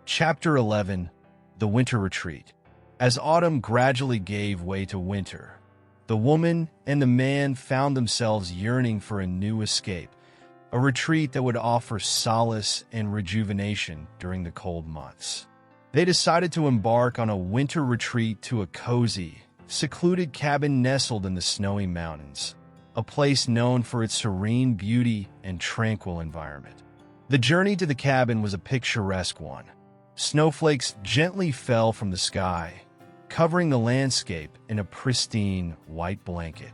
Chapter 11, The Winter Retreat. As autumn gradually gave way to winter, the woman and the man found themselves yearning for a new escape, a retreat that would offer solace and rejuvenation during the cold months. They decided to embark on a winter retreat to a cozy, secluded cabin nestled in the snowy mountains, a place known for its serene beauty and tranquil environment. The journey to the cabin was a picturesque one. Snowflakes gently fell from the sky, covering the landscape in a pristine white blanket.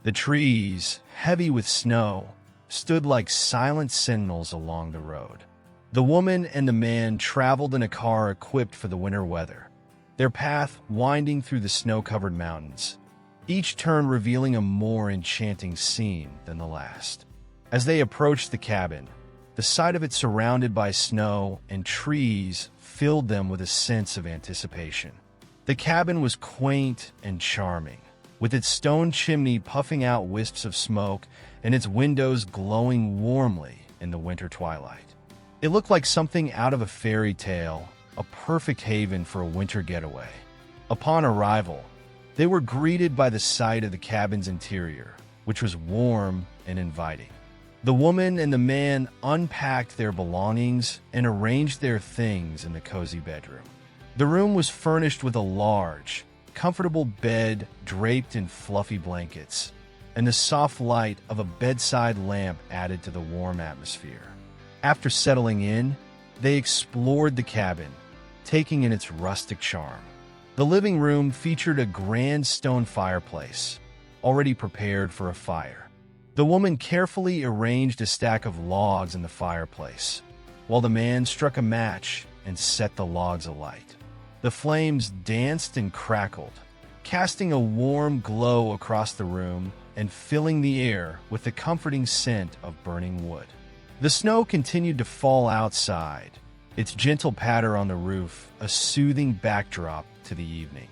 The trees, heavy with snow, stood like silent sentinels along the road. The woman and the man traveled in a car equipped for the winter weather, their path winding through the snow-covered mountains, each turn revealing a more enchanting scene than the last. As they approached the cabin, the sight of it surrounded by snow and trees filled them with a sense of anticipation. The cabin was quaint and charming, with its stone chimney puffing out wisps of smoke and its windows glowing warmly in the winter twilight. It looked like something out of a fairy tale, a perfect haven for a winter getaway. Upon arrival, they were greeted by the sight of the cabin's interior, which was warm and inviting. The woman and the man unpacked their belongings and arranged their things in the cozy bedroom. The room was furnished with a large, comfortable bed draped in fluffy blankets, and the soft light of a bedside lamp added to the warm atmosphere. After settling in, they explored the cabin, taking in its rustic charm. The living room featured a grand stone fireplace, already prepared for a fire. The woman carefully arranged a stack of logs in the fireplace, while the man struck a match and set the logs alight. The flames danced and crackled, casting a warm glow across the room and filling the air with the comforting scent of burning wood. The snow continued to fall outside, its gentle patter on the roof a soothing backdrop to the evening.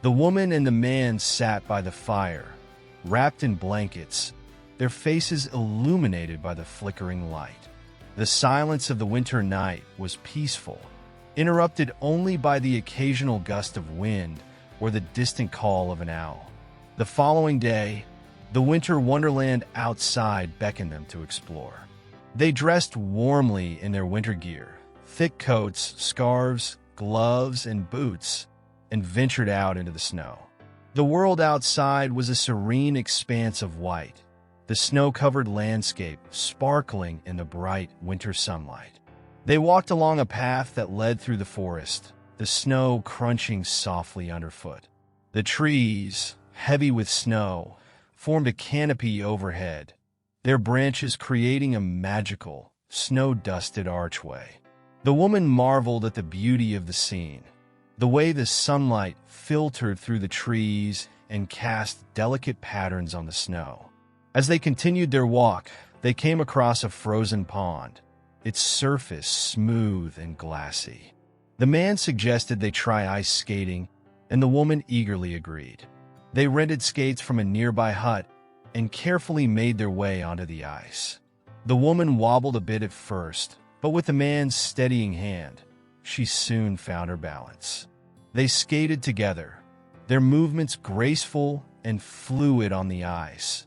The woman and the man sat by the fire, wrapped in blankets, their faces illuminated by the flickering light. The silence of the winter night was peaceful, interrupted only by the occasional gust of wind or the distant call of an owl. The following day, the winter wonderland outside beckoned them to explore. They dressed warmly in their winter gear, thick coats, scarves, gloves, and boots, and ventured out into the snow. The world outside was a serene expanse of white, the snow-covered landscape sparkling in the bright winter sunlight. They walked along a path that led through the forest, the snow crunching softly underfoot. The trees, heavy with snow, formed a canopy overhead, their branches creating a magical, snow-dusted archway. The woman marveled at the beauty of the scene, the way the sunlight filtered through the trees and cast delicate patterns on the snow. As they continued their walk, they came across a frozen pond, its surface smooth and glassy. The man suggested they try ice skating, and the woman eagerly agreed. They rented skates from a nearby hut and carefully made their way onto the ice. The woman wobbled a bit at first, but with the man's steadying hand, she soon found her balance. They skated together, their movements graceful and fluid on the ice,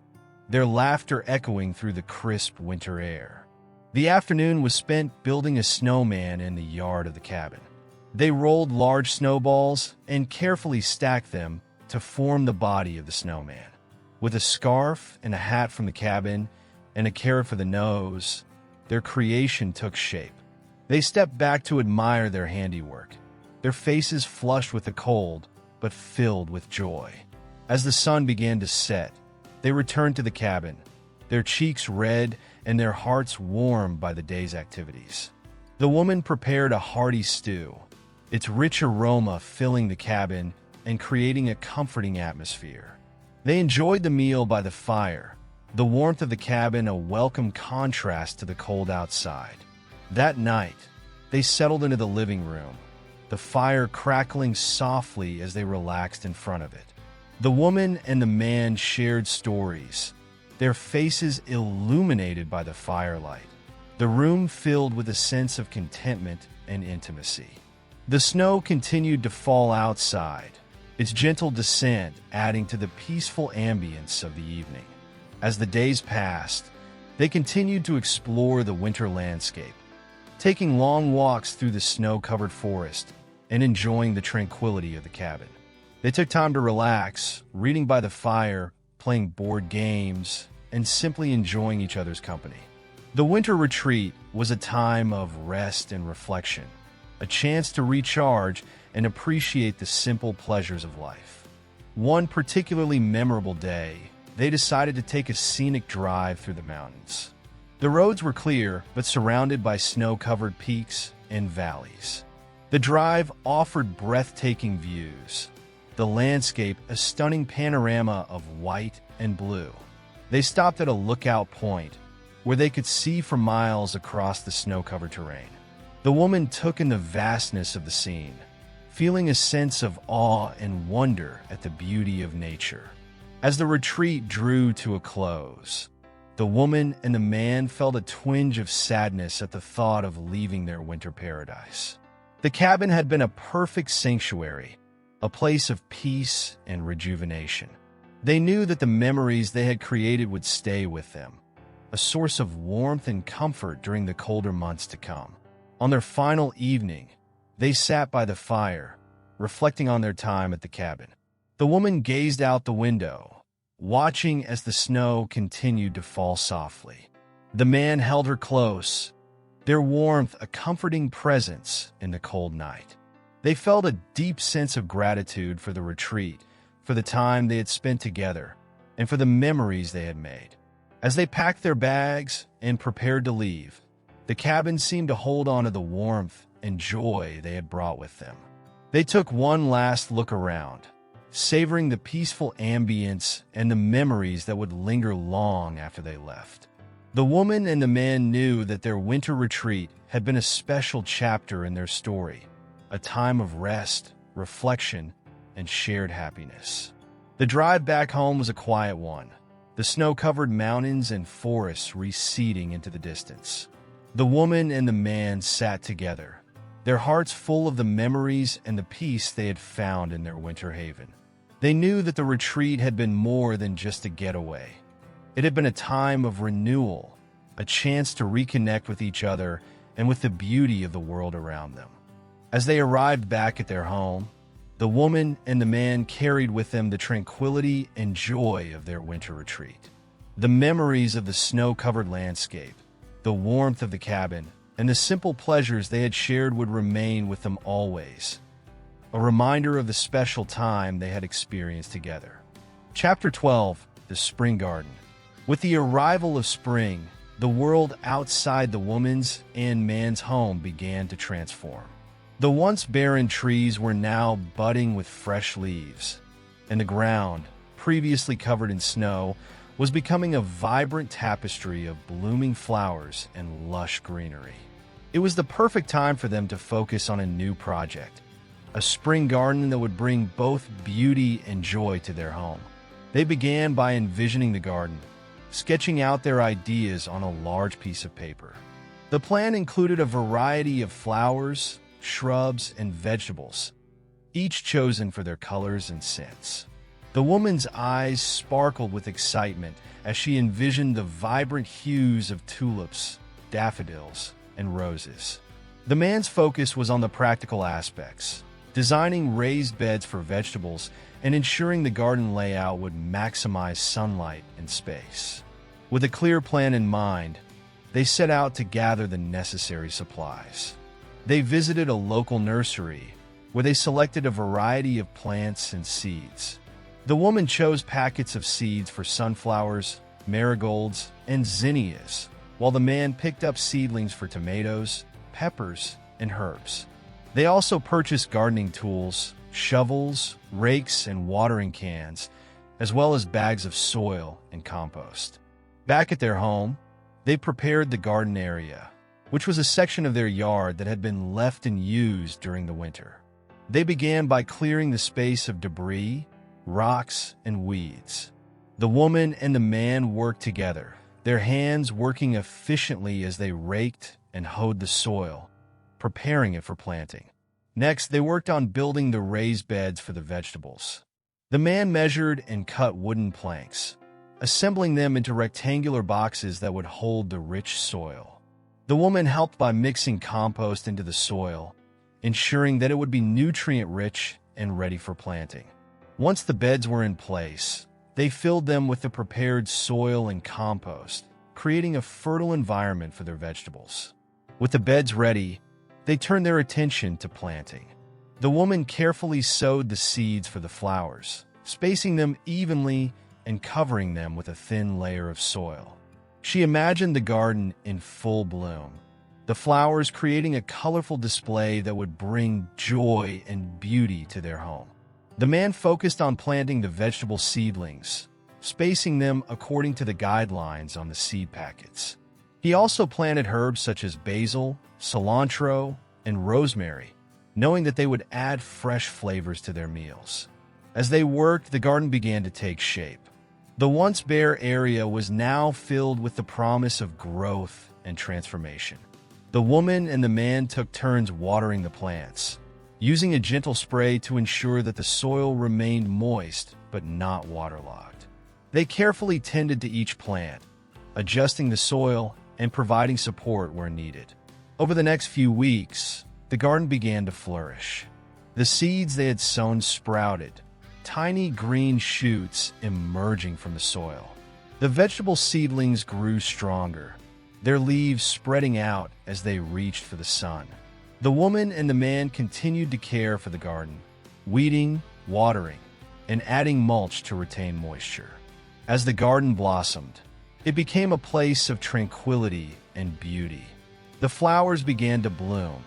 their laughter echoing through the crisp winter air. The afternoon was spent building a snowman in the yard of the cabin. They rolled large snowballs and carefully stacked them to form the body of the snowman. With a scarf and a hat from the cabin and a carrot for the nose, their creation took shape. They stepped back to admire their handiwork, their faces flushed with the cold, but filled with joy. As the sun began to set, they returned to the cabin, their cheeks red and their hearts warmed by the day's activities. The woman prepared a hearty stew, its rich aroma filling the cabin and creating a comforting atmosphere. They enjoyed the meal by the fire, the warmth of the cabin a welcome contrast to the cold outside. That night, they settled into the living room, the fire crackling softly as they relaxed in front of it. The woman and the man shared stories, their faces illuminated by the firelight, the room filled with a sense of contentment and intimacy. The snow continued to fall outside, its gentle descent adding to the peaceful ambience of the evening. As the days passed, they continued to explore the winter landscape, taking long walks through the snow-covered forest and enjoying the tranquility of the cabin. They took time to relax, reading by the fire, playing board games, and simply enjoying each other's company. The winter retreat was a time of rest and reflection, a chance to recharge and appreciate the simple pleasures of life. One particularly memorable day, they decided to take a scenic drive through the mountains. The roads were clear, but surrounded by snow-covered peaks and valleys. The drive offered breathtaking views, the landscape a stunning panorama of white and blue. They stopped at a lookout point where they could see for miles across the snow-covered terrain. The woman took in the vastness of the scene, feeling a sense of awe and wonder at the beauty of nature. As the retreat drew to a close, the woman and the man felt a twinge of sadness at the thought of leaving their winter paradise. The cabin had been a perfect sanctuary, a place of peace and rejuvenation. They knew that the memories they had created would stay with them, a source of warmth and comfort during the colder months to come. On their final evening, they sat by the fire, reflecting on their time at the cabin. The woman gazed out the window, watching as the snow continued to fall softly. The man held her close, their warmth a comforting presence in the cold night. They felt a deep sense of gratitude for the retreat, for the time they had spent together, and for the memories they had made. As they packed their bags and prepared to leave, the cabin seemed to hold on to the warmth and joy they had brought with them. They took one last look around, savoring the peaceful ambience and the memories that would linger long after they left. The woman and the man knew that their winter retreat had been a special chapter in their story, a time of rest, reflection, and shared happiness. The drive back home was a quiet one, the snow-covered mountains and forests receding into the distance. The woman and the man sat together, their hearts full of the memories and the peace they had found in their winter haven. They knew that the retreat had been more than just a getaway. It had been a time of renewal, a chance to reconnect with each other and with the beauty of the world around them. As they arrived back at their home, the woman and the man carried with them the tranquility and joy of their winter retreat. The memories of the snow-covered landscape, the warmth of the cabin, and the simple pleasures they had shared would remain with them always, a reminder of the special time they had experienced together. Chapter 12, The Spring Garden. With the arrival of spring, the world outside the woman's and man's home began to transform. The once barren trees were now budding with fresh leaves, and the ground, previously covered in snow, was becoming a vibrant tapestry of blooming flowers and lush greenery. It was the perfect time for them to focus on a new project, a spring garden that would bring both beauty and joy to their home. They began by envisioning the garden, sketching out their ideas on a large piece of paper. The plan included a variety of flowers, shrubs, and vegetables, each chosen for their colors and scents. The woman's eyes sparkled with excitement as she envisioned the vibrant hues of tulips, daffodils, and roses. The man's focus was on the practical aspects, designing raised beds for vegetables and ensuring the garden layout would maximize sunlight and space. With a clear plan in mind, they set out to gather the necessary supplies. They visited a local nursery where they selected a variety of plants and seeds. The woman chose packets of seeds for sunflowers, marigolds, and zinnias, while the man picked up seedlings for tomatoes, peppers, and herbs. They also purchased gardening tools, shovels, rakes, and watering cans, as well as bags of soil and compost. Back at their home, they prepared the garden area, which was a section of their yard that had been left unused during the winter. They began by clearing the space of debris, rocks, and weeds. The woman and the man worked together, their hands working efficiently as they raked and hoed the soil, preparing it for planting. Next, they worked on building the raised beds for the vegetables. The man measured and cut wooden planks, assembling them into rectangular boxes that would hold the rich soil. The woman helped by mixing compost into the soil, ensuring that it would be nutrient-rich and ready for planting. Once the beds were in place, they filled them with the prepared soil and compost, creating a fertile environment for their vegetables. With the beds ready, they turned their attention to planting. The woman carefully sowed the seeds for the flowers, spacing them evenly and covering them with a thin layer of soil. She imagined the garden in full bloom, the flowers creating a colorful display that would bring joy and beauty to their home. The man focused on planting the vegetable seedlings, spacing them according to the guidelines on the seed packets. He also planted herbs such as basil, cilantro, and rosemary, knowing that they would add fresh flavors to their meals. As they worked, the garden began to take shape. The once bare area was now filled with the promise of growth and transformation. The woman and the man took turns watering the plants, using a gentle spray to ensure that the soil remained moist but not waterlogged. They carefully tended to each plant, adjusting the soil and providing support where needed. Over the next few weeks, the garden began to flourish. The seeds they had sown sprouted, tiny green shoots emerging from the soil. The vegetable seedlings grew stronger, their leaves spreading out as they reached for the sun. The woman and the man continued to care for the garden, weeding, watering, and adding mulch to retain moisture. As the garden blossomed, it became a place of tranquility and beauty. The flowers began to bloom,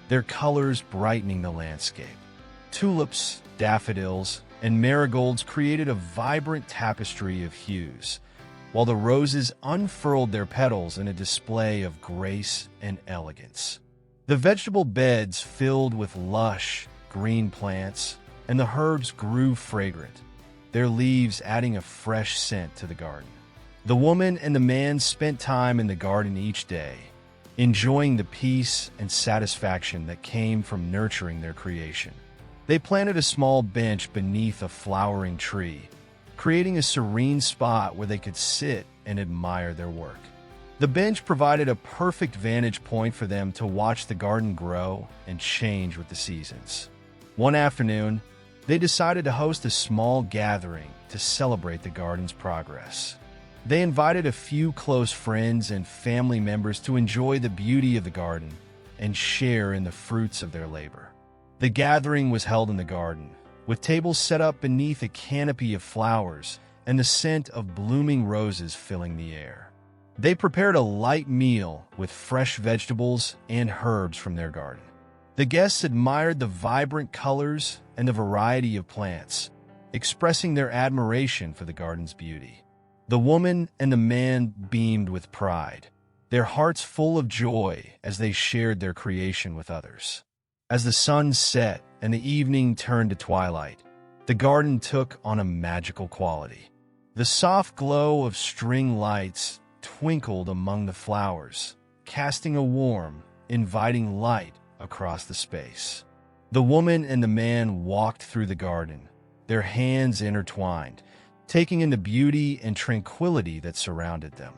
their colors brightening the landscape. Tulips, daffodils, and marigolds created a vibrant tapestry of hues, while the roses unfurled their petals in a display of grace and elegance. The vegetable beds filled with lush, green plants, and the herbs grew fragrant, their leaves adding a fresh scent to the garden. The woman and the man spent time in the garden each day, enjoying the peace and satisfaction that came from nurturing their creation. They planted a small bench beneath a flowering tree, creating a serene spot where they could sit and admire their work. The bench provided a perfect vantage point for them to watch the garden grow and change with the seasons. One afternoon, they decided to host a small gathering to celebrate the garden's progress. They invited a few close friends and family members to enjoy the beauty of the garden and share in the fruits of their labor. The gathering was held in the garden, with tables set up beneath a canopy of flowers and the scent of blooming roses filling the air. They prepared a light meal with fresh vegetables and herbs from their garden. The guests admired the vibrant colors and the variety of plants, expressing their admiration for the garden's beauty. The woman and the man beamed with pride, their hearts full of joy as they shared their creation with others. As the sun set and the evening turned to twilight, the garden took on a magical quality. The soft glow of string lights twinkled among the flowers, casting a warm, inviting light across the space. The woman and the man walked through the garden, their hands intertwined, taking in the beauty and tranquility that surrounded them.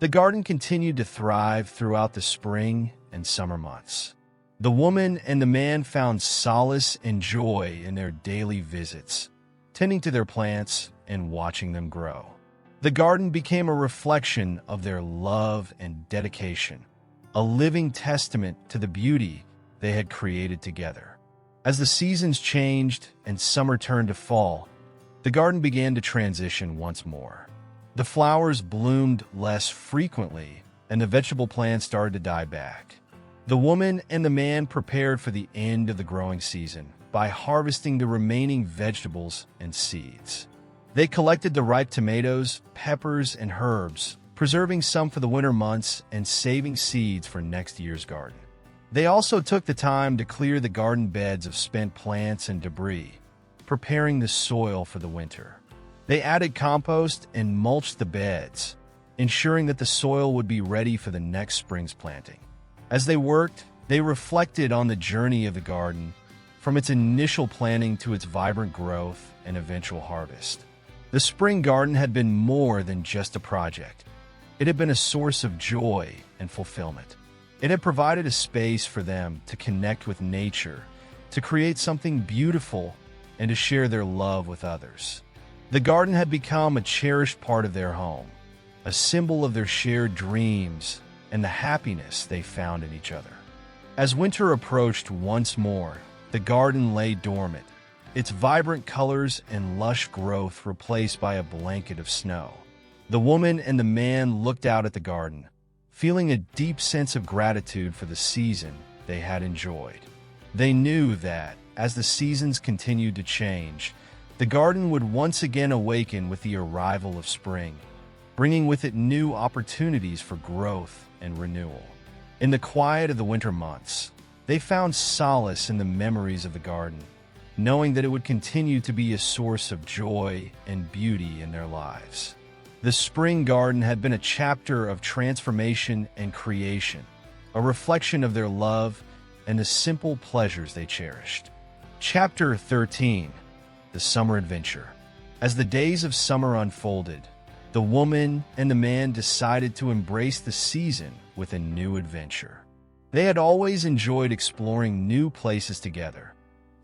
The garden continued to thrive throughout the spring and summer months. The woman and the man found solace and joy in their daily visits, tending to their plants and watching them grow. The garden became a reflection of their love and dedication, a living testament to the beauty they had created together. As the seasons changed and summer turned to fall, the garden began to transition once more. The flowers bloomed less frequently, and the vegetable plants started to die back. The woman and the man prepared for the end of the growing season by harvesting the remaining vegetables and seeds. They collected the ripe tomatoes, peppers, and herbs, preserving some for the winter months and saving seeds for next year's garden. They also took the time to clear the garden beds of spent plants and debris, preparing the soil for the winter. They added compost and mulched the beds, ensuring that the soil would be ready for the next spring's planting. As they worked, they reflected on the journey of the garden, from its initial planting to its vibrant growth and eventual harvest. The spring garden had been more than just a project. It had been a source of joy and fulfillment. It had provided a space for them to connect with nature, to create something beautiful, and to share their love with others. The garden had become a cherished part of their home, a symbol of their shared dreams and the happiness they found in each other. As winter approached once more, the garden lay dormant, its vibrant colors and lush growth replaced by a blanket of snow. The woman and the man looked out at the garden, feeling a deep sense of gratitude for the season they had enjoyed. They knew that, as the seasons continued to change, the garden would once again awaken with the arrival of spring, bringing with it new opportunities for growth and renewal. In the quiet of the winter months, they found solace in the memories of the garden, knowing that it would continue to be a source of joy and beauty in their lives. The spring garden had been a chapter of transformation and creation, a reflection of their love and the simple pleasures they cherished. Chapter 13: The Summer Adventure. As the days of summer unfolded, the woman and the man decided to embrace the season with a new adventure. They had always enjoyed exploring new places together,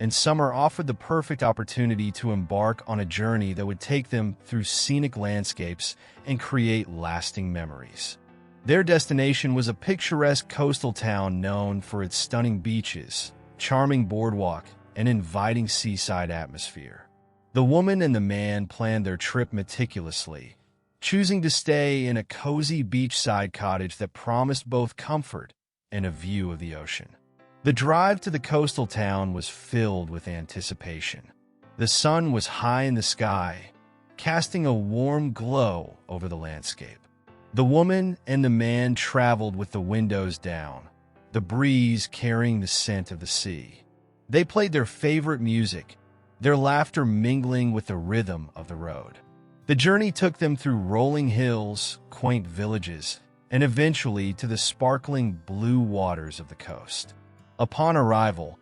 and summer offered the perfect opportunity to embark on a journey that would take them through scenic landscapes and create lasting memories. Their destination was a picturesque coastal town known for its stunning beaches, charming boardwalk, and inviting seaside atmosphere. The woman and the man planned their trip meticulously, choosing to stay in a cozy beachside cottage that promised both comfort and a view of the ocean. The drive to the coastal town was filled with anticipation. The sun was high in the sky, casting a warm glow over the landscape. The woman and the man traveled with the windows down, the breeze carrying the scent of the sea. They played their favorite music, their laughter mingling with the rhythm of the road. The journey took them through rolling hills, quaint villages, and eventually to the sparkling blue waters of the coast. Upon arrival,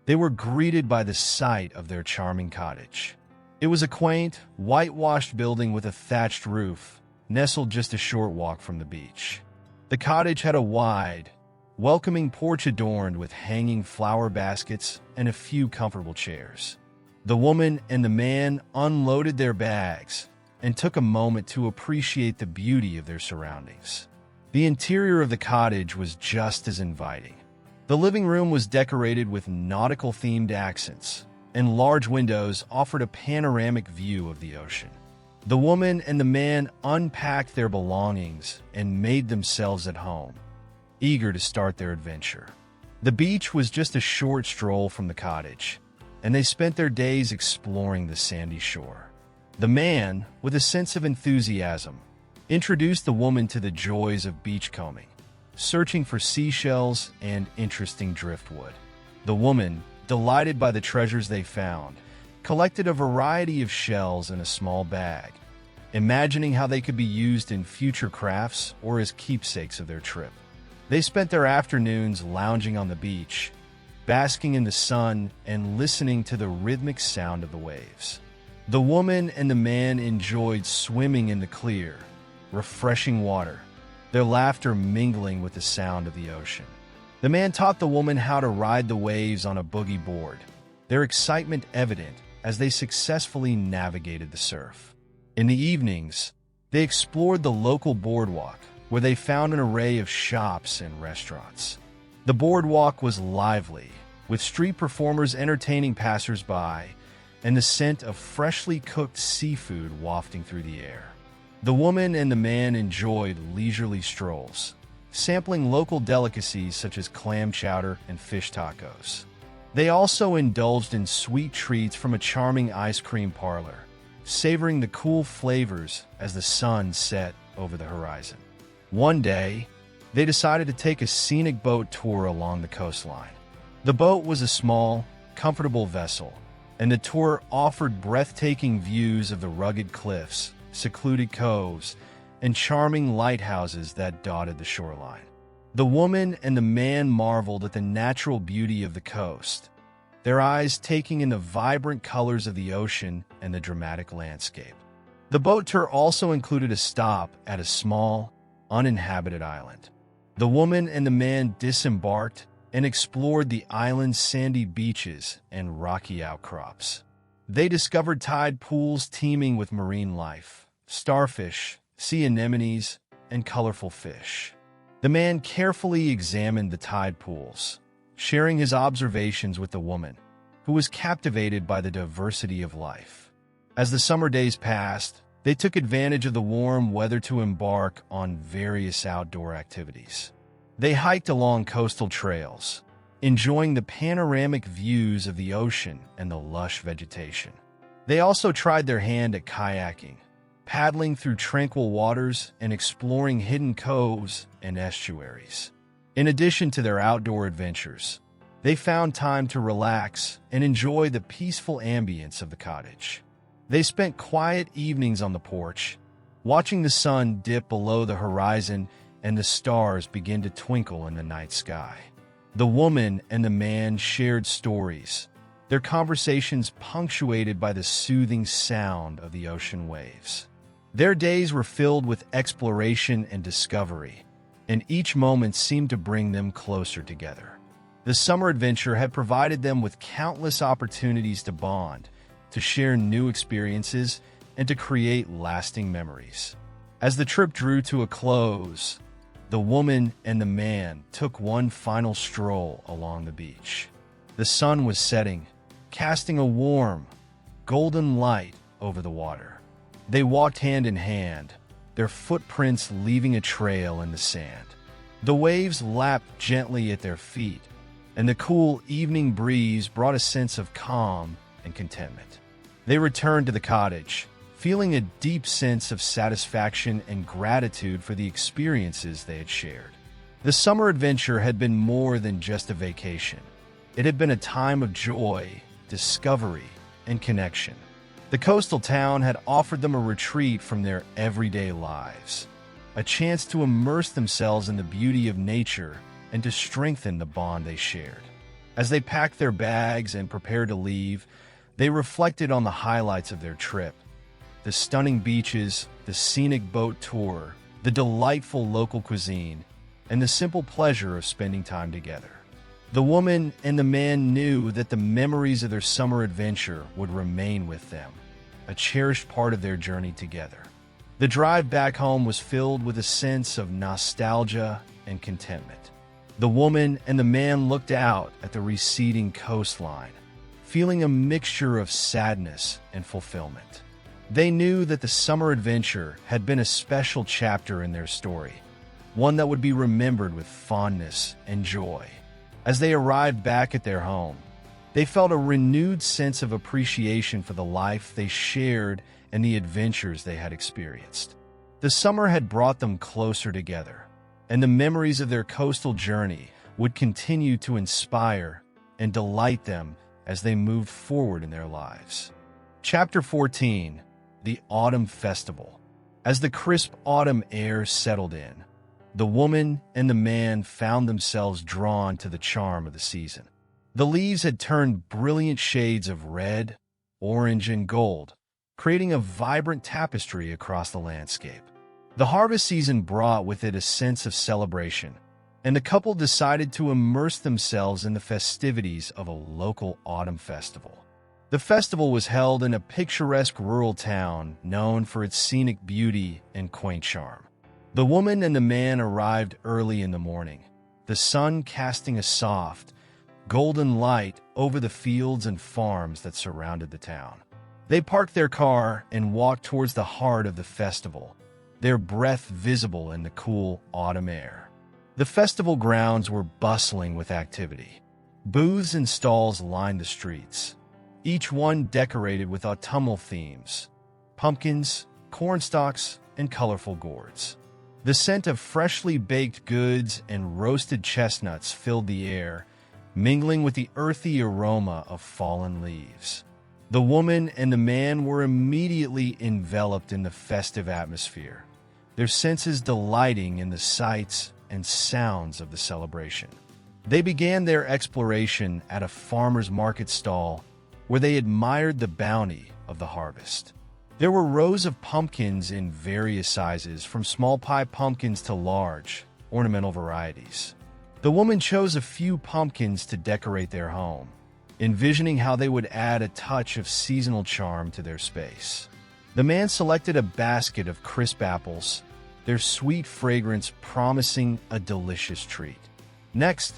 they were greeted by the sight of their charming cottage. It was a quaint, whitewashed building with a thatched roof, nestled just a short walk from the beach. The cottage had a wide, welcoming porch adorned with hanging flower baskets and a few comfortable chairs. The woman and the man unloaded their bags and took a moment to appreciate the beauty of their surroundings. The interior of the cottage was just as inviting. The living room was decorated with nautical-themed accents, and large windows offered a panoramic view of the ocean. The woman and the man unpacked their belongings and made themselves at home, eager to start their adventure. The beach was just a short stroll from the cottage, and they spent their days exploring the sandy shore. The man, with a sense of enthusiasm, introduced the woman to the joys of beachcombing, searching for seashells and interesting driftwood. The woman, delighted by the treasures they found, collected a variety of shells in a small bag, imagining how they could be used in future crafts or as keepsakes of their trip. They spent their afternoons lounging on the beach, basking in the sun and listening to the rhythmic sound of the waves. The woman and the man enjoyed swimming in the clear, refreshing water, their laughter mingling with the sound of the ocean. The man taught the woman how to ride the waves on a boogie board, their excitement evident as they successfully navigated the surf. In the evenings, they explored the local boardwalk, where they found an array of shops and restaurants. The boardwalk was lively, with street performers entertaining passers-by and the scent of freshly cooked seafood wafting through the air. The woman and the man enjoyed leisurely strolls, sampling local delicacies such as clam chowder and fish tacos. They also indulged in sweet treats from a charming ice cream parlor, savoring the cool flavors as the sun set over the horizon. One day, they decided to take a scenic boat tour along the coastline. The boat was a small, comfortable vessel, and the tour offered breathtaking views of the rugged cliffs, secluded coves, and charming lighthouses that dotted the shoreline. The woman and the man marveled at the natural beauty of the coast, their eyes taking in the vibrant colors of the ocean and the dramatic landscape. The boat tour also included a stop at a small, uninhabited island. The woman and the man disembarked and explored the island's sandy beaches and rocky outcrops. They discovered tide pools teeming with marine life, starfish, sea anemones, and colorful fish. The man carefully examined the tide pools, sharing his observations with the woman, who was captivated by the diversity of life. As the summer days passed, they took advantage of the warm weather to embark on various outdoor activities. They hiked along coastal trails, enjoying the panoramic views of the ocean and the lush vegetation. They also tried their hand at kayaking, paddling through tranquil waters and exploring hidden coves and estuaries. In addition to their outdoor adventures, they found time to relax and enjoy the peaceful ambience of the cottage. They spent quiet evenings on the porch, watching the sun dip below the horizon and the stars begin to twinkle in the night sky. The woman and the man shared stories, their conversations punctuated by the soothing sound of the ocean waves. Their days were filled with exploration and discovery, and each moment seemed to bring them closer together. The summer adventure had provided them with countless opportunities to bond, to share new experiences, and to create lasting memories. As the trip drew to a close, the woman and the man took one final stroll along the beach. The sun was setting, casting a warm, golden light over the water. They walked hand in hand, their footprints leaving a trail in the sand. The waves lapped gently at their feet, and the cool evening breeze brought a sense of calm and contentment. They returned to the cottage, feeling a deep sense of satisfaction and gratitude for the experiences they had shared. The summer adventure had been more than just a vacation. It had been a time of joy, discovery, and connection. The coastal town had offered them a retreat from their everyday lives, a chance to immerse themselves in the beauty of nature and to strengthen the bond they shared. As they packed their bags and prepared to leave, they reflected on the highlights of their trip: the stunning beaches, the scenic boat tour, the delightful local cuisine, and the simple pleasure of spending time together. The woman and the man knew that the memories of their summer adventure would remain with them, a cherished part of their journey together. The drive back home was filled with a sense of nostalgia and contentment. The woman and the man looked out at the receding coastline, feeling a mixture of sadness and fulfillment. They knew that the summer adventure had been a special chapter in their story, one that would be remembered with fondness and joy. As they arrived back at their home, they felt a renewed sense of appreciation for the life they shared and the adventures they had experienced. The summer had brought them closer together, and the memories of their coastal journey would continue to inspire and delight them as they moved forward in their lives. Chapter 14: The Autumn Festival. As the crisp autumn air settled in, the woman and the man found themselves drawn to the charm of the season. The leaves had turned brilliant shades of red, orange, and gold, creating a vibrant tapestry across the landscape. The harvest season brought with it a sense of celebration, and the couple decided to immerse themselves in the festivities of a local autumn festival. The festival was held in a picturesque rural town known for its scenic beauty and quaint charm. The woman and the man arrived early in the morning, the sun casting a soft, golden light over the fields and farms that surrounded the town. They parked their car and walked towards the heart of the festival, their breath visible in the cool autumn air. The festival grounds were bustling with activity. Booths and stalls lined the streets, each one decorated with autumnal themes: pumpkins, cornstalks, and colorful gourds. The scent of freshly baked goods and roasted chestnuts filled the air, mingling with the earthy aroma of fallen leaves. The woman and the man were immediately enveloped in the festive atmosphere, their senses delighting in the sights and sounds of the celebration. They began their exploration at a farmer's market stall where they admired the bounty of the harvest. There were rows of pumpkins in various sizes, from small pie pumpkins to large, ornamental varieties. The woman chose a few pumpkins to decorate their home, envisioning how they would add a touch of seasonal charm to their space. The man selected a basket of crisp apples, their sweet fragrance promising a delicious treat. Next,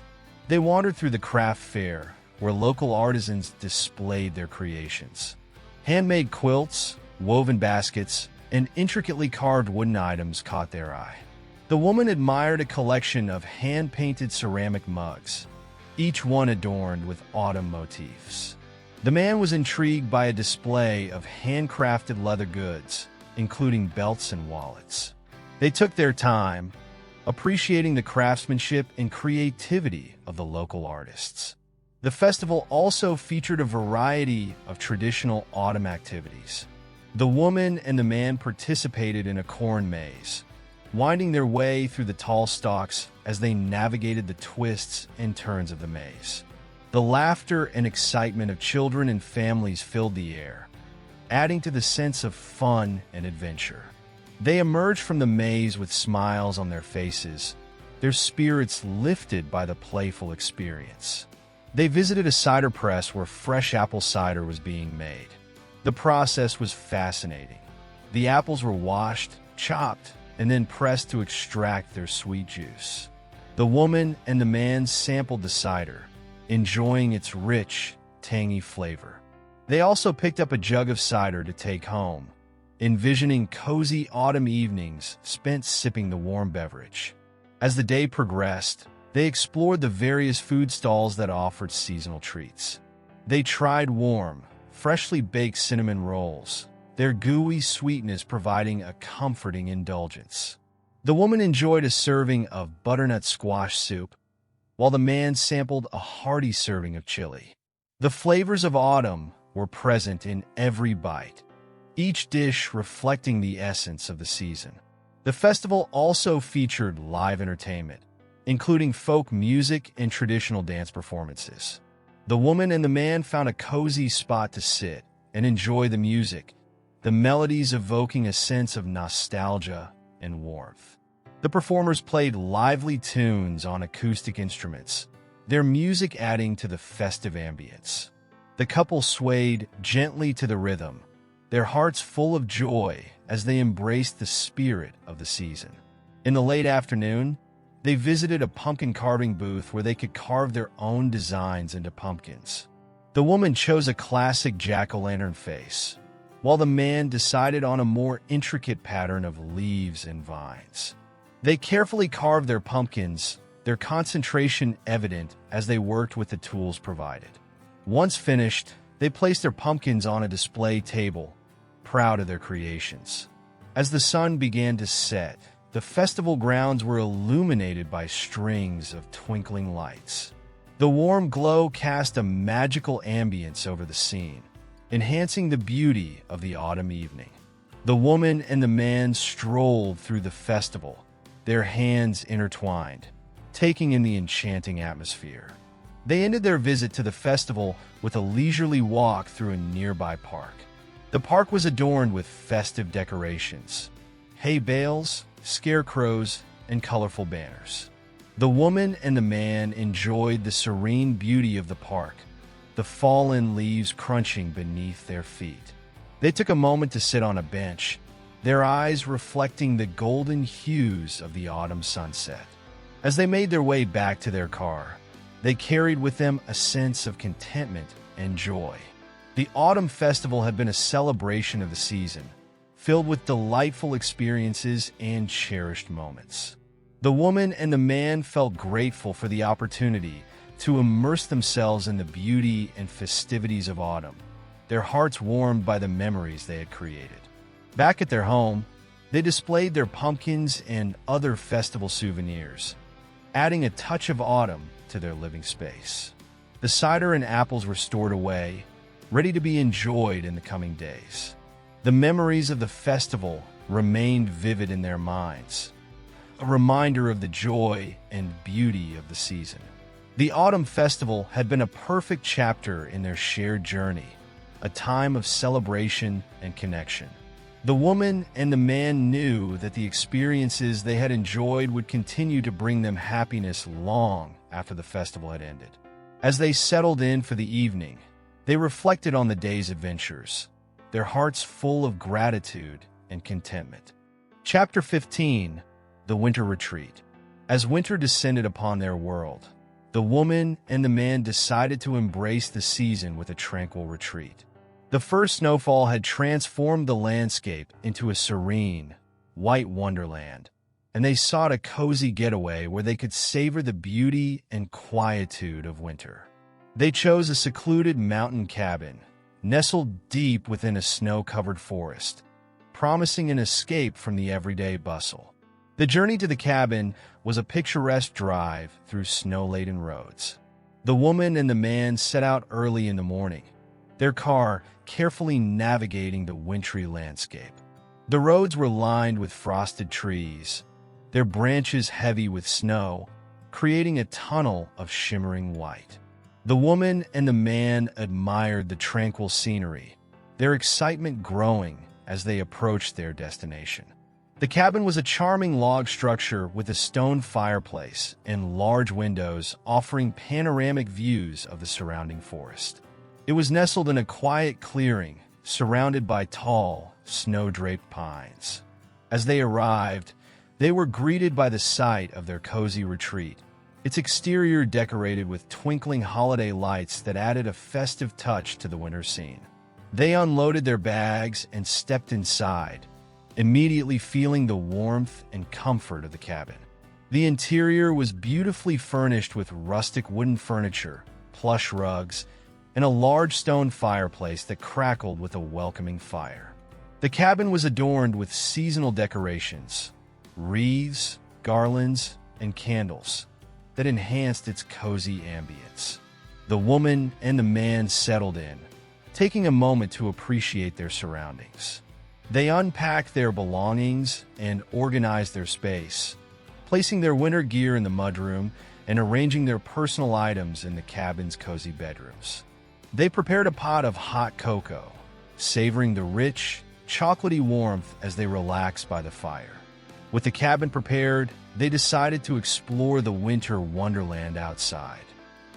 they wandered through the craft fair, where local artisans displayed their creations. Handmade quilts, woven baskets, and intricately carved wooden items caught their eye. The woman admired a collection of hand-painted ceramic mugs, each one adorned with autumn motifs. The man was intrigued by a display of handcrafted leather goods, including belts and wallets. They took their time, appreciating the craftsmanship and creativity of the local artists. The festival also featured a variety of traditional autumn activities. The woman and the man participated in a corn maze, winding their way through the tall stalks as they navigated the twists and turns of the maze. The laughter and excitement of children and families filled the air, adding to the sense of fun and adventure. They emerged from the maze with smiles on their faces, their spirits lifted by the playful experience. They visited a cider press where fresh apple cider was being made. The process was fascinating. The apples were washed, chopped, and then pressed to extract their sweet juice. The woman and the man sampled the cider, enjoying its rich, tangy flavor. They also picked up a jug of cider to take home, envisioning cozy autumn evenings spent sipping the warm beverage. As the day progressed, they explored the various food stalls that offered seasonal treats. They tried warm, freshly baked cinnamon rolls, their gooey sweetness providing a comforting indulgence. The woman enjoyed a serving of butternut squash soup, while the man sampled a hearty serving of chili. The flavors of autumn were present in every bite, each dish reflecting the essence of the season. The festival also featured live entertainment, including folk music and traditional dance performances. The woman and the man found a cozy spot to sit and enjoy the music, the melodies evoking a sense of nostalgia and warmth. The performers played lively tunes on acoustic instruments, their music adding to the festive ambience. The couple swayed gently to the rhythm, their hearts full of joy as they embraced the spirit of the season. In the late afternoon, they visited a pumpkin carving booth where they could carve their own designs into pumpkins. The woman chose a classic jack-o'-lantern face, while the man decided on a more intricate pattern of leaves and vines. They carefully carved their pumpkins, their concentration evident as they worked with the tools provided. Once finished, they placed their pumpkins on a display table, proud of their creations. As the sun began to set, the festival grounds were illuminated by strings of twinkling lights. The warm glow cast a magical ambience over the scene, enhancing the beauty of the autumn evening. The woman and the man strolled through the festival, their hands intertwined, taking in the enchanting atmosphere. They ended their visit to the festival with a leisurely walk through a nearby park. The park was adorned with festive decorations, hay bales, scarecrows, and colorful banners. The woman and the man enjoyed the serene beauty of the park, the fallen leaves crunching beneath their feet. They took a moment to sit on a bench, their eyes reflecting the golden hues of the autumn sunset. As they made their way back to their car, they carried with them a sense of contentment and joy. The Autumn Festival had been a celebration of the season, filled with delightful experiences and cherished moments. The woman and the man felt grateful for the opportunity to immerse themselves in the beauty and festivities of autumn, their hearts warmed by the memories they had created. Back at their home, they displayed their pumpkins and other festival souvenirs, adding a touch of autumn to their living space. The cider and apples were stored away, ready to be enjoyed in the coming days. The memories of the festival remained vivid in their minds, a reminder of the joy and beauty of the season. The Autumn Festival had been a perfect chapter in their shared journey, a time of celebration and connection. The woman and the man knew that the experiences they had enjoyed would continue to bring them happiness long after the festival had ended. As they settled in for the evening, they reflected on the day's adventures, their hearts full of gratitude and contentment. Chapter 15: The Winter Retreat. As winter descended upon their world, the woman and the man decided to embrace the season with a tranquil retreat. The first snowfall had transformed the landscape into a serene, white wonderland, and they sought a cozy getaway where they could savor the beauty and quietude of winter. They chose a secluded mountain cabin, nestled deep within a snow-covered forest, promising an escape from the everyday bustle. The journey to the cabin was a picturesque drive through snow-laden roads. The woman and the man set out early in the morning, their car carefully navigating the wintry landscape. The roads were lined with frosted trees, their branches heavy with snow, creating a tunnel of shimmering white. The woman and the man admired the tranquil scenery, their excitement growing as they approached their destination. The cabin was a charming log structure with a stone fireplace and large windows offering panoramic views of the surrounding forest. It was nestled in a quiet clearing, surrounded by tall, snow-draped pines. As they arrived, they were greeted by the sight of their cozy retreat, its exterior decorated with twinkling holiday lights that added a festive touch to the winter scene. They unloaded their bags and stepped inside, immediately feeling the warmth and comfort of the cabin. The interior was beautifully furnished with rustic wooden furniture, plush rugs, and a large stone fireplace that crackled with a welcoming fire. The cabin was adorned with seasonal decorations, wreaths, garlands, and candles that enhanced its cozy ambience. The woman and the man settled in, taking a moment to appreciate their surroundings. They unpacked their belongings and organized their space, placing their winter gear in the mudroom and arranging their personal items in the cabin's cozy bedrooms. They prepared a pot of hot cocoa, savoring the rich, chocolatey warmth as they relaxed by the fire. With the cabin prepared, they decided to explore the winter wonderland outside.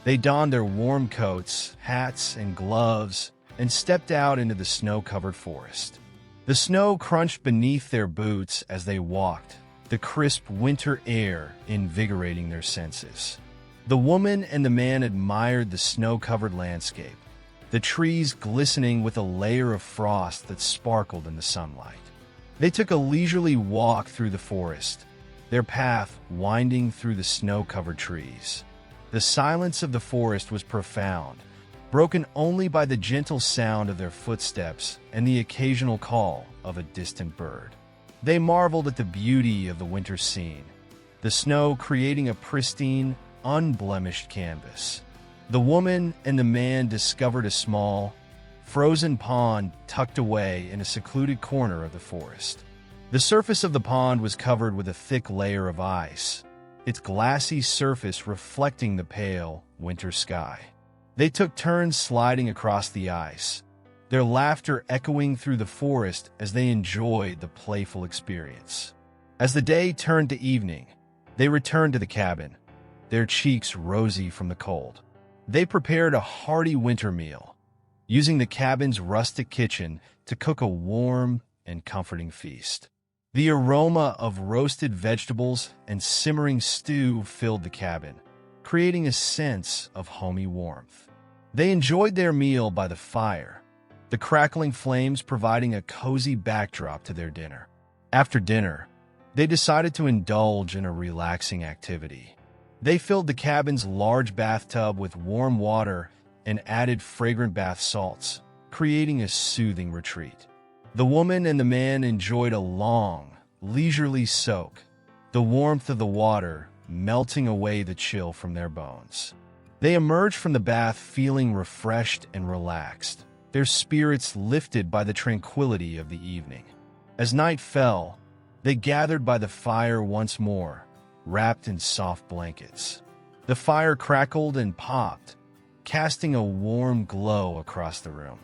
They donned their warm coats, hats, and gloves and stepped out into the snow-covered forest. The snow crunched beneath their boots as they walked, the crisp winter air invigorating their senses. The woman and the man admired the snow-covered landscape, the trees glistening with a layer of frost that sparkled in the sunlight. They took a leisurely walk through the forest, their path winding through the snow-covered trees. The silence of the forest was profound, broken only by the gentle sound of their footsteps and the occasional call of a distant bird. They marveled at the beauty of the winter scene, the snow creating a pristine, unblemished canvas, The woman and the man discovered a small, frozen pond tucked away in a secluded corner of the forest. The surface of the pond was covered with a thick layer of ice, its glassy surface reflecting the pale winter sky. They took turns sliding across the ice, their laughter echoing through the forest as they enjoyed the playful experience. As the day turned to evening, they returned to the cabin, their cheeks rosy from the cold. They prepared a hearty winter meal, using the cabin's rustic kitchen to cook a warm and comforting feast. The aroma of roasted vegetables and simmering stew filled the cabin, creating a sense of homey warmth. They enjoyed their meal by the fire, the crackling flames providing a cozy backdrop to their dinner. After dinner, they decided to indulge in a relaxing activity. They filled the cabin's large bathtub with warm water and added fragrant bath salts, creating a soothing retreat. The woman and the man enjoyed a long, leisurely soak, the warmth of the water melting away the chill from their bones. They emerged from the bath feeling refreshed and relaxed, their spirits lifted by the tranquility of the evening. As night fell, they gathered by the fire once more, wrapped in soft blankets. The fire crackled and popped, casting a warm glow across the room.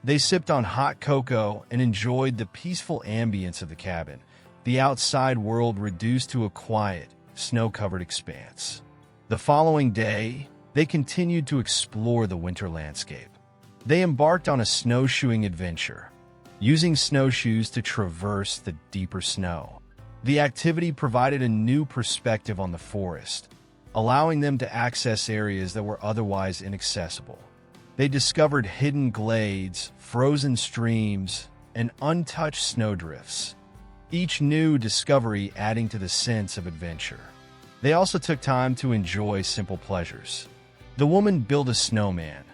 They sipped on hot cocoa and enjoyed the peaceful ambience of the cabin, the outside world reduced to a quiet, snow-covered expanse. The following day, they continued to explore the winter landscape. They embarked on a snowshoeing adventure, using snowshoes to traverse the deeper snow. The activity provided a new perspective on the forest, allowing them to access areas that were otherwise inaccessible. They discovered hidden glades, frozen streams, and untouched snowdrifts, each new discovery adding to the sense of adventure. They also took time to enjoy simple pleasures. The woman built a snowman,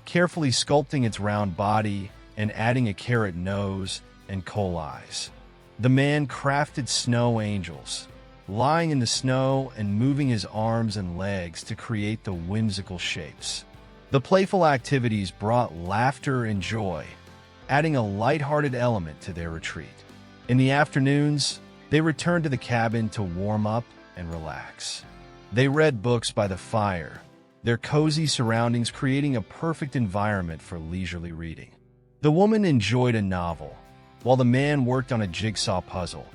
carefully sculpting its round body and adding a carrot nose and coal eyes. The man crafted snow angels, lying in the snow and moving his arms and legs to create the whimsical shapes. The playful activities brought laughter and joy, adding a lighthearted element to their retreat. In the afternoons, they returned to the cabin to warm up and relax. They read books by the fire, their cozy surroundings creating a perfect environment for leisurely reading. The woman enjoyed a novel, while the man worked on a jigsaw puzzle,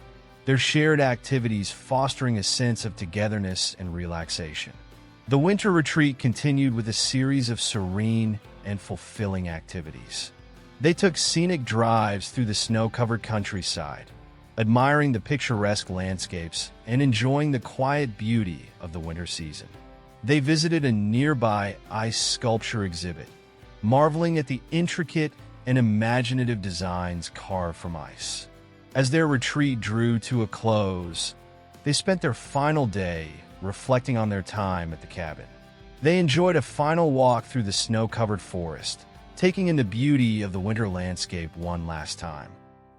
their shared activities fostering a sense of togetherness and relaxation. The winter retreat continued with a series of serene and fulfilling activities. They took scenic drives through the snow-covered countryside, admiring the picturesque landscapes and enjoying the quiet beauty of the winter season. They visited a nearby ice sculpture exhibit, marveling at the intricate and imaginative designs carved from ice. As their retreat drew to a close, they spent their final day reflecting on their time at the cabin. They enjoyed a final walk through the snow-covered forest, taking in the beauty of the winter landscape one last time.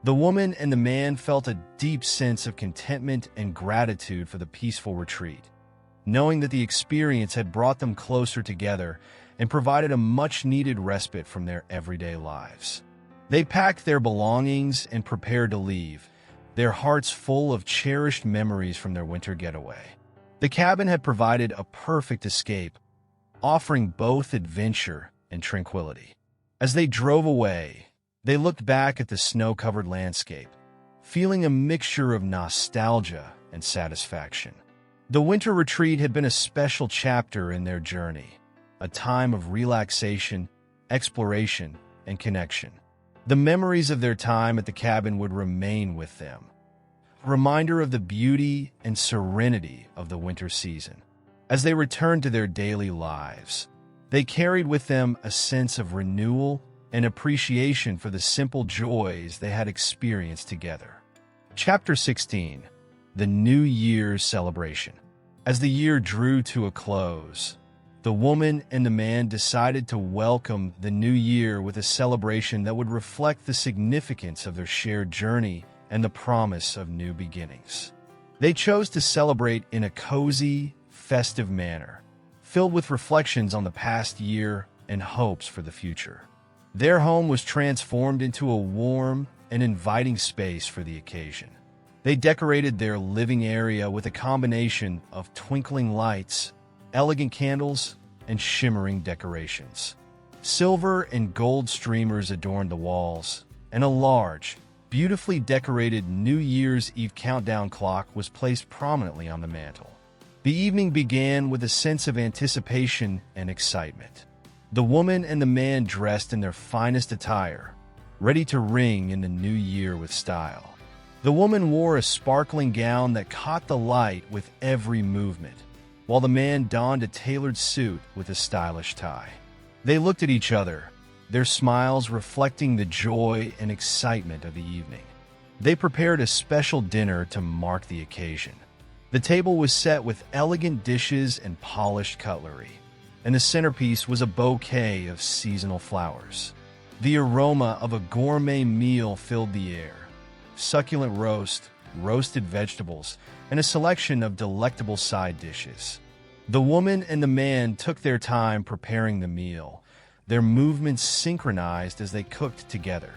The woman and the man felt a deep sense of contentment and gratitude for the peaceful retreat, knowing that the experience had brought them closer together and provided a much-needed respite from their everyday lives. They packed their belongings and prepared to leave, their hearts full of cherished memories from their winter getaway. The cabin had provided a perfect escape, offering both adventure and tranquility. As they drove away, they looked back at the snow-covered landscape, feeling a mixture of nostalgia and satisfaction. The winter retreat had been a special chapter in their journey, a time of relaxation, exploration, and connection. The memories of their time at the cabin would remain with them, a reminder of the beauty and serenity of the winter season. As they returned to their daily lives, they carried with them a sense of renewal and appreciation for the simple joys they had experienced together. Chapter 16. The New Year's Celebration. As the year drew to a close, the woman and the man decided to welcome the new year with a celebration that would reflect the significance of their shared journey and the promise of new beginnings. They chose to celebrate in a cozy, festive manner, filled with reflections on the past year and hopes for the future. Their home was transformed into a warm and inviting space for the occasion. They decorated their living area with a combination of twinkling lights, elegant candles, and shimmering decorations. Silver and gold streamers adorned the walls, and a large, beautifully decorated New Year's Eve countdown clock was placed prominently on the mantel. The evening began with a sense of anticipation and excitement. The woman and the man dressed in their finest attire, ready to ring in the new year with style. The woman wore a sparkling gown that caught the light with every movement, while the man donned a tailored suit with a stylish tie. They looked at each other, their smiles reflecting the joy and excitement of the evening. They prepared a special dinner to mark the occasion. The table was set with elegant dishes and polished cutlery, and the centerpiece was a bouquet of seasonal flowers. The aroma of a gourmet meal filled the air. Succulent roast, roasted vegetables, and a selection of delectable side dishes. The woman and the man took their time preparing the meal, their movements synchronized as they cooked together,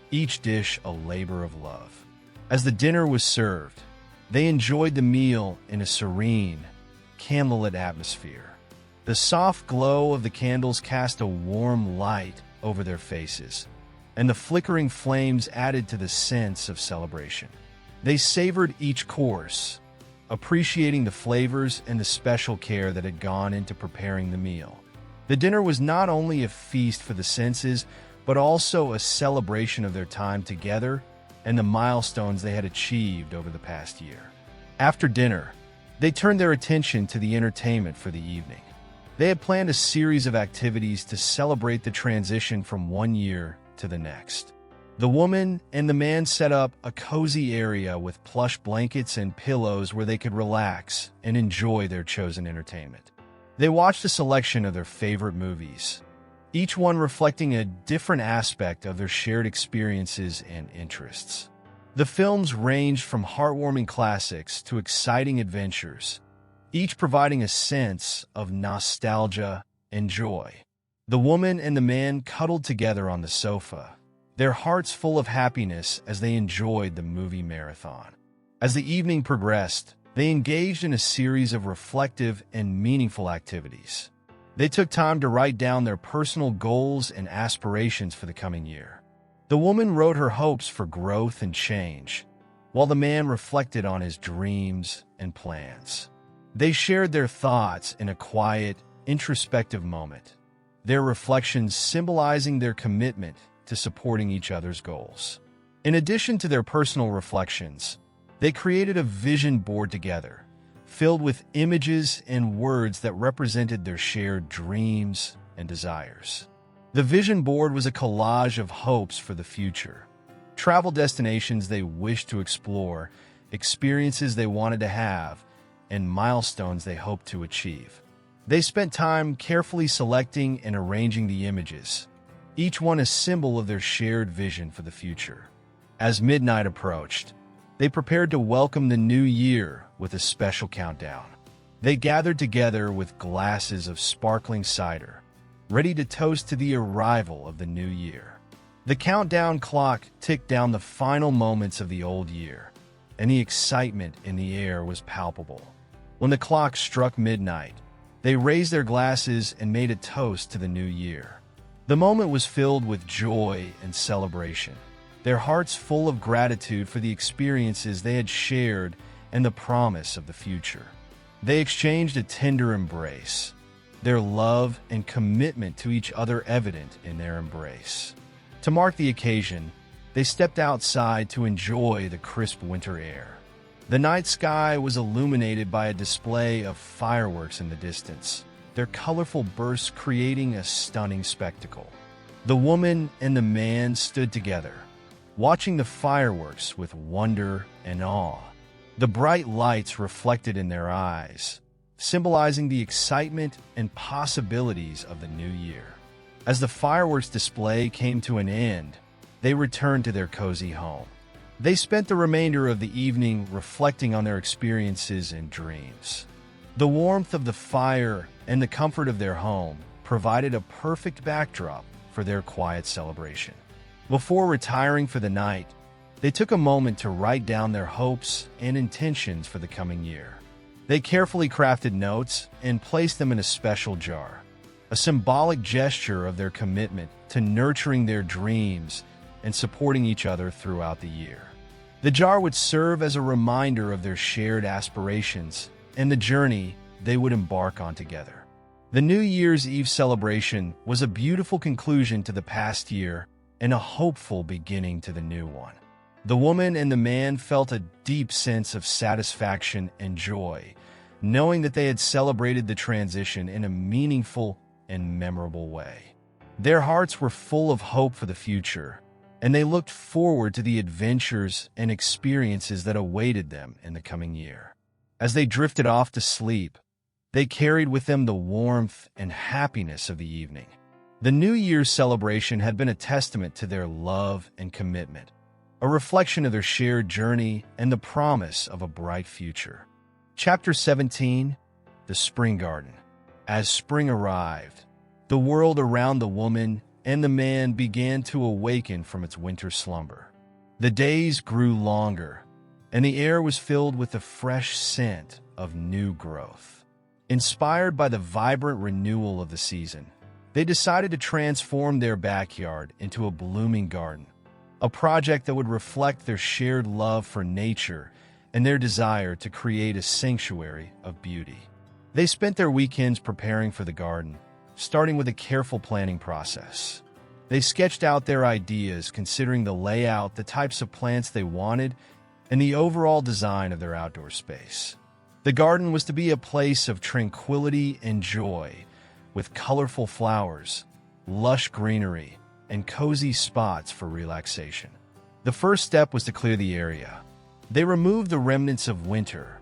each dish a labor of love. As the dinner was served, they enjoyed the meal in a serene, candlelit atmosphere. The soft glow of the candles cast a warm light over their faces, and the flickering flames added to the sense of celebration. They savored each course, appreciating the flavors and the special care that had gone into preparing the meal. The dinner was not only a feast for the senses, but also a celebration of their time together and the milestones they had achieved over the past year. After dinner, they turned their attention to the entertainment for the evening. They had planned a series of activities to celebrate the transition from one year to the next. The woman and the man set up a cozy area with plush blankets and pillows where they could relax and enjoy their chosen entertainment. They watched a selection of their favorite movies, each one reflecting a different aspect of their shared experiences and interests. The films ranged from heartwarming classics to exciting adventures, each providing a sense of nostalgia and joy. The woman and the man cuddled together on the sofa, their hearts full of happiness as they enjoyed the movie marathon. As the evening progressed, they engaged in a series of reflective and meaningful activities. They took time to write down their personal goals and aspirations for the coming year. The woman wrote her hopes for growth and change, while the man reflected on his dreams and plans. They shared their thoughts in a quiet, introspective moment, their reflections symbolizing their commitment to supporting each other's goals. In addition to their personal reflections, they created a vision board together, filled with images and words that represented their shared dreams and desires. The vision board was a collage of hopes for the future, travel destinations they wished to explore, experiences they wanted to have, and milestones they hoped to achieve. They spent time carefully selecting and arranging the images, each one a symbol of their shared vision for the future. As midnight approached, they prepared to welcome the new year with a special countdown. They gathered together with glasses of sparkling cider, ready to toast to the arrival of the new year. The countdown clock ticked down the final moments of the old year, and the excitement in the air was palpable. When the clock struck midnight, they raised their glasses and made a toast to the new year. The moment was filled with joy and celebration, their hearts full of gratitude for the experiences they had shared and the promise of the future. They exchanged a tender embrace, their love and commitment to each other evident in their embrace. To mark the occasion, they stepped outside to enjoy the crisp winter air. The night sky was illuminated by a display of fireworks in the distance, their colorful bursts creating a stunning spectacle. The woman and the man stood together, watching the fireworks with wonder and awe. The bright lights reflected in their eyes, symbolizing the excitement and possibilities of the new year. As the fireworks display came to an end, they returned to their cozy home. They spent the remainder of the evening reflecting on their experiences and dreams. The warmth of the fire and the comfort of their home provided a perfect backdrop for their quiet celebration. Before retiring for the night, they took a moment to write down their hopes and intentions for the coming year. They carefully crafted notes and placed them in a special jar, a symbolic gesture of their commitment to nurturing their dreams and supporting each other throughout the year. The jar would serve as a reminder of their shared aspirations and the journey they would embark on together. The New Year's Eve celebration was a beautiful conclusion to the past year and a hopeful beginning to the new one. The woman and the man felt a deep sense of satisfaction and joy, knowing that they had celebrated the transition in a meaningful and memorable way. Their hearts were full of hope for the future, and they looked forward to the adventures and experiences that awaited them in the coming year. As they drifted off to sleep, they carried with them the warmth and happiness of the evening. The New Year's celebration had been a testament to their love and commitment, a reflection of their shared journey and the promise of a bright future. Chapter 17, The Spring Garden. As spring arrived, the world around the woman and the man began to awaken from its winter slumber. The days grew longer, and the air was filled with the fresh scent of new growth. Inspired by the vibrant renewal of the season, they decided to transform their backyard into a blooming garden, a project that would reflect their shared love for nature and their desire to create a sanctuary of beauty. They spent their weekends preparing for the garden, starting with a careful planning process. They sketched out their ideas, considering the layout, the types of plants they wanted, and the overall design of their outdoor space. The garden was to be a place of tranquility and joy, with colorful flowers, lush greenery, and cozy spots for relaxation. The first step was to clear the area. They removed the remnants of winter,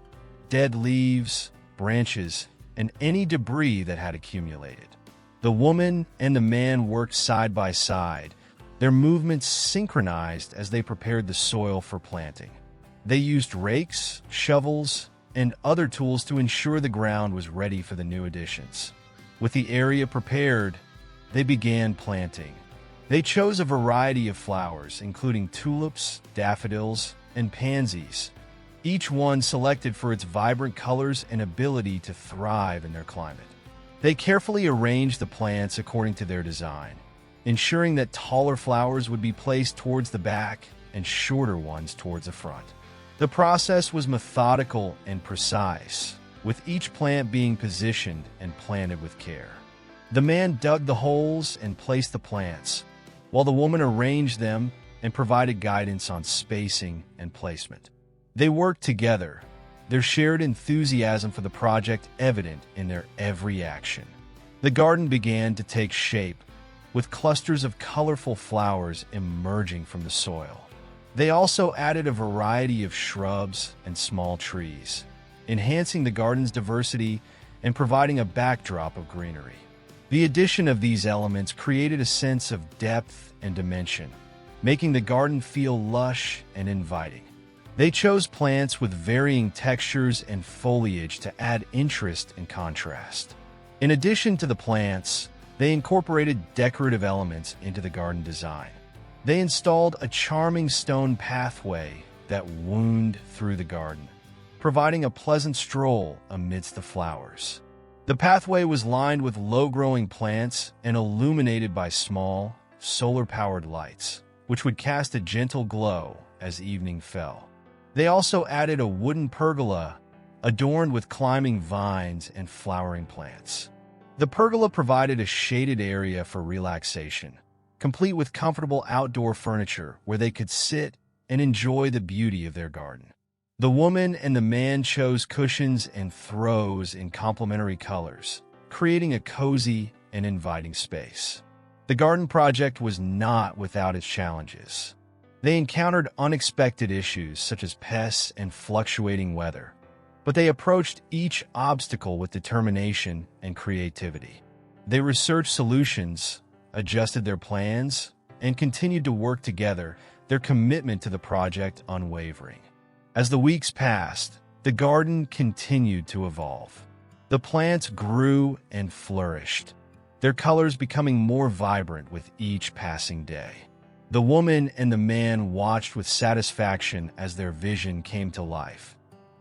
dead leaves, branches, and any debris that had accumulated. The woman and the man worked side by side, their movements synchronized as they prepared the soil for planting. They used rakes, shovels, and other tools to ensure the ground was ready for the new additions. With the area prepared, they began planting. They chose a variety of flowers, including tulips, daffodils, and pansies, each one selected for its vibrant colors and ability to thrive in their climate. They carefully arranged the plants according to their design, ensuring that taller flowers would be placed towards the back and shorter ones towards the front. The process was methodical and precise, with each plant being positioned and planted with care. The man dug the holes and placed the plants, while the woman arranged them and provided guidance on spacing and placement. They worked together, their shared enthusiasm for the project evident in their every action. The garden began to take shape, with clusters of colorful flowers emerging from the soil. They also added a variety of shrubs and small trees, enhancing the garden's diversity and providing a backdrop of greenery. The addition of these elements created a sense of depth and dimension, making the garden feel lush and inviting. They chose plants with varying textures and foliage to add interest and contrast. In addition to the plants, they incorporated decorative elements into the garden design. They installed a charming stone pathway that wound through the garden, providing a pleasant stroll amidst the flowers. The pathway was lined with low-growing plants and illuminated by small, solar-powered lights, which would cast a gentle glow as evening fell. They also added a wooden pergola adorned with climbing vines and flowering plants. The pergola provided a shaded area for relaxation, complete with comfortable outdoor furniture where they could sit and enjoy the beauty of their garden. The woman and the man chose cushions and throws in complementary colors, creating a cozy and inviting space. The garden project was not without its challenges. They encountered unexpected issues such as pests and fluctuating weather, but they approached each obstacle with determination and creativity. They researched solutions, adjusted their plans, and continued to work together, their commitment to the project unwavering. As the weeks passed, the garden continued to evolve. The plants grew and flourished, their colors becoming more vibrant with each passing day. The woman and the man watched with satisfaction as their vision came to life,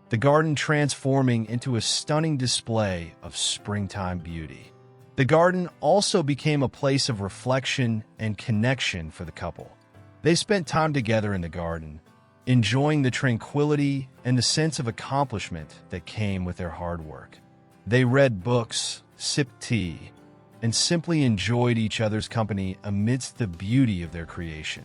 the garden transforming into a stunning display of springtime beauty. The garden also became a place of reflection and connection for the couple. They spent time together in the garden, enjoying the tranquility and the sense of accomplishment that came with their hard work. They read books, sipped tea, and simply enjoyed each other's company amidst the beauty of their creation.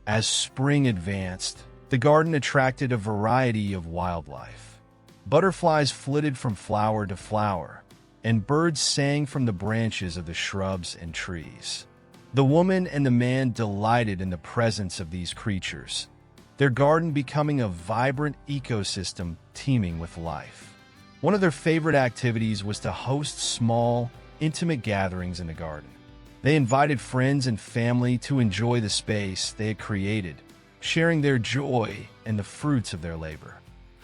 As spring advanced, the garden attracted a variety of wildlife. Butterflies flitted from flower to flower, and birds sang from the branches of the shrubs and trees. The woman and the man delighted in the presence of these creatures, their garden becoming a vibrant ecosystem teeming with life. One of their favorite activities was to host small, intimate gatherings in the garden. They invited friends and family to enjoy the space they had created, sharing their joy and the fruits of their labor.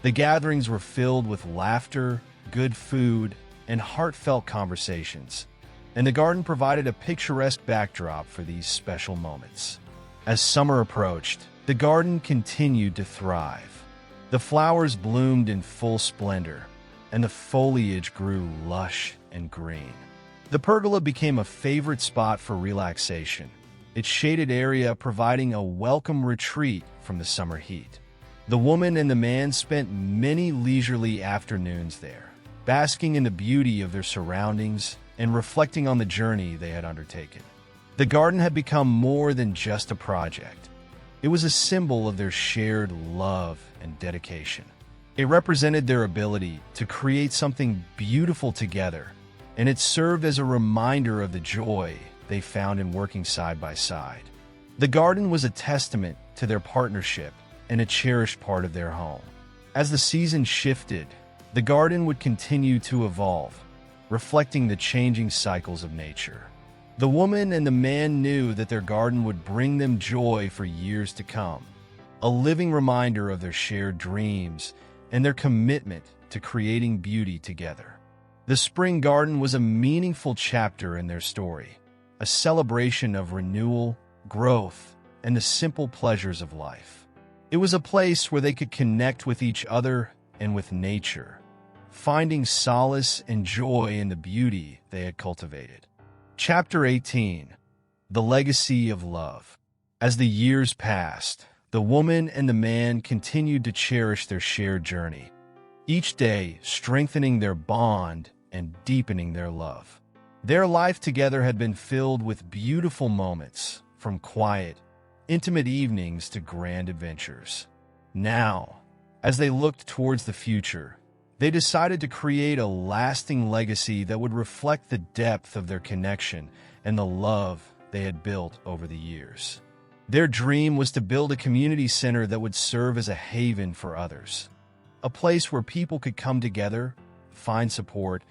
The gatherings were filled with laughter, good food, and heartfelt conversations, and the garden provided a picturesque backdrop for these special moments. As summer approached, the garden continued to thrive. The flowers bloomed in full splendor, and the foliage grew lush and green. The pergola became a favorite spot for relaxation, its shaded area providing a welcome retreat from the summer heat. The woman and the man spent many leisurely afternoons there, basking in the beauty of their surroundings and reflecting on the journey they had undertaken. The garden had become more than just a project. It was a symbol of their shared love and dedication. It represented their ability to create something beautiful together, and it served as a reminder of the joy they found in working side by side. The garden was a testament to their partnership and a cherished part of their home. As the season shifted, the garden would continue to evolve, reflecting the changing cycles of nature. The woman and the man knew that their garden would bring them joy for years to come, a living reminder of their shared dreams and their commitment to creating beauty together. The spring garden was a meaningful chapter in their story, a celebration of renewal, growth, and the simple pleasures of life. It was a place where they could connect with each other and with nature, finding solace and joy in the beauty they had cultivated. Chapter 18: The Legacy of Love. As the years passed, the woman and the man continued to cherish their shared journey, each day strengthening their bond and deepening their love. Their life together had been filled with beautiful moments, from quiet, intimate evenings to grand adventures. Now, as they looked towards the future, they decided to create a lasting legacy that would reflect the depth of their connection and the love they had built over the years. Their dream was to build a community center that would serve as a haven for others, a place where people could come together, find support,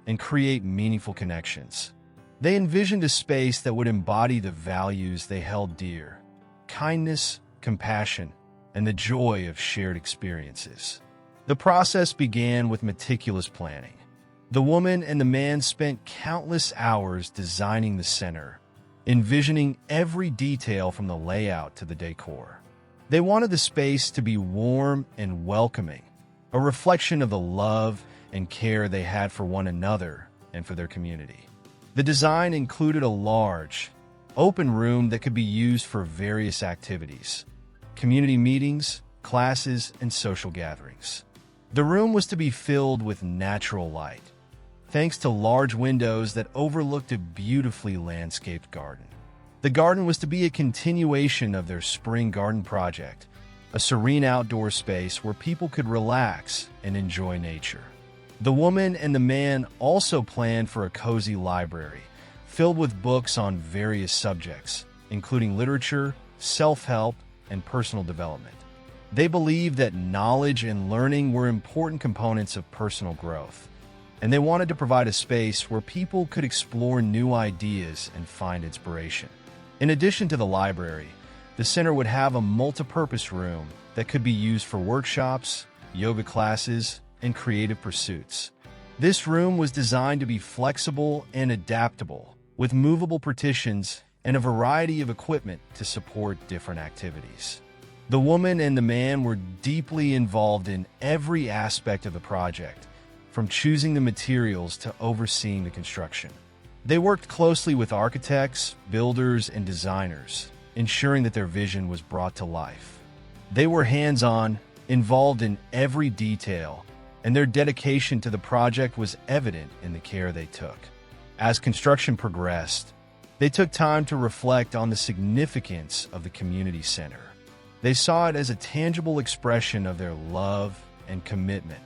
and create meaningful connections. They envisioned a space that would embody the values they held dear: kindness, compassion, and the joy of shared experiences. The process began with meticulous planning. The woman and the man spent countless hours designing the center, envisioning every detail from the layout to the decor. They wanted the space to be warm and welcoming, a reflection of the love and care they had for one another and for their community. The design included a large, open room that could be used for various activities: community meetings, classes, and social gatherings. The room was to be filled with natural light, thanks to large windows that overlooked a beautifully landscaped garden. The garden was to be a continuation of their spring garden project, a serene outdoor space where people could relax and enjoy nature. The woman and the man also planned for a cozy library filled with books on various subjects, including literature, self-help, and personal development. They believed that knowledge and learning were important components of personal growth, and they wanted to provide a space where people could explore new ideas and find inspiration. In addition to the library, the center would have a multi-purpose room that could be used for workshops, yoga classes, and creative pursuits. This room was designed to be flexible and adaptable, with movable partitions and a variety of equipment to support different activities. The woman and the man were deeply involved in every aspect of the project, from choosing the materials to overseeing the construction. They worked closely with architects, builders, and designers, ensuring that their vision was brought to life. They were hands-on, involved in every detail, and their dedication to the project was evident in the care they took. As construction progressed, they took time to reflect on the significance of the community center. They saw it as a tangible expression of their love and commitment,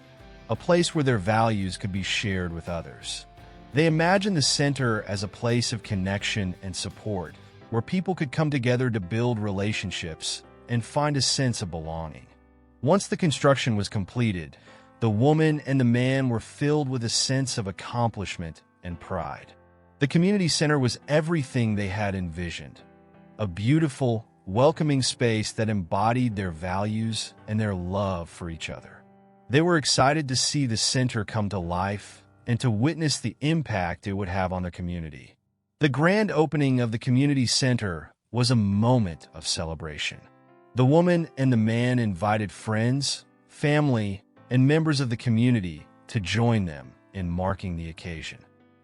a place where their values could be shared with others. They imagined the center as a place of connection and support, where people could come together to build relationships and find a sense of belonging. Once the construction was completed, the woman and the man were filled with a sense of accomplishment and pride. The community center was everything they had envisioned, a beautiful, welcoming space that embodied their values and their love for each other. They were excited to see the center come to life and to witness the impact it would have on the community. The grand opening of the community center was a moment of celebration. The woman and the man invited friends, family, and members of the community to join them in marking the occasion.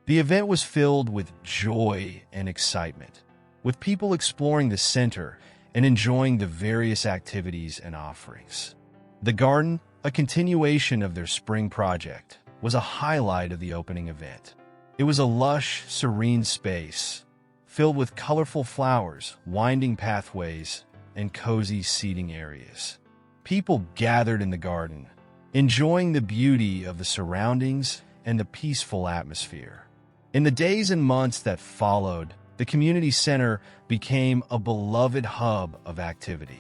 The event was filled with joy and excitement, with people exploring the center and enjoying the various activities and offerings. The garden, a continuation of their spring project, was a highlight of the opening event. It was a lush, serene space, filled with colorful flowers, winding pathways, and cozy seating areas. People gathered in the garden, enjoying the beauty of the surroundings and the peaceful atmosphere. In the days and months that followed, the community center became a beloved hub of activity.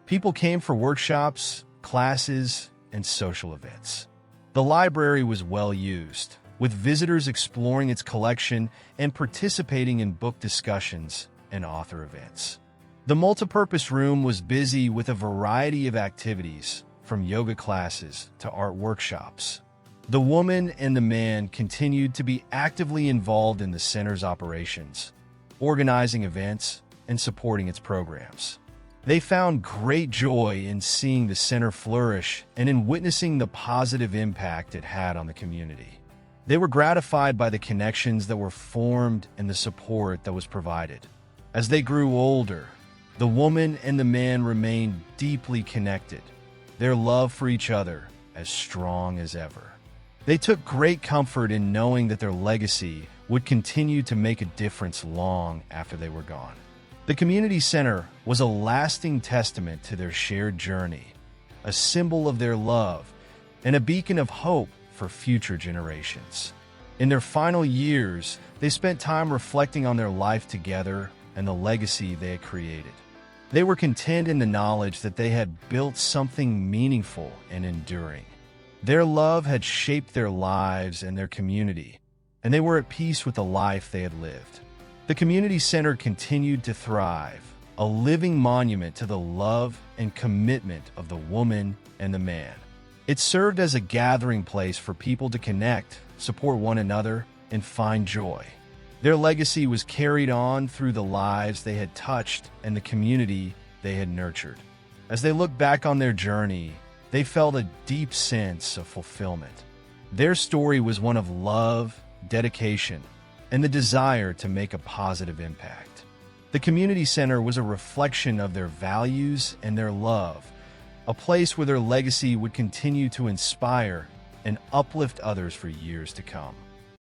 People came for workshops, classes, and social events. The library was well used, with visitors exploring its collection and participating in book discussions and author events. The multipurpose room was busy with a variety of activities, from yoga classes to art workshops. The woman and the man continued to be actively involved in the center's operations, organizing events and supporting its programs. They found great joy in seeing the center flourish and in witnessing the positive impact it had on the community. They were gratified by the connections that were formed and the support that was provided. As they grew older, the woman and the man remained deeply connected, their love for each other as strong as ever. They took great comfort in knowing that their legacy would continue to make a difference long after they were gone. The community center was a lasting testament to their shared journey, a symbol of their love, and a beacon of hope for future generations. In their final years, they spent time reflecting on their life together and the legacy they had created. They were content in the knowledge that they had built something meaningful and enduring. Their love had shaped their lives and their community, and they were at peace with the life they had lived. The community center continued to thrive, a living monument to the love and commitment of the woman and the man. It served as a gathering place for people to connect, support one another, and find joy. Their legacy was carried on through the lives they had touched and the community they had nurtured. As they looked back on their journey, they felt a deep sense of fulfillment. Their story was one of love, dedication, and the desire to make a positive impact. The community center was a reflection of their values and their love, a place where their legacy would continue to inspire and uplift others for years to come.